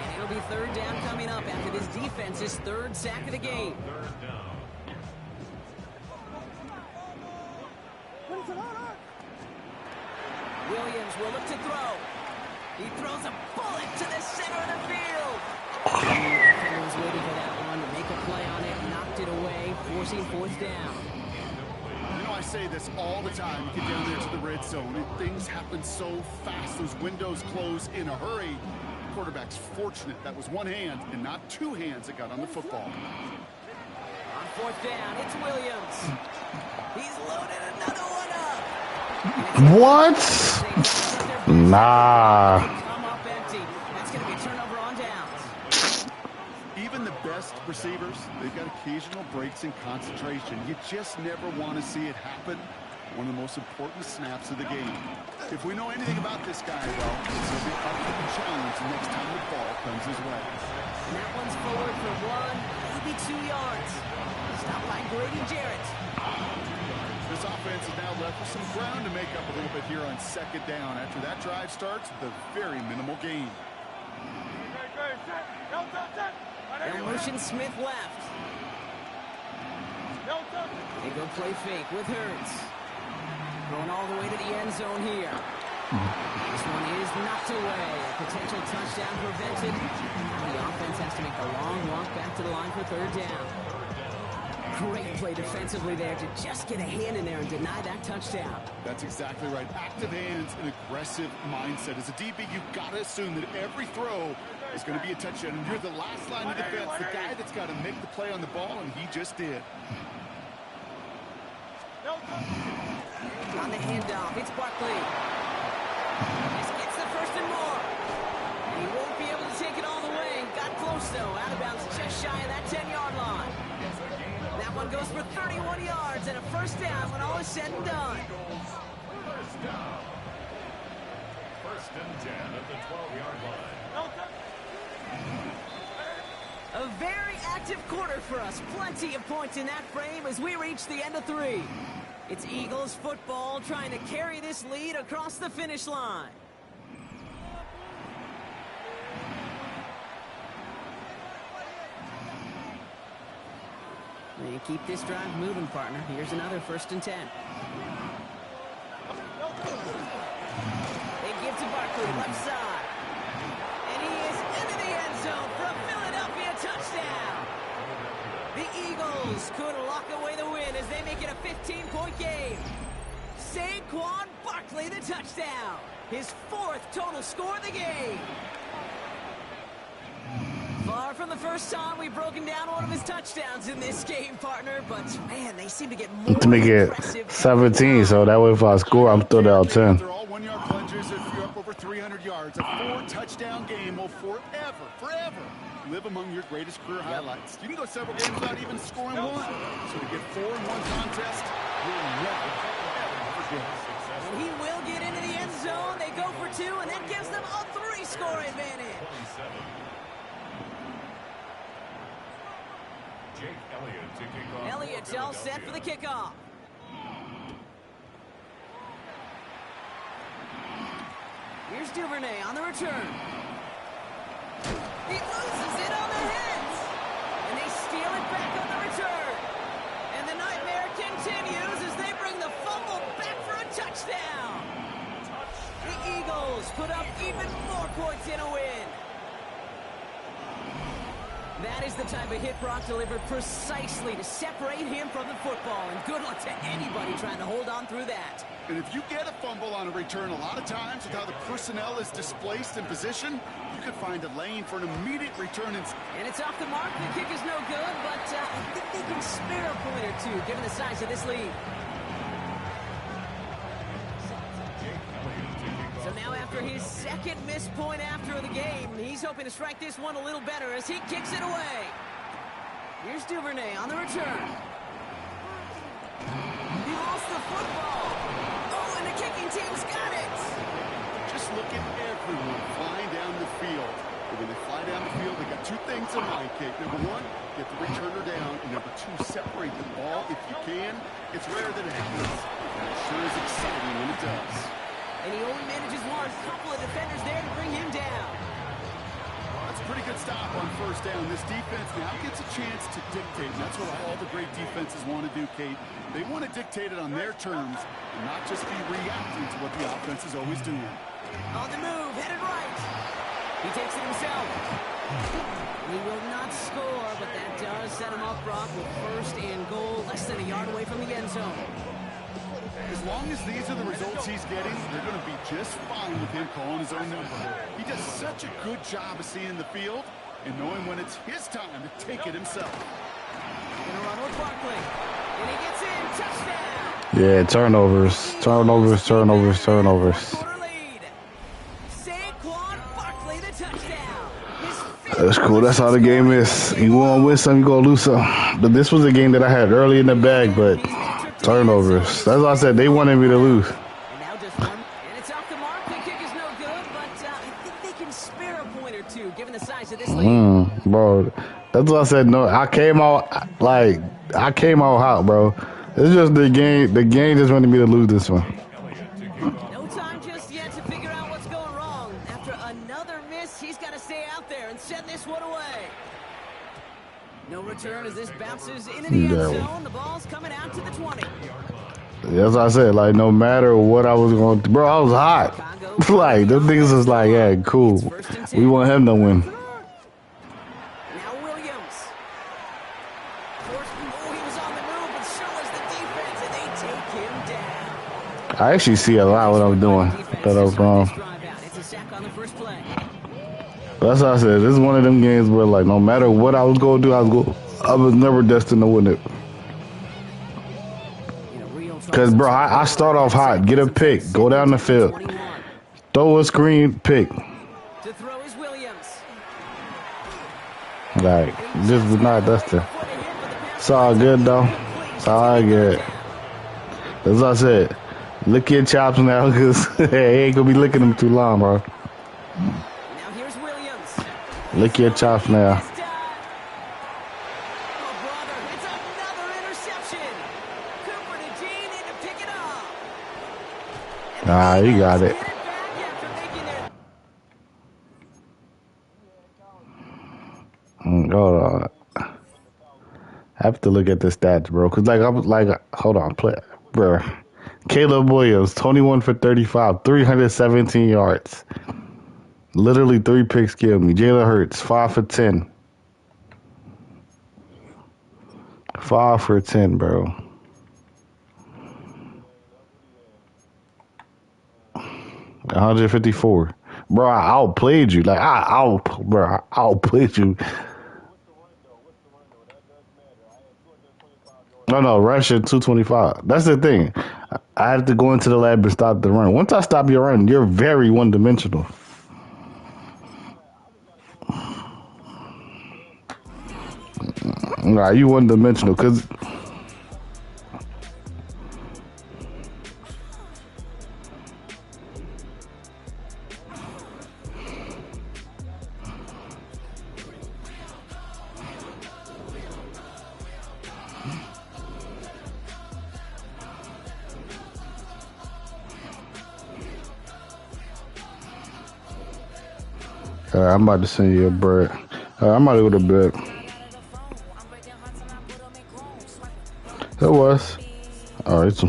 And it'll be 3rd down coming up after this defense's 3rd sack of the game. Williams will look to throw. He throws a bullet to the center of the field. He was waiting for that one to make a play on it, knocked it away, forcing 4th down. You know, I say this all the time. You get down there to the red zone, and things happen so fast. Those windows close in a hurry. The quarterback's fortunate that was one hand and not 2 hands that got on the football. On 4th down, it's Williams. He's loaded another one up. What? Nah. Come up empty. That's going to be a turnover on downs. Even the best receivers, they've got occasional breaks in concentration. You just never want to see it happen. One of the most important snaps of the game. If we know anything about this guy, though, it's going to be up for the challenge the next time the ball comes his way. And that one's forward for 1, maybe 2 yards. Stopped by Grady Jarrett. This offense is now left with some ground to make up a little bit here on 2nd down. After that drive starts, the very minimal gain. They'll motion Smith left. They go play fake with Hurts. Going all the way to the end zone here. This one is knocked away. A potential touchdown prevented. The offense has to make a long walk back to the line for 3rd down. Great play defensively there to just get a hand in there and deny that touchdown. That's exactly right. Active hands and aggressive mindset. As a DB, you've got to assume that every throw is going to be a touchdown. And you're the last line of defense, the guy that's got to make the play on the ball, and he just did. On the handoff, it's Barkley. This gets the 1st and more. And he won't be able to take it all the way. Got close, though. Out of bounds just shy of that 10-yard line. That one goes for 31 yards and a 1st down when all is said and done. 1st down. 1st and 10 at the 12-yard line. A very active quarter for us. Plenty of points in that frame as we reach the end of 3. It's Eagles football trying to carry this lead across the finish line. And keep this drive moving, partner. Here's another 1st and 10. They give to Barkley, left side. Barkley, the touchdown. His 4th total score of the game. Far from the first time we've broken down one of his touchdowns in this game, partner, but man, they seem to get more to make it impressive. 17, so that way if I score, I'm still down 10. They're all 1-yard plungers if you're up over 300 yards. A 4-touchdown game will forever live among your greatest career highlights. You can go several games without even scoring one. So to get 4 in one contest, you'll never, ever forget. And he will get into the end zone. They go for 2, and that gives them a 3-score advantage. Elliott's all set for the kickoff. Here's Duvernay on the return. He loses it on the hit. And they steal it back on the return. And the nightmare continues as they bring the fumble back for a touchdown. The Eagles put up even more points in a win. That is the type of hit Brock delivered precisely to separate him from the football. And good luck to anybody trying to hold on through that. And if you get a fumble on a return, a lot of times with how the personnel is displaced in position, you could find a lane for an immediate return. And it's off the mark. The kick is no good, but I think they can spare a point or two given the size of this lead. So now after his 2nd missed point after the game, he's hoping to strike this one a little better as he kicks it away. Here's Duvernay on the return. He lost the football. Oh, and the kicking team's got it. Just look at everyone flying down the field. And when they fly down the field, they got 2 things in mind, Kate. Number 1, get the returner down. And number 2, separate the ball if you can. It's rare that it happens. And it sure is exciting when it does. And he only manages one. Couple of defenders there to bring him down. That's a pretty good stop on 1st down. This defense now gets a chance to dictate. And that's what all the great defenses want to do, Kate. They want to dictate it on their terms and not just be reacting to what the offense is always doing. On the move, headed right. He takes it himself. He will not score, but that does set him up, Brock, with 1st and goal, less than a yard away from the end zone. As long as these are the results he's getting, they're going to be just fine with him calling his own number. He does such a good job of seeing the field and knowing when it's his time to take it himself. Gonna run with Barkley. And he gets in. Touchdown. Yeah, turnovers. Saquon Barkley, the touchdown. That's cool. That's how the game is. You want to win some, you going to lose some. But this was a game that I had early in the bag, but turnovers. That's why I said they wanted me to lose. And now just one. And it's off the mark. The kick is no good, but I think they can spare a point or two given the size of this lead. Bro, that's why I said no. I came out hot, bro. It's just the game. The game just wanted me to lose this one. No time just yet to figure out what's going wrong. After another miss, he's got to stay out there and send this one away. No return as this bounces into the end zone. The ball's coming out to the 20. That's what I said. Like, no matter what I was going to... Bro, I was hot. Like, them niggas is like, yeah, cool. We want him to win. Now Williams. He was on the move, but so was the defense, and they take him down. I actually see a lot what I'm doing that I was wrong. It's a sack on the first play. That's what I said. This is one of them games where, like, no matter what I was going to do, I was never destined to win it. Because, bro, I start off hot. Get a pick. Go down the field. Throw a screen, pick. To throw is Williams. Like, this is not Dustin. It's all good, though. It's all good. As I said, lick your chops now, because he ain't going to be licking them too long, bro. Now here's Williams. Lick your chops now. Oh, brother, it's another interception. Cooper to Gene in to pick it up. Ah, you got it. Hold on. I have to look at the stats, bro. Cause like I was like, hold on, play, bro. Caleb Williams, 21 for 35, 317 yards. Literally 3 picks killed me. Jalen Hurts, 5 for 10. 5 for 10, bro. 154. Bro, I outplayed you. Like, I outplayed you. No, Russia 225. That's the thing. I have to go into the lab and stop the run. Once I stop your run, you're very one-dimensional. Nah, you one-dimensional because... I'm about to send you a bird. I'm about to go to bed. It was. All right. So